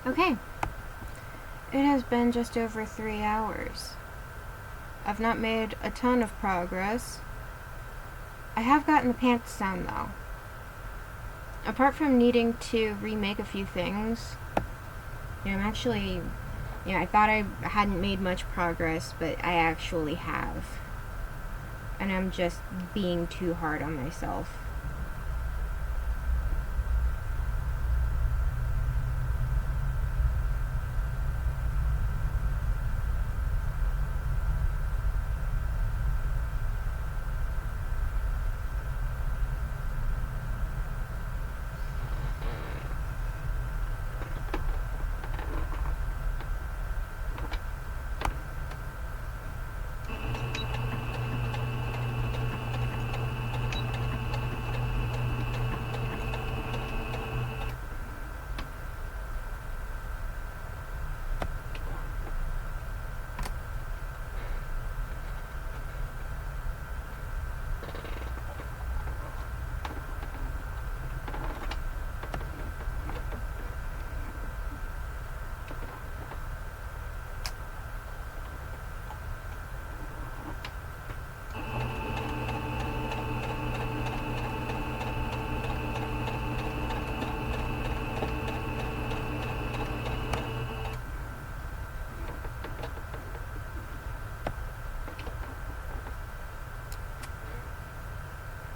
Okay. It has been just over 3 hours. I've not made a ton of progress. I have gotten the pants down though. Apart from needing to remake a few things, I'm actually, I thought I hadn't made much progress, but I actually have. And I'm just being too hard on myself.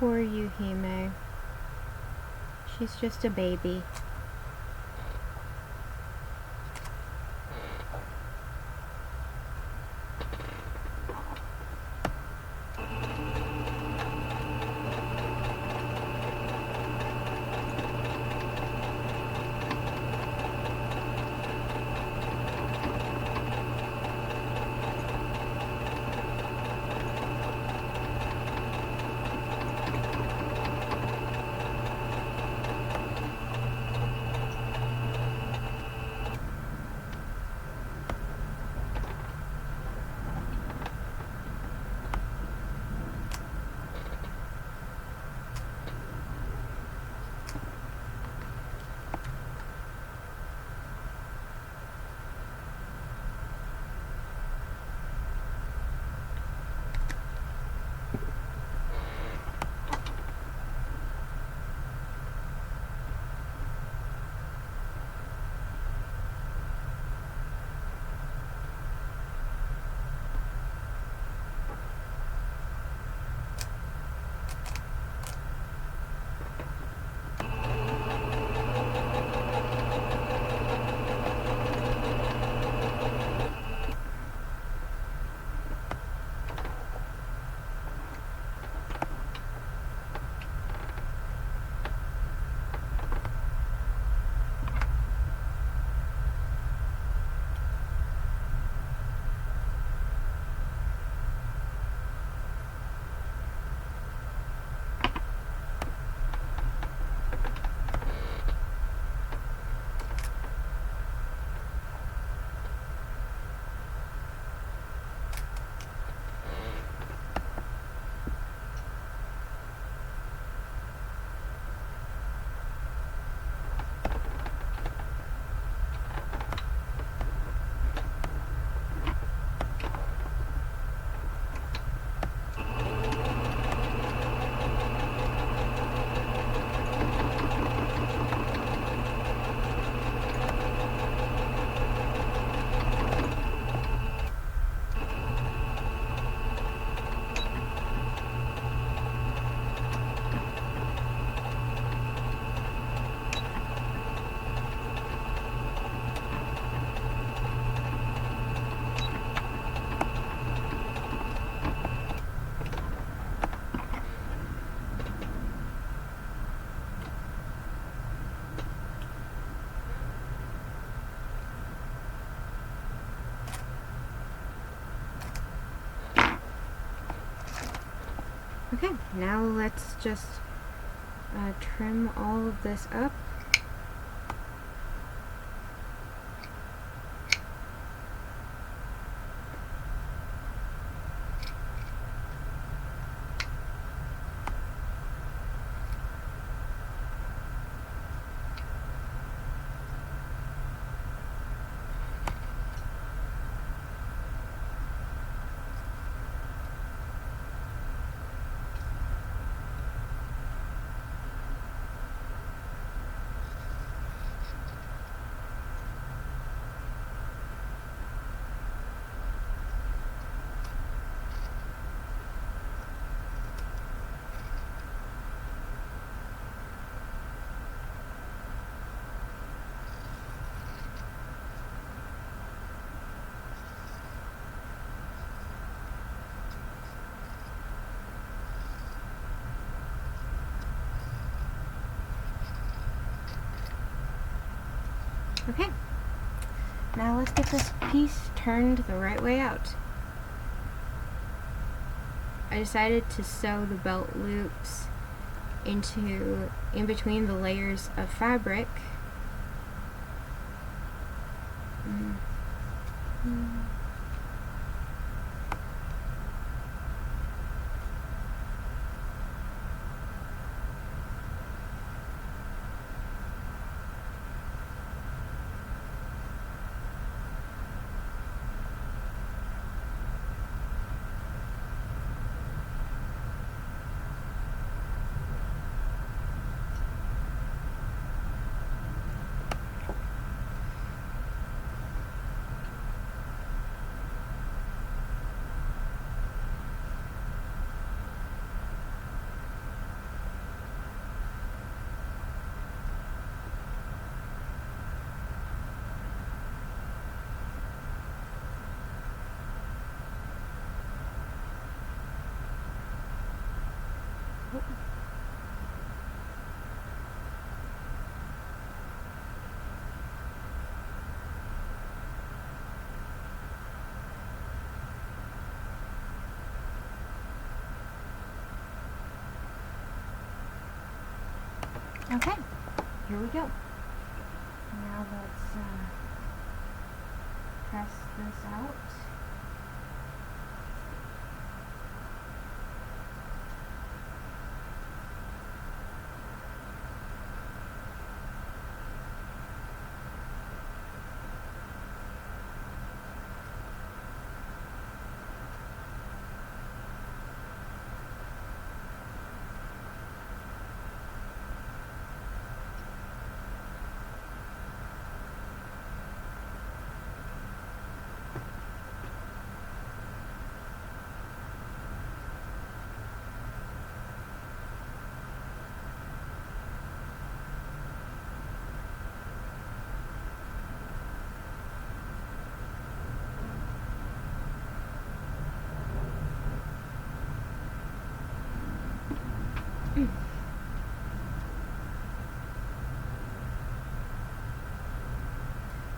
Poor Yuhime. She's just a baby. Okay, now let's just trim all of this up. Okay, now let's get this piece turned the right way out. I decided to sew the belt loops in between the layers of fabric. Okay, here we go. Now let's press this out.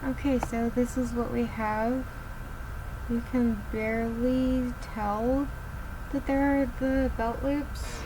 Okay, so this is what we have. You can barely tell that there are the belt loops.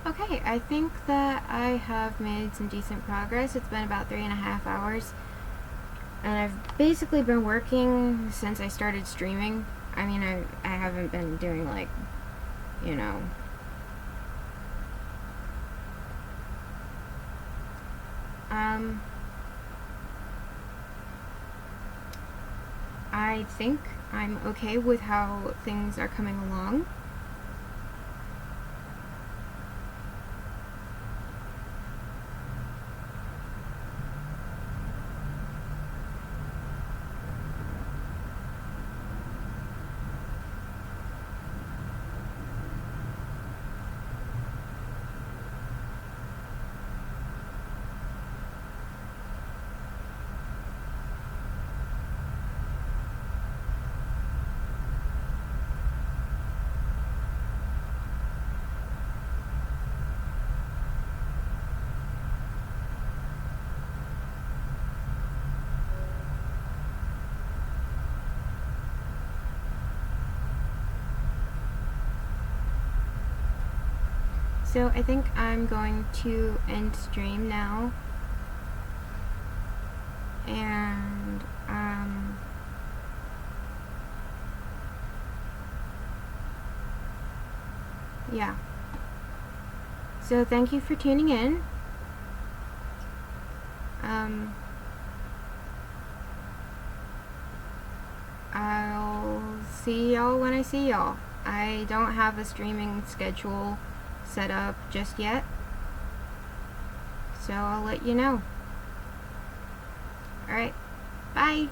Okay, I think that I have made some decent progress. It's been about 3.5 hours, and I've basically been working since I started streaming. I mean, I haven't been doing, like, you know, I think I'm okay with how things are coming along. So I think I'm going to end stream now. And, yeah. So thank you for tuning in. I'll see y'all when I see y'all. I don't have a streaming schedule set up just yet, so I'll let you know. Alright, bye!